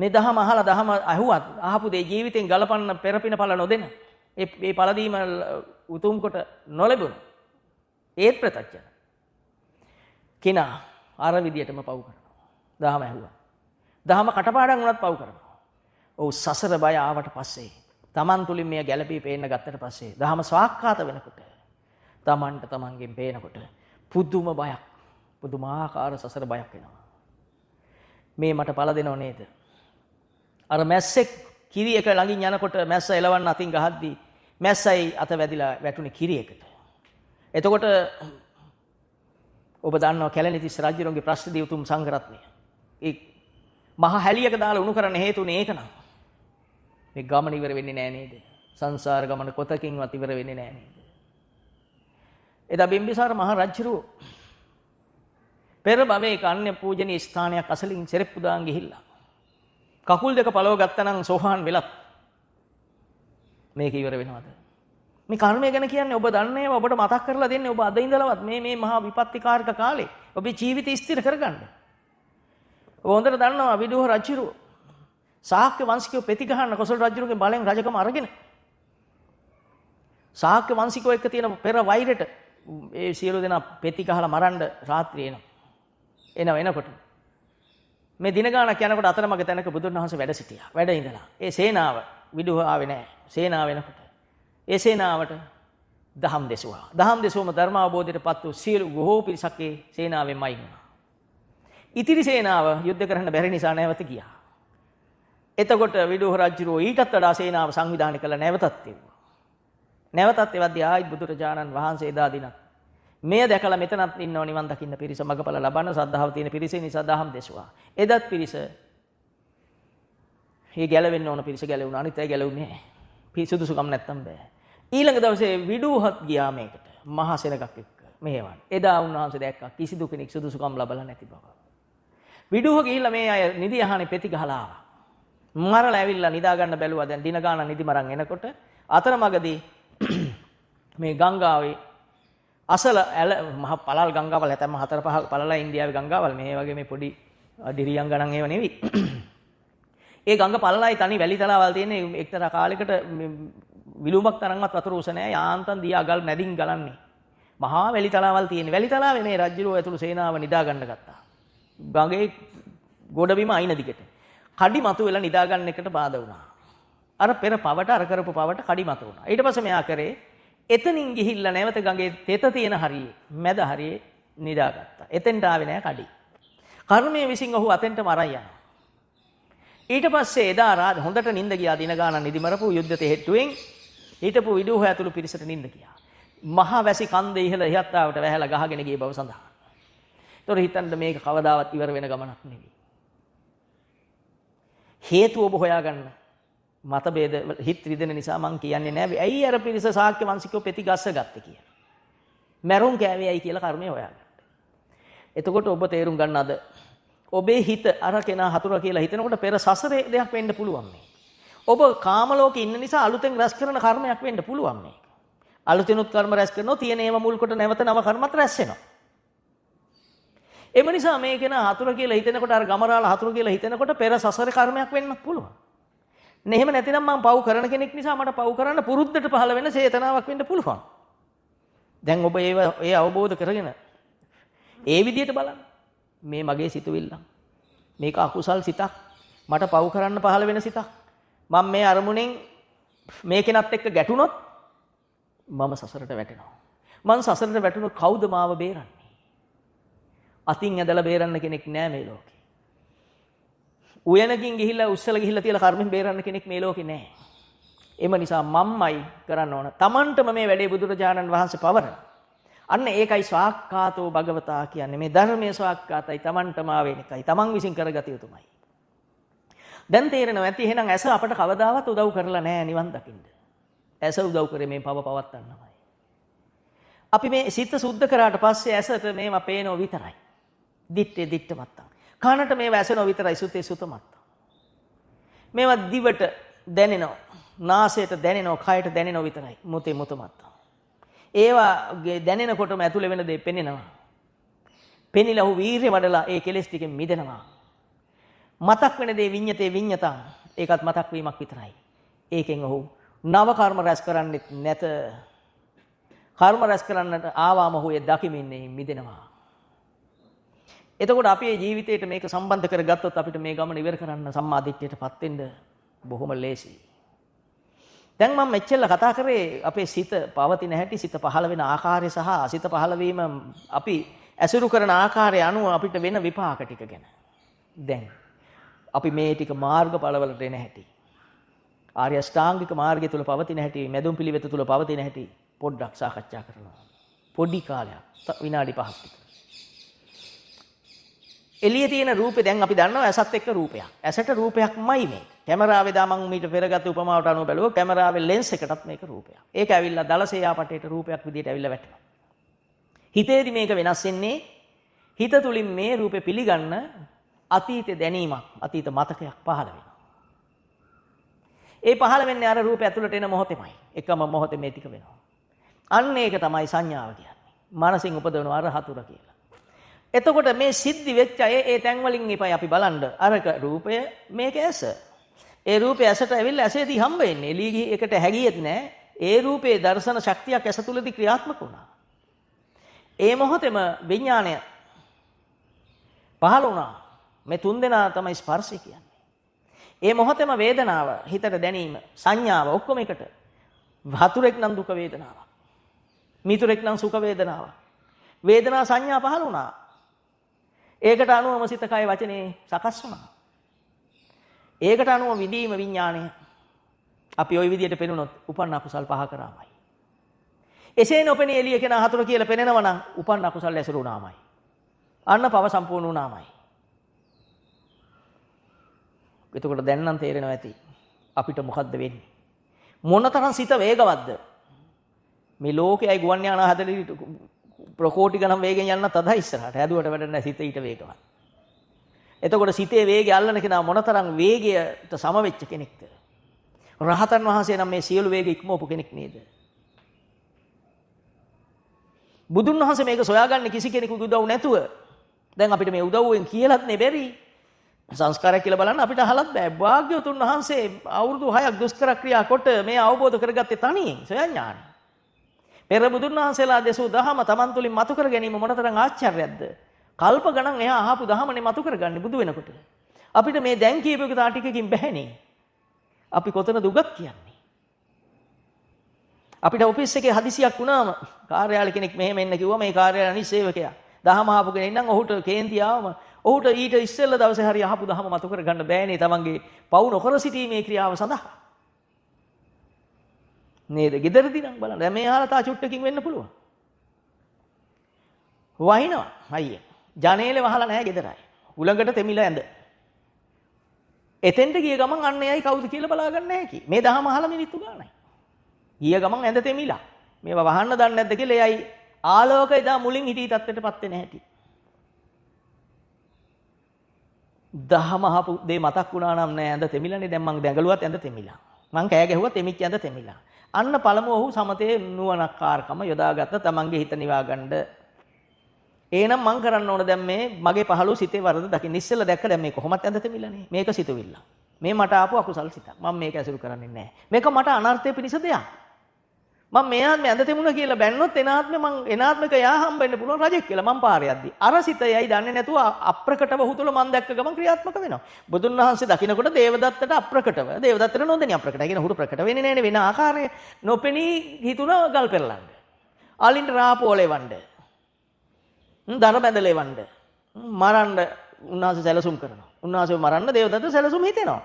මේ දහම අහලා දහම අහුවත් අහපු දේ ජීවිතෙන් ගලපන්න පෙරපින ඵල නොදෙන මේ ඵල දීම උතුම් කොට නොලැබුණ ඒත් ප්‍රත්‍යක්ෂ කෙනා අර විදියටම පව් කරනවා. දහම ඇහුවා. දහම කටපාඩම් වුණත් පව් කරනවා. ඔව් සසර බය ආවට පස්සේ තමන් තුලින් මෙය ගැළපී පේන්න ගත්තට පස්සේ දහම ස්වාක්ඛාත වෙනකොට තමන්ට තමන්ගෙන් පේනකොට පුදුම බයක් පුදුමාකාර සසර බයක් එනවා. මේ මට පළ දෙනව නේද? අර මැස්සෙක් කිරි එක ළඟින් යනකොට මැස්ස එලවන්න අතින් ගහද්දී මැස්සයි අත වැදිලා වැටුනේ කිරි එකට. එතකොට ඔබ දන්නවා කැලණිතිස්ස රජුගේ ප්‍රශ්න දී උතුම් සංඝරත්නය. ඒ මහා හැලියක දාලා උණු කරන්න හේතුනේ ඒක නම්. මේ ගමන ඉවර වෙන්නේ නැහැ නේද? සංසාර ගමන කොතකින්වත් ඉවර වෙන්නේ නැහැ නේද? එදා බිම්බිසාර මහ රජුරු පෙර භවයේ කන්නේ පූජනීය ස්ථානයක් අසලින් සෙරෙප්පු දාන් ගිහිල්ලා කකුල් දෙක පළව ගත්තනම් සෝහාන් වෙලත් මේක ඉවර වෙනවද? මේ කර්මය ගැන කියන්නේ ඔබ දන්නේ ඔබට මතක් කරලා දෙන්නේ ඔබ අද ඉඳලවත් මේ මහා විපත්තිකාරක කාලේ ඔබේ ජීවිතය ස්ථිර කරගන්න. ඔබ හොඳට දන්නවා විදුහ රජුරු ශාක්‍ය වංශිකයෝ පෙති ගහන්න කොසල් රජුගේ බලෙන් රජකම අරගෙන ශාක්‍ය වංශිකයෝ එක්ක තියෙන පෙර වෛරයට ඒ සියලු දෙනා පෙති ගහලා මරන්න රාත්‍රියේ එනකොට මේ දින ගානක් යනකොට අතරමඟ තැනක බුදුන් වහන්සේ වැඩ සිටියා. වැඩ ඉඳලා ඒ සේනාව විදුහ ආවේ නැහැ. සේනාව වෙනකොට ඒ සේනාවට දහම් දෙසුවා. දහම් දෙසුවම ධර්ම අවබෝධයටපත් වූ සියලු බොහෝ පිරිසක් ඒ සේනාවෙන්මයි වුණා. ඉතිරි සේනාව යුද්ධ කරන්න බැරි නිසා නැවත ගියා. එතකොට විදුහ රජුරෝ ඊටත් වඩා සේනාව සංවිධානය කළ නැවතත් එව්වා. නැවතත් එවද්දී ආයිත් බුදුරජාණන් වහන්සේ එදා දිනක් මෙය දැකලා මෙතනත් ඉන්නව නිවන් දකින්න පිරිස මගපල ලබන්න සද්ධාව තියෙන පිරිස නිසා දහම් දෙසුවා. එදත් පිරිස මේ ගැලවෙන්න ඕන පිරිස ගැලවුණා. අනිත් අය ගැලවුන්නේ නැහැ. සුදුසුකම් නැත්තම් බෑ. ඊළඟ දවසේ විදුහත් ගියා මේකට මහා සෙනගක් එක්ක මෙහෙවන්. එදා උන්වහන්සේ දැක්කා කිසිදු කෙනෙක් සුදුසුකම් ලබලා නැති බව. විදුහ ගිහිල්ලා මේ අය නිදි අහන්නේ පෙති ගහලා ආවා. මරලා ඇවිල්ලා නිදා ගන්න බැලුවා. දැන් දින ගාන නිදි මරන් එනකොට අතරමඟදී මේ ගංගාවේ අසල මහ පළල් ගංගාවල් හැතැම්ම 4-5 පළලයි ඉන්දියාවේ ගංගාවල් මේ වගේ මේ පොඩි දිරියන් ගණන් ඒව නෙවෙයි. ඒ ගංග පළලයි තනි වැලි තලාවල් තියෙන එක්තරා කාලයකට විලුඹක් තරම්වත් වතුර උස නැහැ. යාන්තම් දිය අගල් නැදින් ගලන්නේ. මහා වැලි තලාවල් තියෙන. වැලි තලාවේ මේ රජුරෝ ඇතුළු සේනාව නිදා ගන්න ගත්තා. ගඟේ ගොඩබිම අයින දිගට. කඩි මතු වෙලා නිදා ගන්න එකට බාධා වුණා. අර පෙර පවට අර කරපු පවට කඩි මතු වුණා. ඊට පස්සේ මෙයා කරේ එතනින් ගිහිල්ලා නැවත ගඟේ තෙත තියෙන හරියේ මැද හරියේ නිදාගත්තා. එතෙන්ට ආවේ නෑ කඩි. කර්මයේ විසින් ඔහු අතෙන්ටම අරන් යනවා. ඊට පස්සේ එදා රාත් හොඳට නිින්ද ගියා දින ගානක් නිදි මරපු යුද්ධ තෙහෙට්ටුවෙන් හිටපු විදුහ ඇතුළු පිරිසට නිින්ද ගියා. මහා වැසි කන්දේ ඉහළ ඉහත්තාවට වැහැලා ගහගෙන ගිය බව සඳහන්. ඒතොර හිතන්න මේක කවදාවත් ඉවර වෙන ගමනක් නෙවෙයි. හේතු ඔබ හොයාගන්න. මතභේද හිත රිදෙන නිසා මං කියන්නේ නෑ ඇයි අර පිරිස ශාක්‍ය වංශිකව පෙති ගස්ස ගත්තේ කියලා. මැරුම් කෑවේයි කියලා කර්මය හොයාගන්න. එතකොට ඔබ තේරුම් ගන්න අද ඔබේ හිත අර කෙනා හතුරා කියලා හිතනකොට පෙර සසරේ දෙයක් වෙන්න පුළුවන් මේ. ඔබ කාම ලෝකේ ඉන්න නිසා අලුතෙන් රැස් කරන කර්මයක් වෙන්න පුළුවන් මේක. අලුතෙනුත් කර්ම රැස් කරනවා තියෙන ඒවා මුල් කොට නැවත නව කර්මත් රැස් වෙනවා. එම නිසා මේ කෙනා හතුරා කියලා හිතනකොට අර ගමරාල හතුරා කියලා හිතනකොට පෙර සසරේ කර්මයක් වෙන්නත් පුළුවන්. එහෙම නැතිනම් මම පව් කරන කෙනෙක් නිසා මට පව් කරන්න පුරුද්දට පහළ වෙන චේතනාවක් වෙන්න පුළුවන්. දැන් ඔබ ඒ අවබෝධ කරගෙන ඒ විදිහට බලන්න. මේ මගේ සිතුවිල්ල. මේක අකුසල් සිතක්. මට පව් කරන්න පහළ වෙන සිතක්. මම මේ අරමුණෙන් මේ කෙනත් එක්ක ගැටුණොත් මම සසරට වැටෙනවා. මං සසරට වැටුණොත් කවුද මාව බේරන්නේ? අතින් ඇදලා බේරන්න කෙනෙක් නෑ මේ ලෝකේ. උයනකින් ගිහිල්ලා උස්සලා ගිහිල්ලා තියලා කර්මෙන් බේරන්න කෙනෙක් මේ ලෝකේ නෑ. එම නිසා මම්මයි කරන්න ඕන. Tamanටම මේ වැඩේ බුදුරජාණන් වහන්සේ පවරන. අන්න ඒකයි ස්වාක්ඛාතෝ භගවතා කියන්නේ. මේ ධර්මයේ ස්වාක්ඛාතයි Tamanටම ආවෙන එකයි. Taman විසින් කරගත යුතුමයි. දැන් තේරෙනවා ඇති එහෙනම් ඇස අපට කවදාවත් උදව් කරලා නෑ නිවන් දකින්න. ඇස උදව් කරේ මේ පව පවත්තන්නමයි. අපි මේ සිත සුද්ධ කරාට පස්සේ ඇසට මේවා පේනෝ විතරයි. දිත්තේ දිත්ත මත්තම්. කනට මේවා ඇසෙනෝ විතරයි සුතේ සුත මත්තම්. මේවා දිවට දැනෙනවා. නාසයට දැනෙනවා, කයට දැනෙනවා විතරයි. මුතේ මුත මත්තම්. ඒවා දැනෙනකොටම ඇතුලේ වෙන දේ පෙනෙනවා. පෙනිලා ඔහු වීරිය වඩලා ඒ කෙලෙස් ටිකෙන් මිදෙනවා. මතක් වෙන දේ විඤ්ඤතේ විඤ්ඤතං. ඒකත් මතක් වීමක් විතරයි. ඒකෙන් ඔහු නව කර්ම රැස් කරන්නෙත් නැත. කර්ම රැස් කරන්නට ආවාම ඔහු ඒ දකිමින්නේ මිදෙනවා. එතකොට අපි මේ ජීවිතේට මේක සම්බන්ධ කරගත්තොත් අපිට මේ ගමන ඉවර කරන්න සම්මා දිට්ඨියටපත් වෙන්න බොහොම ලේසියි. දැන් මම මෙච්චර කතා කරේ අපේ සිත පවතින හැටි, සිත පහළ වෙන ආකාරය සහ සිත පහළ වීම අපි ඇසුරු කරන ආකාරය අනුව අපිට වෙන විපාක ටික ගැන. දැන් අපි මේ ටික මාර්ගඵලවලට එන හැටි, ආර්ය අෂ්ටාංගික මාර්ගය තුල පවතින හැටි, මැදුම් පිළිවෙත තුල පවතින හැටි පොඩ්ඩක් සාකච්ඡා කරනවා. පොඩි කාලයක්, විනාඩි 5ක් විතර. එළියේ තියෙන රූපේ දැන් අපි දන්නවා ඇසත් එක්ක රූපයක්. ඇසට රූපයක්මයි මේක. කැමරාවේ දා මම මීට පෙරගත්ත උපමාවට අනුව බැලුවොත් කැමරාවේ ලෙන්ස් එකටත් මේක රූපයක්. ඒක ඇවිල්ලා දලසේ යාපටේට රූපයක් විදියට ඇවිල්ලා වැටෙනවා. හිතේදී මේක වෙනස් වෙන්නේ හිත තුලින් මේ රූපේ පිළිගන්න අතීත දැනීමක්, අතීත මතකයක් පහළ වෙනවා. ඒ පහළ වෙන්නේ අර රූපය ඇතුළට එන මොහොතේමයි. එකම මොහොතේ මේ ටික වෙනවා. අන්න ඒක තමයි සංඥාව කියන්නේ. මනසින් උපදවන අර හතුර කියලා. එතකොට මේ සිද්ධි වෙච්ච ඒ තැන් වලින් ඉපයි අපි බලන්න. අරක රූපය මේක ඇස. ඒ රූපය ඇසට ඇවිල්ලා ඇසේදී හම්බ වෙන්නේ. එළිය ගිහි එකට හැගියෙත් නෑ. ඒ රූපේ දර්ශන ශක්තියක් ඇස තුලදී ක්‍රියාත්මක වුණා. ඒ මොහොතේම විඥාණය පහළ වුණා. මේ තුන් දෙනා තමයි ස්පර්ශය කියන්නේ. ඒ මොහොතේම වේදනාව, හිතට දැනීම, සංඥාව ඔක්කොම එකට. හතුරෙක් නම් දුක වේදනාවක්. මිතුරෙක් නම් සුඛ වේදනාවක්. වේදනා සංඥා පහළ වුණා. ඒකට අනුවම සිත කය වචනේ සකස් වුණා. ඒකට අනුව විදීම විඥාණය අපි ওই විදිහට පෙනුනොත් උපන්න අකුසල් පහ කරාමයි. එසේ නොපෙනී එළිය කෙනා හතුර කියලා පෙනෙනවා නම් උපන්න අකුසල් ඇසුරුණාමයි. අන්න පව සම්පූර්ණ වුණාමයි. එතකොට දැන් නම් තේරෙනවා ඇති අපිට මොකද්ද වෙන්නේ? මොනතරම් සිත වේගවත්ද? මේ ලෝකයයි ගුවන් යාන හදලි ප්‍රකෝටි ගණන් වේගෙන් යන්නත් අදා ඉස්සරහට. හැදුවට වැඩ නැහැ සිත ඊට වේගවත්. එතකොට සිතේ වේගය අල්ලන කෙනා මොනතරම් වේගයට සමවෙච්ච කෙනෙක්ද? රහතන් වහන්සේ නම් මේ සියලු වේග ඉක්මවපු කෙනෙක් නේද? බුදුන් වහන්සේ මේක සොයාගන්නේ කිසි කෙනෙකුට උදව් නැතුව. දැන් අපිට මේ උදව්වෙන් කියලාත් නේ බැරි. සංස්කාරයක් කියලා බලන්න අපිට අහලත් බෑ. භාග්‍යවතුන් වහන්සේ අවුරුදු 6ක් දුෂ්කර ක්‍රියා කොට මේ අවබෝධ කරගත්තේ තනියෙන් සොයා ඥාන. පෙර බුදුන් වහන්සේලා දෙසූ දහම Taman තුලින් මතු කර ගැනීම මොනතරම් ආශ්චර්යයක්ද? කල්ප ගණන් එහා අහපු දහමනේ මතු කරගන්නේ බුදු වෙනකොට. අපිට මේ දැන් කියපු එක තා ටිකකින් බැහැනේ. අපි කොතනද උගත් කියන්නේ? අපිට ඔෆිස් එකේ හදිසියක් වුණාම කාර්යාලය කෙනෙක් මෙහෙම එන්න කිව්වම මේ කාර්යාලය අනිත් සේවකයා දහම අහපු කෙනෙක් නම් ඔහුට කේන්ති ආවම ඔහුට ඊට ඉස්සෙල්ලා දවසේ හරි අහපු දහම මතු කරගන්න බෑනේ තමන්ගේ පවු නොකර සිටීමේ ක්‍රියාව සඳහා. නේද? ගෙදරදී නම් බලන්න. දැන් මේ අහලා තා චුට්ටකින් වෙන්න පුළුවන්. වහිනවා. අයියේ. ජනේලේ වහලා නැහැ ගෙදරයි. උලඟට තෙමිලා ඇඳ. එතෙන්ට ගිය ගමන් අන්න එයයි කවුද කියලා බලා ගන්න හැකි. මේ දහම අහලා මිනිත්තු ගානයි. ගිය ගමන් ඇඳ තෙමිලා. මේවා වහන්න දන්නේ නැද්ද කියලා එයයි ආලෝක එදා මුලින් හිටී තත්ත්වයටපත් වෙන්නේ නැහැටි. දහම අහපු දේ මතක් වුණා නම් නෑ ඇඳ තෙමිලානේ. දැන් මං දැඟලුවත් ඇඳ තෙමිලා. මං කෑ ගැහුවත් තෙමිච්ච ඇඳ තෙමිලා. අන්න පළමුව ඔහු සමතේ නුවණක්කාරකම යොදාගත්ත තමන්ගේ හිත නිවා ගන්න. එහෙනම් මං කරන්න ඕන දැන් මේ මගේ පහළෝ සිතේ වරද දකින්න. ඉස්සෙල්ලා දැක්ක දැන් මේ කොහොමත් ඇඳ තෙමිලානේ. මේක සිතුවිල්ල. මේ මට ආපු අකුසල් සිතක්. මම මේක ඇසුරු කරන්නේ නැහැ. මේක මට අනර්ථය පිණිස දෙයක්. මම මේ ආත්මේ ඇඳ තෙමුණා කියලා බැන්නොත් එනාත්මක යා හම්බෙන්න පුළුවන් රජෙක් කියලා මම පාරේ යද්දි. අර සිතයයි දන්නේ නැතුව අප්‍රකටව හුතුල මම දැක්ක ගමන් ක්‍රියාත්මක වෙනවා. බුදුන් වහන්සේ දකින්නකොට දේවදත්තට අප්‍රකටව. දේවදත්තට නොදෙනී අප්‍රකටයි කියන හුරු ප්‍රකට වෙන්නේ නැනේ වෙන ආකාරයේ නොපෙනී හිතුණා ගල් පෙරලන්න. ආලින්ට රාපෝලේ වණ්ඩ. දර බැඳලේ වණ්ඩ. මරන්න උන්වහන්සේ සැලසුම් කරනවා. උන්වහන්සේ මරන්න දේවදත්ත සැලසුම් හිතෙනවා.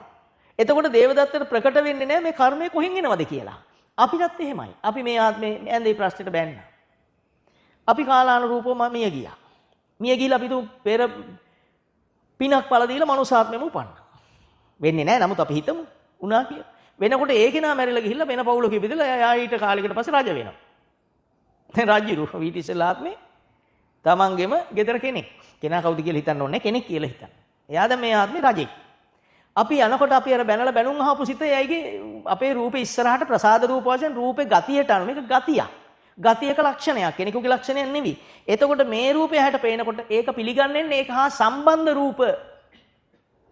එතකොට දේවදත්තට ප්‍රකට වෙන්නේ නැහැ මේ කර්මය කොහෙන් එනවද කියලා. අපිටත් එහෙමයි. අපි මේ ආත්මේ ඇඳේ ප්‍රශ්නෙට බැන්න. අපි කාලානුරූපව මිය ගියා. මිය ගිහලා අපි පෙර පිනක් පළ දීලා මනුසාත්මෙම උපන්නා. වෙන්නේ නැහැ. නමුත් අපි හිතමු උනා කියලා. වෙනකොට ඒ කෙනා මැරිලා ගිහිල්ලා වෙන පවුලක ඉපදෙලා එයා ඊට කාලයකට පස්සේ රජ වෙනවා. දැන් රජු ඊට ඉස්සෙල්ලා ආත්මේ තමන්ගෙම ගෙදර කෙනෙක්. කෙනා කවුද කියලා හිතන්න ඕනේ කෙනෙක් කියලා හිතන්න. එයා දැන් මේ ආත්මේ රජෙක්. අපි යනකොට අපි අර බැනලා බැනුම් අහපු සිත එයයිගේ අපේ රූපේ ඉස්සරහට ප්‍රසාද රූප වශයෙන් රූපේ ගතියට අනුව මේක ගතියක්. ගතියක ලක්ෂණයක්. කෙනෙකුගේ ලක්ෂණයක් නෙවෙයි. එතකොට මේ රූපය හැට පේනකොට ඒක පිළිගන්නේ ඒක හා සම්බන්ධ රූප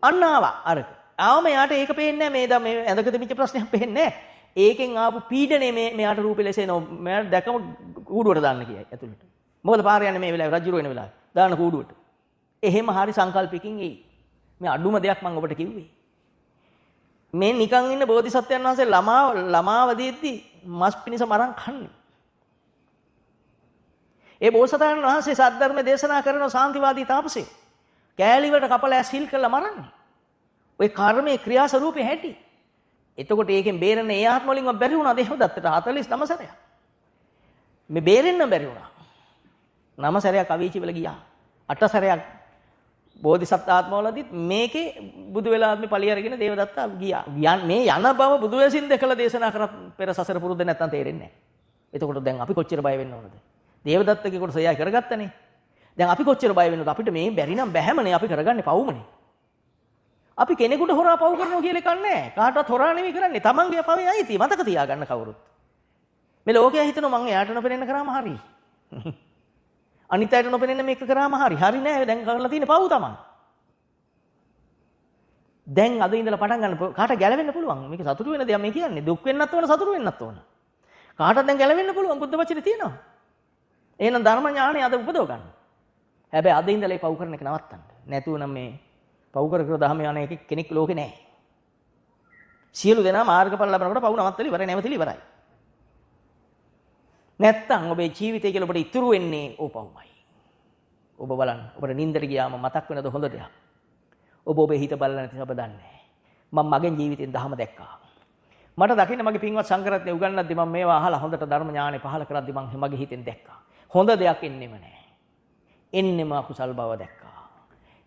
අන්න ආවා අරක. ආවම යාට ඒක පේන්නේ නැහැ මේ ඇඳක තිබිච්ච ප්‍රශ්නයක් පේන්නේ නැහැ. ඒකෙන් ආපු පීඩනේ මෙයාට රූපේ ලෙස එනවා. මෙයාට දැකම කූඩුවට දාන්න කියයි ඇතුළට. මොකද පාර යන්නේ මේ වෙලාවේ රජුර වෙන වෙලාවේ. දාන්න කූඩුවට. එහෙම හරි සංකල්පකින් එයි. මේ අඩුම දෙයක් මම ඔබට කිව්වේ. මේ නිකන් ඉන්න බෝධිසත්වයන් වහන්සේ ළමාවදීදී මස් පිනිස මරන් කන්නේ. ඒ බෝසතාණන් වහන්සේ සද්ධර්ම දේශනා කරන සාන්තිවාදී තාපසේ කෑලිවලට කපලා ඇසිල් කරලා මරන්නේ. ওই කර්මයේ ක්‍රියා ස්වරූපේ හැටි. එතකොට ඒකෙන් බේරෙන්න ඒ ආත්ම වලින්ම බැරි වුණා දේවදත්තට 49 සැරයක්. මේ බේරෙන්න බැරි වුණා. 9 සැරයක් අවීචි වල ගියා. 8 සැරයක් බෝධිසත්ව ආත්මවලදීත් මේකේ බුදු වෙලා ආත්මේ පලිය අරගෙන දේවදත්තා ගියා. මේ යන බව බුදු වෙසින් දැකලා දේශනා කරත් පෙර සසර පුරුද්ද නැත්තම් තේරෙන්නේ නැහැ. එතකොට දැන් අපි කොච්චර බය වෙන්න ඕනද? දේවදත්තගේ කොට සයයි කරගත්තනේ. දැන් අපි කොච්චර බය වෙන්නද? අපිට මේ බැරි නම් බැහැමනේ අපි කරගන්නේ පවුමනේ. අපි කෙනෙකුට හොරා පව් කරනවා කියලා එකක් නැහැ. කාටවත් හොරා නෙවෙයි කරන්නේ. තමන්ගේ පවේ අයිති මතක තියාගන්න කවුරුත්. මේ ලෝකයා හිතනවා මං එයාට නොපෙනෙන්න කරාම හරි. අනිත් අයට නොපෙනෙන්න මේක කරාම හරි. හරි නෑ. දැන් කරලා තියෙන පව් තමයි. දැන් අද ඉඳලා පටන් ගන්න කාට ගැලවෙන්න පුළුවන්. මේක සතුටු වෙන දෙයක් මේ කියන්නේ. දුක් වෙන්නත් ඕන සතුටු වෙන්නත් ඕන. කාටද දැන් ගැලවෙන්න පුළුවන් බුද්ධ වචනේ තියෙනවා. එහෙනම් ධර්ම ඥාණය අද උපදව ගන්න. හැබැයි අද ඉඳලා මේ පව් කරන එක නවත්තන්න. නැතුව නම් මේ පව් කර ධර්ම යන එක කෙනෙක් ලෝකේ නැහැ. සියලු දෙනා මාර්ගඵල ලබනකොට පව් නවත්තලා ඉවරයි නැවතිලා ඉවරයි. නැත්තම් ඔබේ ජීවිතය කියලා ඔබට ඉතුරු වෙන්නේ ඕපව්මයි. ඔබ බලන්න ඔබට නිින්දට ගියාම මතක් වෙනද හොඳ දෙයක්. ඔබ ඔබේ හිත බලලා නැති ඔබ දන්නේ නැහැ. මම මගෙන් ජීවිතෙන් දහම දැක්කා. මට දකින්න මගේ පින්වත් සංඝරත්නය උගන්වද්දි මම මේවා අහලා හොඳට ධර්ම ඥානෙ පහල කරද්දි මම මගේ හිතෙන් දැක්කා. හොඳ දෙයක් එන්නෙම නැහැ. එන්නෙම අකුසල් බව දැක්කා.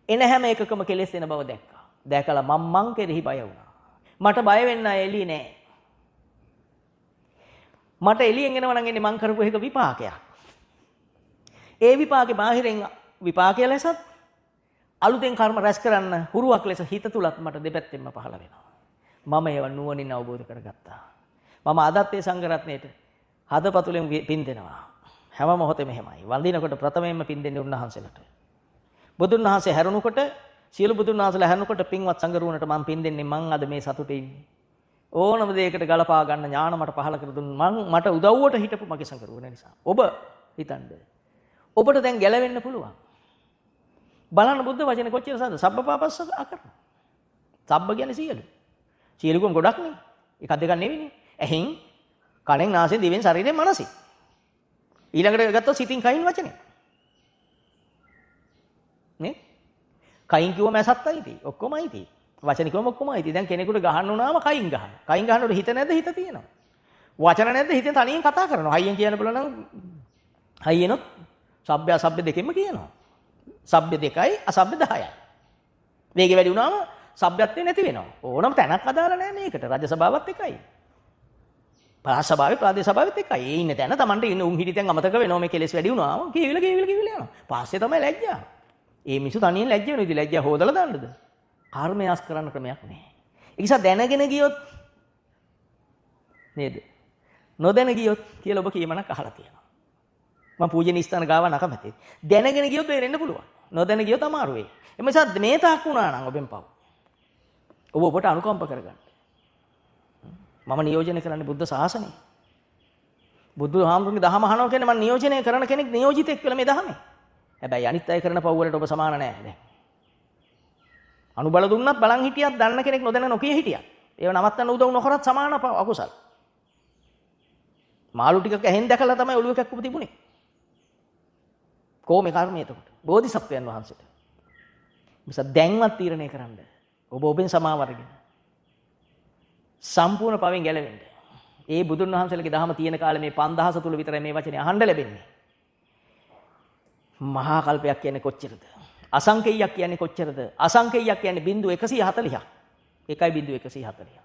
එන හැම එකකම කෙලෙස් එන බව දැක්කා. දැකලා මං කෙරෙහි බය වුණා. මට බය වෙන්න එළියේ නැහැ. මට එළියෙන් එනවා නම් එන්නේ මං කරපු එක විපාකයක්. ඒ විපාකේ බාහිරින් විපාකය ලෙසත් අලුතෙන් කර්ම රැස් කරන්න හුරුවක් ලෙස හිත තුලත් මට දෙපැත්තෙන්ම පහළ වෙනවා. මම ඒව නුවණින් අවබෝධ කරගත්තා. මම අදත් ඒ සංඝරත්නයේට හදපතුලෙන් පින් දෙනවා. හැම මොහොතෙම එහෙමයි. වඳිනකොට ප්‍රථමයෙන්ම පින් දෙන්නේ උන්වහන්සේලාට. බුදුන් වහන්සේ හැරුණුකොට සියලු බුදුන් වහන්සේලා හැරුණුකොට පින්වත් සංඝරුවනට මම පින් දෙන්නේ මං අද මේ සතුටේ ඉන්නේ. ඕනම දෙයකට ගලපා ගන්න ඥාන මට පහල කර දුන්න මට උදව්වට හිටපු මගේ සංඝරුවන නිසා. ඔබ හිතන්න. ඔබට දැන් ගැලවෙන්න පුළුවන්. බලන්න බුද්ධ වචනේ කොච්චර සාද සබ්බපාපස්ස අකරන. සබ්බ කියන්නේ සියලු. සියලු ගොන් ගොඩක් නේ. එකක් දෙකක් නෙවෙයිනේ. ඇහෙන්, කනෙන්, නාසයෙන්, දිවෙන්, ශරීරයෙන්, මනසෙන්. ඊළඟට ගත්තොත් සිතින්, කයින්, වචනේ. නේ? කයින් කිව්වම ඇසත්තයි ඉතින්. ඔක්කොමයි ඉතින්. වචන කිව්වම ඔක්කොමයි ඉතින්. දැන් කෙනෙකුට ගහන්න උනාම කයින් ගහන. කයින් ගහනකොට හිත නැද්ද? හිත තියෙනවා. වචන නැද්ද? හිතෙන් තනියෙන් කතා කරනවා. හයියෙන් කියන්න බලන නම් හයියෙනොත් සබ්බ අසබ්බ දෙකෙන්ම කියනවා. සබ්බ 2යි අසබ්බ 10යි. වේගය වැඩි වුණාම සભ્‍යත්වය නැති වෙනවා. ඕනම තැනක් අදාළ නැහැ මේකට. රජ සභාවත් එකයි. පළාත් සභාවේ ප්‍රාදේශ සභාවෙත් එකයි. ඒ ඉන්න තැන Tamanට ඉන්න උන් හිටිතෙන් අමතක වෙනවා මේ කෙලෙස් වැඩි වුණාම. කීවිල යනවා. පස්සේ තමයි ලැජ්ජා. ඒ මිනිස්සු තනියෙන් ලැජ්ජ වෙනවා. ඉතින් ලැජ්ජා හොදලා දාන්නද? කර්මයාස් කරන්න ක්‍රමයක් නැහැ. ඒ නිසා දැනගෙන ගියොත් නේද? නොදැන ගියොත් කියලා ඔබ කියමනක් අහලා තියෙනවා. මම පූජනීය ස්ථාන ගාව නකමැති. දැනගෙන ගියොත් වෙරෙන්න පුළුවන්. නොදැන ගියොත් අමාරු වෙයි. ඒ නිසා මේ තාක් වුණා නම් ඔබෙන් පව්. ඔබ ඔබට අනුකම්ප කරගන්න. මම නියෝජනය කරන්නේ බුද්ධ ශාසනය. බුදුහාමුදුරන්ගේ දහම අහනවා කියන්නේ මම නියෝජනය කරන කෙනෙක් නියෝජිතෙක් කියලා මේ දහමේ. හැබැයි අනිත් අය කරන පව් වලට ඔබ සමාන නෑ දැන්. අනුබල දුන්නත් බලන් හිටියත් දන්න කෙනෙක් නොදැන නොකිය හිටියත් ඒව නවත්තන්න උදව් නොකරත් සමාන අකුසල්. මාළු ටිකක් ඇහෙන් දැකලා තමයි ඔළුව කැක්කුම තිබුණේ. කොහොමද කර්මය එතකොට? බෝධිසත්වයන් වහන්සේට. නිසා දැන්වත් තීරණය කරන්න. ඔබ ඔබෙන් සමාව අරගෙන සම්පූර්ණ පවෙන් ගැලවෙන්න. ඒ බුදුන් වහන්සේලගේ දහම තියෙන කාලේ මේ 5000 තුල විතරයි මේ වචනේ අහන්න ලැබෙන්නේ. මහා කල්පයක් කියන්නේ කොච්චරද? අසංකේයයක් කියන්නේ කොච්චරද? අසංකේයයක් කියන්නේ 140ක්. 1.140ක්.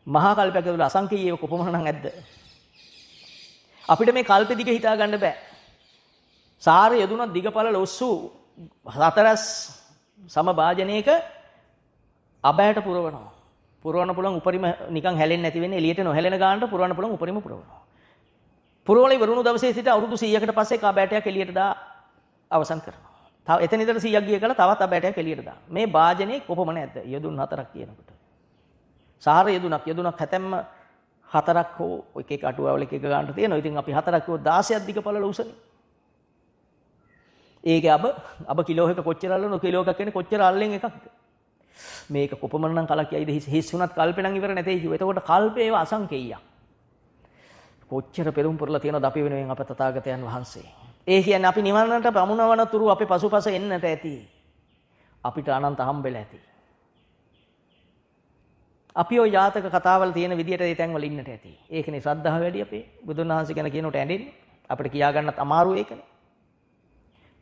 මහා කල්පයක් තුළ අසංකේයව කොපමණ නම් ඇද්ද? අපිට මේ කල්පෙ දිග හිතා ගන්න බෑ. සාර යදුනක් දිගපළල ඔස්සු හතරස් සමභාජනයක අබෑට පුරවනවා. පුරවන්න පුළුවන් උපරිම නිකන් හැලෙන්නේ නැති වෙන්නේ එළියට නොහැලෙන ගානට පුරවන්න පුළුවන් උපරිම පුරවනවා. පුරවලේ වරුණු දවසේ සිට අවුරුදු 100කට පස්සේ අබෑටයක් එළියට දා අවසන් කරනවා. තව එතන ඉඳලා 100ක් ගිය කල තවත් අබෑටයක් එළියට දා. මේ භාජනයේ කොපමණ ඇද්ද? යදුන් හතරක් කියනකොට. සාර යදුනක් හැතැම්ම හතරක් හෝ එක එක අටුවාවල එක එක ගන්නට තියෙනවා. ඉතින් අපි හතරක් හෝ 16ක් දිගපළල උසනේ. ඒකේ අබ කිලෝ එක කොච්චර අල්ලන කිලෝ එකක් කියන්නේ කොච්චර අල්ලෙන් එකක්ද? මේක කොපමණ නම් කලක් යයිද හිස් වුණත් කල්පේ නම් ඉවර නැtei කිව්වා. එතකොට කල්පේ ඒව අසංකේයයක්. කොච්චර පෙරම් පුරලා තියෙනවද අපි වෙනුවෙන් අප තථාගතයන් වහන්සේ. ඒ කියන්නේ අපි නිවනට පමුණවන තුරු අපේ පසුපස එන්නට ඇති. අපිට අනන්ත හම්බෙලා ඇති. අපි ඔය ජාතක කතාවල තියෙන විදිහට ඒ තැන්වල ඉන්නට ඇති. ඒකනේ ශ්‍රද්ධාව වැඩි අපේ. බුදුන් වහන්සේ ගැන කියනකොට ඇඬෙන්නේ. අපිට කියා ගන්නත් අමාරු ඒකනේ.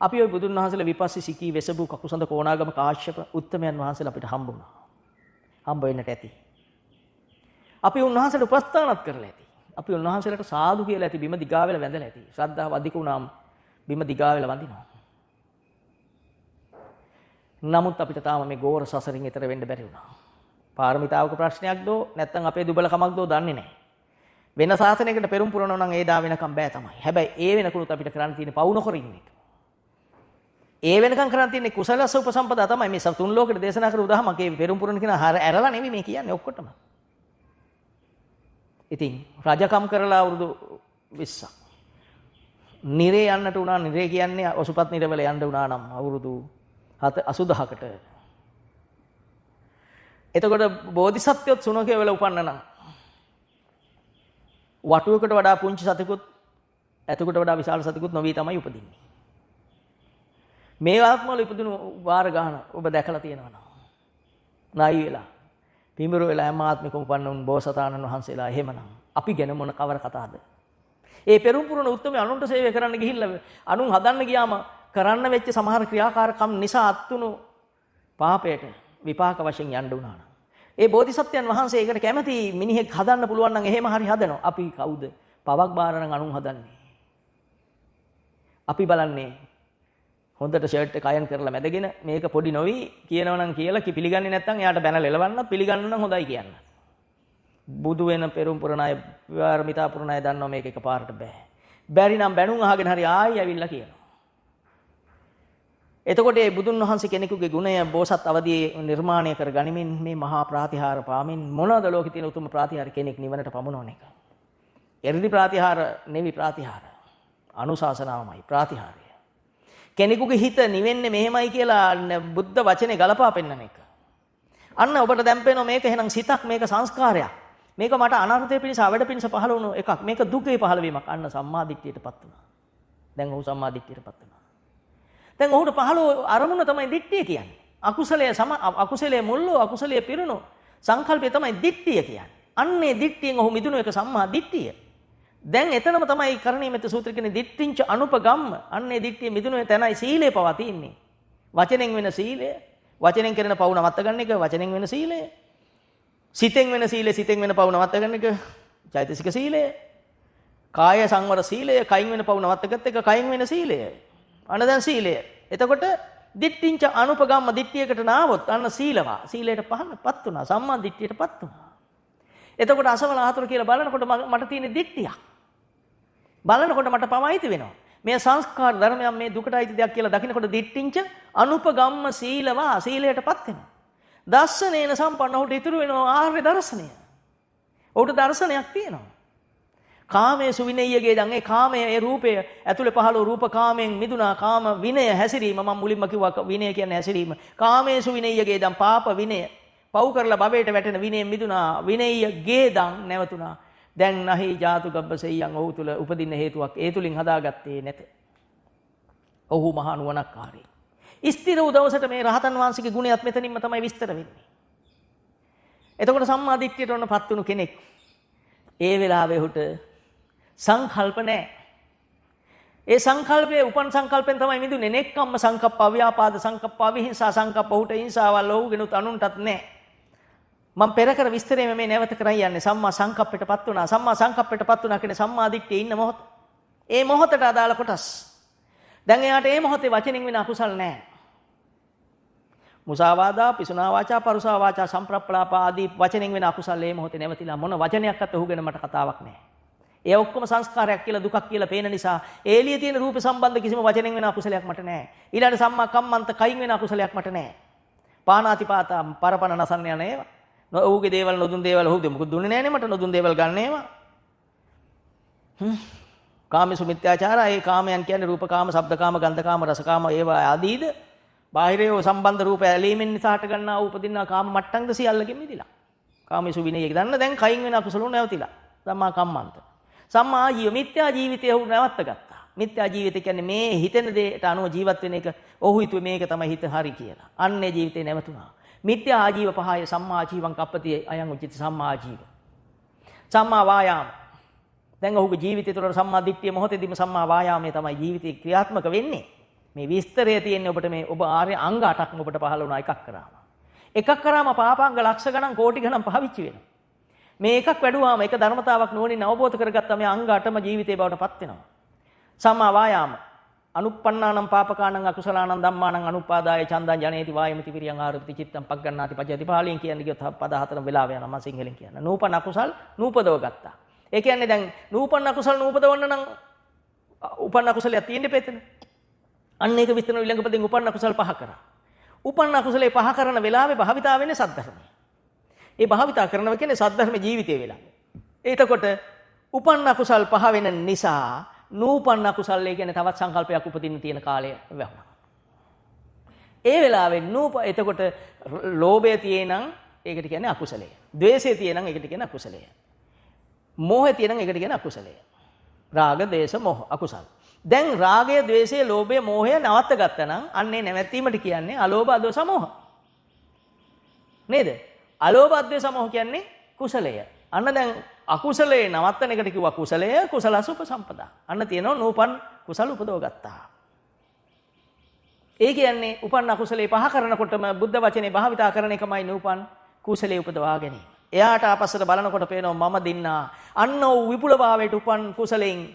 අපි ওই බුදුන් වහන්සේලා විපස්සී සිකී වෙසබු කකුසඳ කොණාගම කාශ්‍යප උත්තමයන් වහන්සේලා අපිට හම්බ වුණා. හම්බ වෙන්නට ඇති. අපි උන්වහන්සේට උපස්ථානත් කරලා ඇති. අපි උන්වහන්සේලාට සාදු කියලා ඇති බිම දිගා වෙලා වැඳලා ඇති. ශ්‍රද්ධාව අධික වුණාම බිම දිගා වෙලා වඳිනවා. නමුත් අපිට තාම මේ ගෝර සසරින් එතර වෙන්න බැරි වුණා. පාරමිතාවක ප්‍රශ්නයක් දෝ නැත්නම් අපේ දුබලකමක් දෝ දන්නේ නැහැ. වෙන සාසනයකට පෙරම් පුරනවා නම් ඒ දා වෙනකම් බෑ තමයි. හැබැයි ඒ වෙනකුත් අපිට කරන්න තියෙන්නේ පවු නොකර ඉන්න එක. ඒ වෙනකම් කරන්න තියෙන්නේ කුසලස උපසම්පදා තමයි. මේ තුන් ලෝකෙට දේශනා කරු උදාහමක් ඒ පෙරම් පුරන කෙනා ඇරලා නෙමෙයි මේ කියන්නේ ඔක්කොටම. ඉතින් රජකම් කරලා අවුරුදු 20ක් නිරේ යන්නට උනා. නිරේ කියන්නේ ඔසුපත් නිරවල යන්න උනා නම් අවුරුදු 82කට. එතකොට බෝධිසත්වයොත් සුනකේ වෙල උපන්න නම් වටුවකට වඩා පුංචි සතෙකුත් ඇතෙකුට වඩා විශාල සතෙකුත් නොවි තමයි උපදින්නේ. මේ ආත්මවල ඉපදුණු වාර ගන්න ඔබ දැකලා තියෙනවා නේද? නායි වෙලා පිඹුර වෙලා හැම ආත්මිකම උපන්න උන් බෝසතාණන් වහන්සේලා එහෙමනම් අපි ගැන මොන කවර කතාවද? ඒ පෙරම් පුරන උත්තරමේ අනුන්ට සේවය කරන්න ගිහිල්ලා අනුන් හදන්න ගියාම කරන්න වෙච්ච සමහර ක්‍රියාකාරකම් නිසා අත්තුණු පාපයට විපාක වශයෙන් යන්න උනා නම් ඒ බෝධිසත්වයන් වහන්සේ ඒකට කැමති මිනිහෙක් හදන්න පුළුවන් නම් එහෙම හරි හදනවා. අපි කවුද? පවක් බාර නම් අනුන් හදන්නේ. අපි බලන්නේ හොඳට ෂර්ට් එක අයන් කරලා මැදගෙන මේක පොඩි නොවි කියනවා නම් කියලා පිළිගන්නේ නැත්නම් එයාට බැනලා එලවන්න පිළිගන්න නම් හොඳයි කියන්න. බුදු වෙන පෙරම් පුරණ අය විවරමිතා පුරණ අය දන්නවා මේක එකපාරට බෑ. බැරි නම් බැනුම් අහගෙන හරි ආයි ඇවිල්ලා කියනවා. එතකොට මේ බුදුන් වහන්සේ කෙනෙකුගේ ගුණය බෝසත් අවදියේ නිර්මාණය කර ගනිමින් මේ මහා ප්‍රාතිහාර පාමින් මොනවාද ලෝකේ තියෙන උතුම් ප්‍රාතිහාර කෙනෙක් නිවනට පමුණවන එක. එර්දි ප්‍රාතිහාර නෙවි ප්‍රාතිහාර. අනුශාසනාවමයි ප්‍රාතිහාරය. කෙනෙකුගේ හිත නිවෙන්නේ මෙහෙමයි කියලා බුද්ධ වචනේ ගලපා පෙන්නන එක. අන්න ඔබට දැන් පේනවා මේක එහෙනම් සිතක් මේක සංස්කාරයක්. මේක මට අනර්ථය පිණිස අවඩ පිණිස පහළ වුණු එකක්. මේක දුකේ පහළ වීමක්. අන්න සම්මාදිට්ඨියටපත් වුණා. දැන් ඔහු සම්මාදිට්ඨියටපත් වෙනවා. දැන් ඔහුට පහළ අරමුණ තමයි දිට්ඨිය කියන්නේ. අකුසලයේ මුල්ලෝ අකුසලයේ පිරුණු සංකල්පය තමයි දිට්ඨිය කියන්නේ. අන්නේ දිට්ඨියෙන් ඔහු මිදුණු එක සම්මා දිට්ඨිය. දැන් එතනම තමයි කරණීයමෙත සූත්‍රය කියන්නේ දිට්ඨිංච අනුපගම්ම. අන්නේ දිට්ඨිය මිදුණු තැනයි සීලය පවා තියෙන්නේ. වචනෙන් වෙන සීලය, වචනෙන් කරන පව් නවත්ත ගන්න එක වචනෙන් වෙන සීලය. සිතෙන් වෙන සීලය සිතෙන් වෙන පව් නවත්ත ගන්න එක චෛතසික සීලය. කාය සංවර සීලය කයින් වෙන පව් නවත්තගත් එක කයින් වෙන සීලය. අන්න දැන් සීලය. එතකොට දිට්ඨිංච අනුපගම්ම දිට්ඨියකට නාවොත් අන්න සීලවා. සීලයට පහනපත් වුණා. සම්මා දිට්ඨියටපත් වුණා. එතකොට අසවල ආතුර කියලා බලනකොට මට තියෙන දිට්ඨියක්. බලනකොට මට පවයිති වෙනවා. මේ සංස්කාර ධර්මයන් මේ දුකට අයිති දෙයක් කියලා දකිනකොට දිට්ඨිංච අනුපගම්ම සීලවා සීලයටපත් වෙනවා. දස්සනේන සම්පන්න ඔහුට ඉතුරු වෙනවා ආර්ය දර්ශනය. ඔහුට දර්ශනයක් තියෙනවා. කාමයේ සුවිනය්‍යගේ දැන් ඒ කාමයේ ඒ රූපය ඇතුලේ පහළ රූප කාමයෙන් මිදුණා කාම විනය හැසිරීම මම මුලින්ම කිව්වා විනය කියන්නේ හැසිරීම. කාමයේ සුවිනය්‍යගේ දැන් පාප විනය පව් කරලා භවයට වැටෙන විනයෙන් මිදුණා විනය්‍යගේ දැන් නැවතුණා. දැන් නැහි ජාතු ගබ්බසෙයන් ඔහු තුල උපදින්න හේතුවක් ඒ තුලින් හදාගත්තේ නැත. ඔහු මහා නුවණක්කාරී. ස්ථිර වූ දවසට මේ රහතන් වහන්සේගේ ගුණයත් මෙතනින්ම තමයි විස්තර වෙන්නේ. එතකොට සම්මා දිට්ඨියට උනපත් වුණු කෙනෙක් ඒ වෙලාවේ උට සංකල්ප නැහැ. ඒ සංකල්පයේ උපන් සංකල්පෙන් තමයි මිදුනේ. නෙක්ඛම්ම සංකප්ප, අව්‍යාපාද සංකප්ප, අවිහිංසා සංකප්ප උට හිංසාවල් ඔහුගෙනුත් අනුන්ටත් නැහැ. මම පෙර කර විස්තරේ මේ නැවත කරයි යන්නේ. සම්මා සංකප්පයටපත් වුණා. සම්මා සංකප්පයටපත් වුණා කියන්නේ සම්මා දිට්ඨියේ ඉන්න මොහොත. ඒ මොහොතට අදාළ කොටස්. දැන් එයාට ඒ මොහොතේ වචනින් වෙන අකුසල් නැහැ. මුසාවාදා, පිසුනා වාචා, පරුසා වාචා, සම්ප්‍රප්පලාප ආදී වචනින් වෙන අකුසල් ඒ මොහොතේ නැවතිලා මොන වචනයක්වත් ඔහුගෙන මට කතාවක් නැහැ. ඒ ඔක්කොම සංස්කාරයක් කියලා දුකක් කියලා පේන නිසා ඒලිය තියෙන රූප සම්බන්ධ කිසිම වචනෙන් වෙන අකුසලයක් මට නැහැ. ඊළඟ සම්මා කම්මන්ත කයින් වෙන අකුසලයක් මට නැහැ. පානාතිපාතා පරපණ නසන්න යන ඒවා. ඔහුගේ දේවල් නොදුන් දේවල් ඔහුද මොකද දුන්නේ නැහනේ මට නොදුන් දේවල් ගන්න ඒවා. කාමසු මිත්‍යාචාරය ඒ කාමයන් කියන්නේ රූපකාම, ශබ්දකාම, ගන්ධකාම, රසකාම ඒවා ආදීද බාහිරයෝ සම්බන්ධ රූප ඇලීමෙන් නිසා හට ගන්නා උපදින්නා කාම මට්ටම්ද සියල්ලකින් මිදිලා. කාමසු විනයක දන්න දැන් කයින් වෙන අකුසල නැවතිලා. සම්මා කම්මන්ත. සම්මා ආජීව මිත්‍යා ජීවිතය ඔහු නැවත්ත ගත්තා. මිත්‍යා ජීවිතය කියන්නේ මේ හිතෙන දේට අනුව ජීවත් වෙන එක. ඔහු හිතුවේ මේක තමයි හිත හරි කියලා. අන්නේ ජීවිතේ නැවතුණා. මිත්‍යා ආජීව පහය සම්මා ආජීවං කප්පති අයං උචිත සම්මා ආජීව. සම්මා වායාම. දැන් ඔහුගේ ජීවිතය තුළ සම්මා දිට්ඨිය මොහොතේදීම සම්මා වායාමයේ තමයි ජීවිතේ ක්‍රියාත්මක වෙන්නේ. මේ විස්තරය තියෙන්නේ ඔබට මේ ඔබ ආර්ය අංග 8ක්ම ඔබට පහළ වුණා එකක් කරාම. එකක් කරාම පාපාංග ලක්ෂ ගණන් කෝටි ගණන් පාවිච්චි වෙනවා. මේ එකක් වැඩුවාම එක ධර්මතාවක් නුවණින් අවබෝධ කරගත්තා මේ අංග 8ම ජීවිතේ බවට පත් වෙනවා. සම්මා වායාම අනුප්පන්නානම් පාපකානම් අකුසලානම් ධම්මානම් අනුපාදාය චන්දං ජනේති වායමති විරියං ආරපති චිත්තං පග්ගණ්ණාති පජ්ජති පාලියෙන් කියන්නේ කියොත් පද හතරම වෙලාව යනවා මම සිංහලෙන් කියන්න. නූපන් අකුසල් නූපදව ගත්තා. ඒ කියන්නේ දැන් නූපන් අකුසල් නූපදවන්න නම් උපන් අකුසලයක් තියෙන්න පෙතන. අන්න ඒක විස්තර ඊළඟපදින් උපන් අකුසල් පහ කරා. උපන් අකුසලේ පහ කරන වෙලාවේ භාවිතා වෙන්නේ සද්ධර්මය. ඒ භාවිතා කරනවා කියන්නේ සද්ධර්ම ජීවිතේ වෙලා. එතකොට උපන් අකුසල් පහ වෙන නිසා නූපන් අකුසල් කියන්නේ තවත් සංකල්පයක් උපදින්න තියෙන කාලය වෙනවා. ඒ වෙලාවේ එතකොට ලෝභය තියෙනං ඒකට කියන්නේ අකුසලය. ද්වේෂය තියෙනං ඒකට කියන්නේ අකුසලය. මෝහය තියෙනං ඒකට කියන්නේ අකුසලය. රාග, දේශ, මොහ අකුසල්. දැන් රාගය, ද්වේෂය, ලෝභය, මෝහය නවත්ත ගත්තා නම් අන්නේ නැවැත්වීමට කියන්නේ අලෝභ, අදෝස, මොහ. නේද? අලෝභ, අද්වේෂ, මොහ කියන්නේ කුසලය. අන්න දැන් අකුසලයේ නවත්තන එකට කිව්වා කුසලය, කුසලස උපසම්පදා. අන්න තියෙනවා නූපන් කුසල උපදව ගත්තා. ඒ කියන්නේ උපන් අකුසලේ පහ කරනකොටම බුද්ධ වචනේ භාවිතා කරන එකමයි නූපන් කුසලයේ උපදවා ගැනීම. එයාට ආපස්සට බලනකොට පේනවා මම දින්නා. අන්න වූ විපුල භාවයට උපන් කුසලෙන්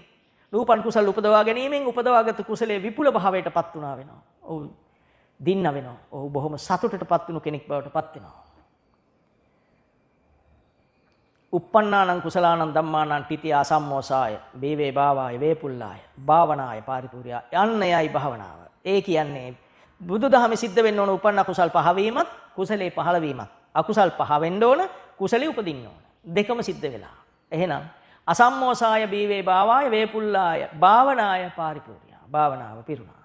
නූපන් කුසල උපදවා ගැනීමෙන් උපදවාගත් කුසලයේ විපුල භාවයටපත් වුණා වෙනවා. ඔව් දින්න වෙනවා. ඔව් බොහොම සතුටටපත් වුණු කෙනෙක් බවටපත් වෙනවා. uppannānaṁ කුසලානං ධම්මානං තිතියා සම්මෝසාය වේවේ භාවාය වේපුල්ලාය භාවනාය පාරිපූර්ණා යන්නයයි භාවනාව. ඒ කියන්නේ බුදුදහමේ සිද්ධ වෙන්න ඕන උපන්න කුසල් පහ වීමත් කුසලේ පහළ වීමත්. අකුසල් පහ වෙන්න ඕන කුසලේ උපදින්න ඕන. දෙකම සිද්ධ වෙලා. එහෙනම් අසම්මෝසාය වේවේ භාවාය වේපුල්ලාය භාවනාය පාරිපූර්ණා. භාවනාව පිරුණා.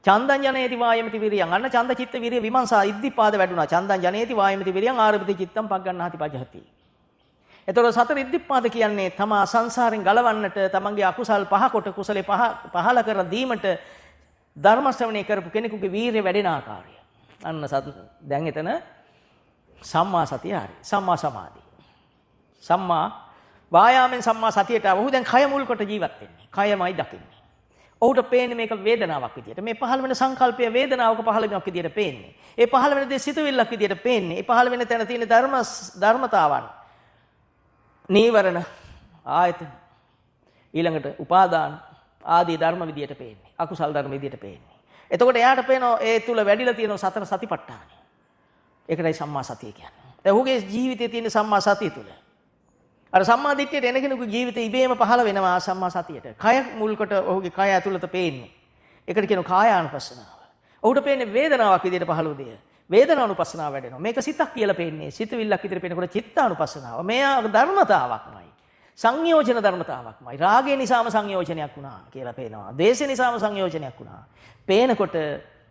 චන්දං ජනේති වායමති විරියං අන්න චන්ද චිත්ත විරිය විමංශා ඉද්ධිපාද වැඩුණා. චන්දං ජනේති වායමති විරියං ආරභති චිත්තං පග්ගණ්ණාති පජහති. එතකොට සතර ඉද්ධිපාද කියන්නේ තමා සංසාරෙන් ගලවන්නට තමන්ගේ අකුසල් පහ කොට කුසලේ පහල කර දීමට ධර්ම ශ්‍රවණය කරපු කෙනෙකුගේ වීරිය වැඩෙන ආකාරය. අන්න දැන් එතන සම්මා සතිය හරි. සම්මා සමාධි. සම්මා වායාමෙන් සම්මා සතියට ඔහු දැන් කය මුල් කොට ජීවත් වෙන්නේ. කයමයි දකින්නේ. ඔහුට පේන්නේ මේක වේදනාවක් විදියට. මේ පහළ වෙන සංකල්පය වේදනාවක පහළ වීමක් විදියට පේන්නේ. ඒ පහළ වෙන දේ සිතුවිල්ලක් විදියට පේන්නේ. ඒ පහළ වෙන තැන තියෙන ධර්මතාවන්. නීවරණ, ආයතන, ඊළඟට උපාදාන ආදී ධර්ම විදියට පේන්නේ. අකුසල් ධර්ම විදියට පේන්නේ. එතකොට එයාට පේනවා ඒ තුල වැඩිලා තියෙන සතර සතිපට්ඨාන. ඒකටයි සම්මා සතිය කියන්නේ. දැන් ඔහුගේ ජීවිතයේ තියෙන සම්මා සතිය තුල අර සම්මා දිට්ඨියට එන කෙනෙකුගේ ජීවිතේ ඉබේම පහළ වෙනවා සම්මා සතියට. කය මුල් කොට ඔහුගේ කය ඇතුළත පේන්නේ. ඒකට කියනවා කායානුපස්සනාව. ඔහුට පේන්නේ වේදනාවක් විදියට පහළ වුදේ. වේදනානුපස්සනාව වැඩෙනවා. මේක සිතක් කියලා පේන්නේ. සිතවිල්ලක් විදියට පේනකොට චිත්තානුපස්සනාව. මේ ධර්මතාවක්මයි. සංයෝජන ධර්මතාවක්මයි. රාගය නිසාම සංයෝජනයක් වුණා කියලා පේනවා. ද්වේෂය නිසාම සංයෝජනයක් වුණා. පේනකොට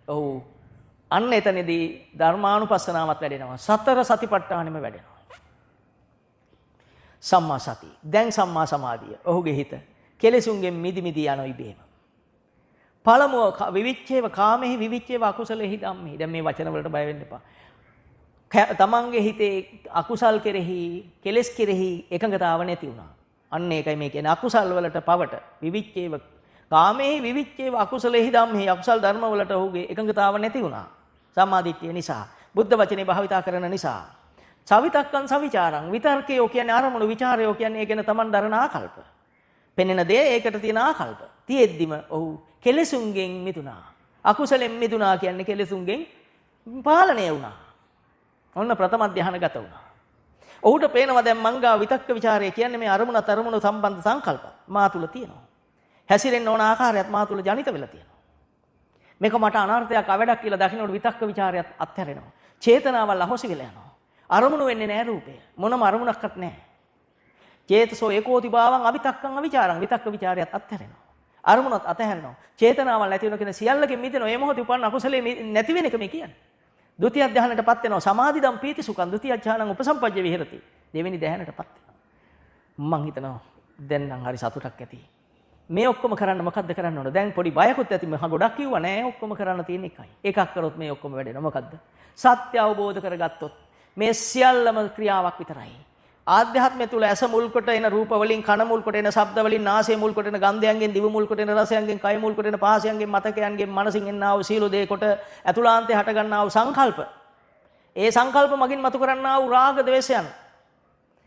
ඔහු අන්න එතනදී ධර්මානුපස්සනාවත් වැඩෙනවා. සතර සතිපට්ඨානෙම වැඩෙනවා. සම්මා සති. දැන් සම්මා සමාධිය. ඔහුගේ හිත කෙලෙසුන්ගෙන් මිදි මිදි යන ඉබේම. පළමුව විවිච්ඡේව කාමෙහි විවිච්ඡේව අකුසලෙහි ධම්මෙහි. දැන් මේ වචන වලට බය වෙන්න එපා. තමන්ගේ හිතේ අකුසල් කෙරෙහි කෙලෙස් කෙරෙහි එකඟතාව නැති වුණා. අන්න ඒකයි මේ කියන්නේ අකුසල් වලට පවට විවිච්ඡේව කාමෙහි විවිච්ඡේව අකුසලෙහි ධම්මෙහි. අකුසල් ධර්ම වලට ඔහුගේ එකඟතාව නැති වුණා. සම්මාදිට්ඨිය නිසා, බුද්ධ වචනේ භාවිතා කරන නිසා. සවිතක්කං සවිචාරං. විතර්කයෝ කියන්නේ අරමුණු, විචාරයෝ කියන්නේ ඒ ගැන තමන් දරන ආකල්ප. පෙනෙන දේ ඒකට තියෙන ආකල්ප. තියෙද්දිම ඔහු කෙලෙසුන්ගෙන් මිදුණා. අකුසලෙන් මිදුණා කියන්නේ කෙලෙසුන්ගෙන් පාලනය වුණා. ඔන්න ප්‍රථම ධ්‍යානගත වුණා. ඔහුට පේනවා දැන් මංගා විතක්ක ਵਿਚාරය කියන්නේ මේ අරමුණු සම්බන්ධ සංකල්ප මා තුල තියෙනවා. හැසිරෙන්න ඕන ආකාරයත් මා තුල ජනිත වෙලා තියෙනවා. මේක මට අනර්ථයක් අවඩක් කියලා දකින්නකොට විතක්ක ਵਿਚාරයත් අත්හැරෙනවා. චේතනාවල් අහොසි වෙලා යනවා. අරමුණු වෙන්නේ නැහැ රූපය. මොනම අරමුණක්වත් නැහැ. චේතසෝ ඒකෝති භාවං අවිතක්කං අවිචාරං. විතක්ක ਵਿਚාරයත් අත්හැරෙනවා. අරමුණත් අත්හැරෙනවා. චේතනාවල් නැති වෙන කෙන සියල්ලකින් මිදෙනවා. මේ මොහොතේ උපන්න අකුසලයේ නැති වෙන එක මේ කියන්නේ. ဒုတိ ය ධ්‍යානයටපත් වෙනවා. සමාධිදම් පීති සුඛං ဒုတိ ය ඥානං උපසම්පජ්ජ විහෙරති. දෙවෙනි ධ්‍යානයටපත් වෙනවා. මං හිතනවා දැන් නම් හරි සතුටක් ඇති. මේ ඔක්කොම කරන්න මොකද්ද කරන්න ඕන? දැන් පොඩි බයකුත් ඇති. මම ගොඩක් කිව්වා නෑ ඔක්කොම කරන්න තියෙන එකයි. එකක් කරොත් මේ ඔක්කොම වැඩෙනවා. මොකද්ද? සත්‍ය අවබෝධ කරගත්තොත් මේ සියල්ලම ක්‍රියාවක් විතරයි. ආධ්‍යාත්මය තුල ඇස මුල් කොට එන රූප වලින්, කන මුල් කොට එන ශබ්ද වලින්, නාසය මුල් කොට එන ගන්ධයන්ගෙන්, දිව මුල් කොට එන රසයන්ගෙන්, කය මුල් කොට එන පහසයන්ගෙන්, මතකයන්ගෙන්, මනසින් එන්නා වූ සීල දේ කොට අතුලාන්තේ හට ගන්නා වූ සංකල්ප. ඒ සංකල්ප මගින් මතු කරන්නා වූ රාග ද්වේෂයන්.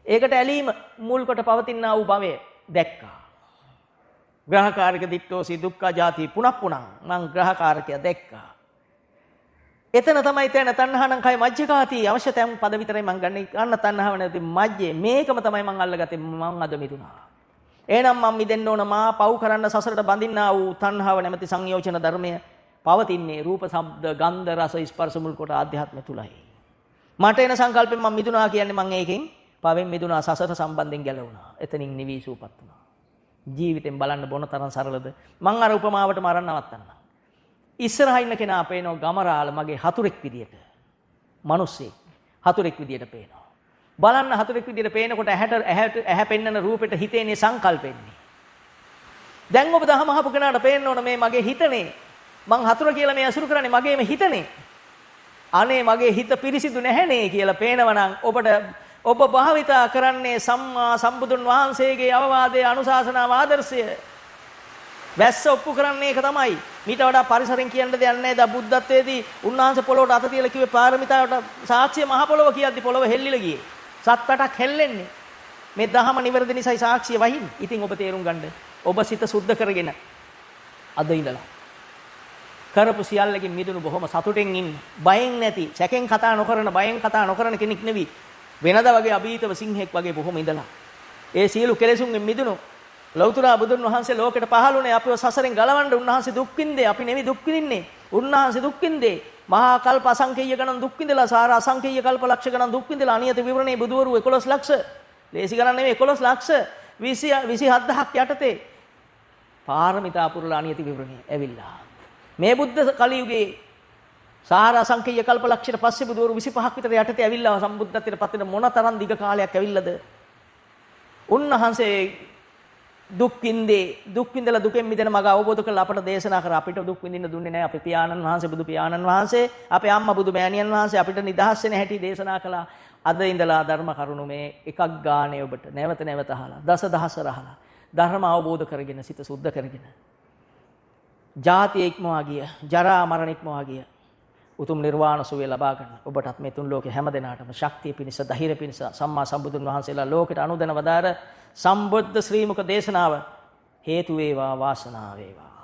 ඒකට ඇලීම මුල් කොට පවතිනා වූ භවය දැක්කා. ග්‍රහකාරක දිට්ඨෝසි දුක්ඛ ජාති පුනප්පුණං. මං ග්‍රහකාරකය දැක්කා. එතන තමයි තැන තණ්හානම් කය මජ්ජකාති. අවශ්‍ය තැන් පද විතරයි මං ගන්න. ගන්න තණ්හාව නැති මජ්ජේ. මේකම තමයි මං අල්ලගත්තේ. මං අද මිදුණා. එහෙනම් මං මිදෙන්න ඕන. මා පව් කරන්න සසරට බඳින්නා වූ තණ්හාව නැමැති සංයෝජන ධර්මය පවතින්නේ රූප, ශබ්ද, ගන්ධ, රස, ස්පර්ශ මුල් කොට ආධ්‍යාත්මය තුලයි. මට එන සංකල්පෙන් මං මිදුණා කියන්නේ මං ඒකෙන් පවෙන් මිදුණා. සසර සම්බන්ධයෙන් ගැලවුණා. එතනින් නිවි සූපත් වුණා. ජීවිතෙන් බලන්න බොන තරම් සරලද? මං අර උපමාවට මරන්න නවත්තන්න. ඉස්සරහා ඉන්න කෙනා පේනවා ගමරාල මගේ හතුරෙක් විදියට. මිනිස්සෙක් හතුරෙක් විදියට පේනවා. බලන්න හතුරෙක් විදියට පේනකොට ඇහැ පෙන්නන රූපෙට හිතේනේ සංකල්පෙන්නේ. දැන් ඔබ දහම අහපු කෙනාට පේන්න ඕන මේ මගේ හිතනේ. මං හතුර කියලා මේ අසුරු කරන්නේ මගේම හිතනේ. අනේ මගේ හිත පිරිසිදු නැහැනේ කියලා පේනවනම් ඔබ භාවිතා කරන්නේ සම්මා සම්බුදුන් වහන්සේගේ අවවාදයේ අනුශාසනාව ආදර්ශය. වැස්ස ඔප්පු කරන්නේ ඒක තමයි. මීට වඩා පරිසරෙන් කියන්න දෙයක් නැහැ. දා බුද්ධත්වයේදී උන්වහන්සේ පොළොවට අත තියලා කිව්වේ පාරමිතාවට සාක්ෂිය මහ පොළොව කියද්දි පොළොව හෙල්ලිලා ගියේ. 7-8ක් හෙල්ලෙන්නේ. මේ දහම නිවැරදි නිසායි සාක්ෂිය වහින්නේ. ඉතින් ඔබ තේරුම් ගන්න. ඔබ සිත සුද්ධ කරගෙන අද ඉඳලා කරපු සියල්ලකින් මිදුණු බොහොම සතුටෙන් ඉන්න. බයෙන් නැති, සැකෙන් කතා නොකරන, බයෙන් කතා නොකරන කෙනෙක් නෙවි. වෙනදා වගේ අභීතව සිංහෙක් වගේ බොහොම ඉඳලා. ඒ සියලු කෙලෙසුන්ගෙන් මිදුණු ලෞතර බුදුන් වහන්සේ ලෝකෙට පහළුනේ අපිව සසරෙන් ගලවන්න. උන්වහන්සේ දුක් විඳේ. අපි නෙවෙයි දුක් විඳින්නේ. උන්වහන්සේ දුක් විඳේ. මහා කල්ප අසංකේය ගණන් දුක් විඳලා, සාර අසංකේය කල්ප ලක්ෂ ගණන් දුක් විඳලා. අනියත විවරණේ බුදවරු 11 ලක්ෂ. ලේසි ගණන් නෙවෙයි 11 ලක්ෂ 27000ක් යටතේ පාරමිතා පුරලා අනියත විවරණේ ඇවිල්ලා. මේ බුද්ධ කලියුගේ සාර අසංකේය කල්ප ලක්ෂයට පස්සේ බුදවරු 25ක් විතර යටතේ ඇවිල්ලා සම්බුද්ධත්වයට පත් වෙන මොන තරම් දිග කාලයක් ඇවිල්ලාද? උන්වහන්සේ දුක් විඳලා දුකෙන් මිදෙන මඟ අවබෝධ කරලා අපට දේශනා කර. අපිට දුක් විඳින්න දුන්නේ නැහැ. අපේ පියාණන් වහන්සේ, බුදු පියාණන් වහන්සේ, අපේ අම්මා බුදු මෑණියන් වහන්සේ අපිට නිදහස් වෙන හැටි දේශනා කළා. අද ඉඳලා ධර්ම කරුණු මේ එකක් ගානේ ඔබට නැවත නැවත අහලා, දසදහසර අහලා ධර්ම අවබෝධ කරගෙන සිත සුද්ධ කරගෙන ජාතිය ඉක්මවා ගිය, ජරා මරණ ඉක්මවා ගිය උතුම් නිර්වාණ සුවය ලබා ගන්න. ඔබටත් මේ තුන් ලෝකේ හැම දෙනාටම ශක්තිය පිණිස, ධෛර්ය පිණිස සම්මා සම්බුදුන් වහන්සේලා ලෝකෙට අනුදැන වදාර සම්බුද්ධ ශ්‍රී මුක දේශනාව හේතු වේවා, වාසනාව වේවා.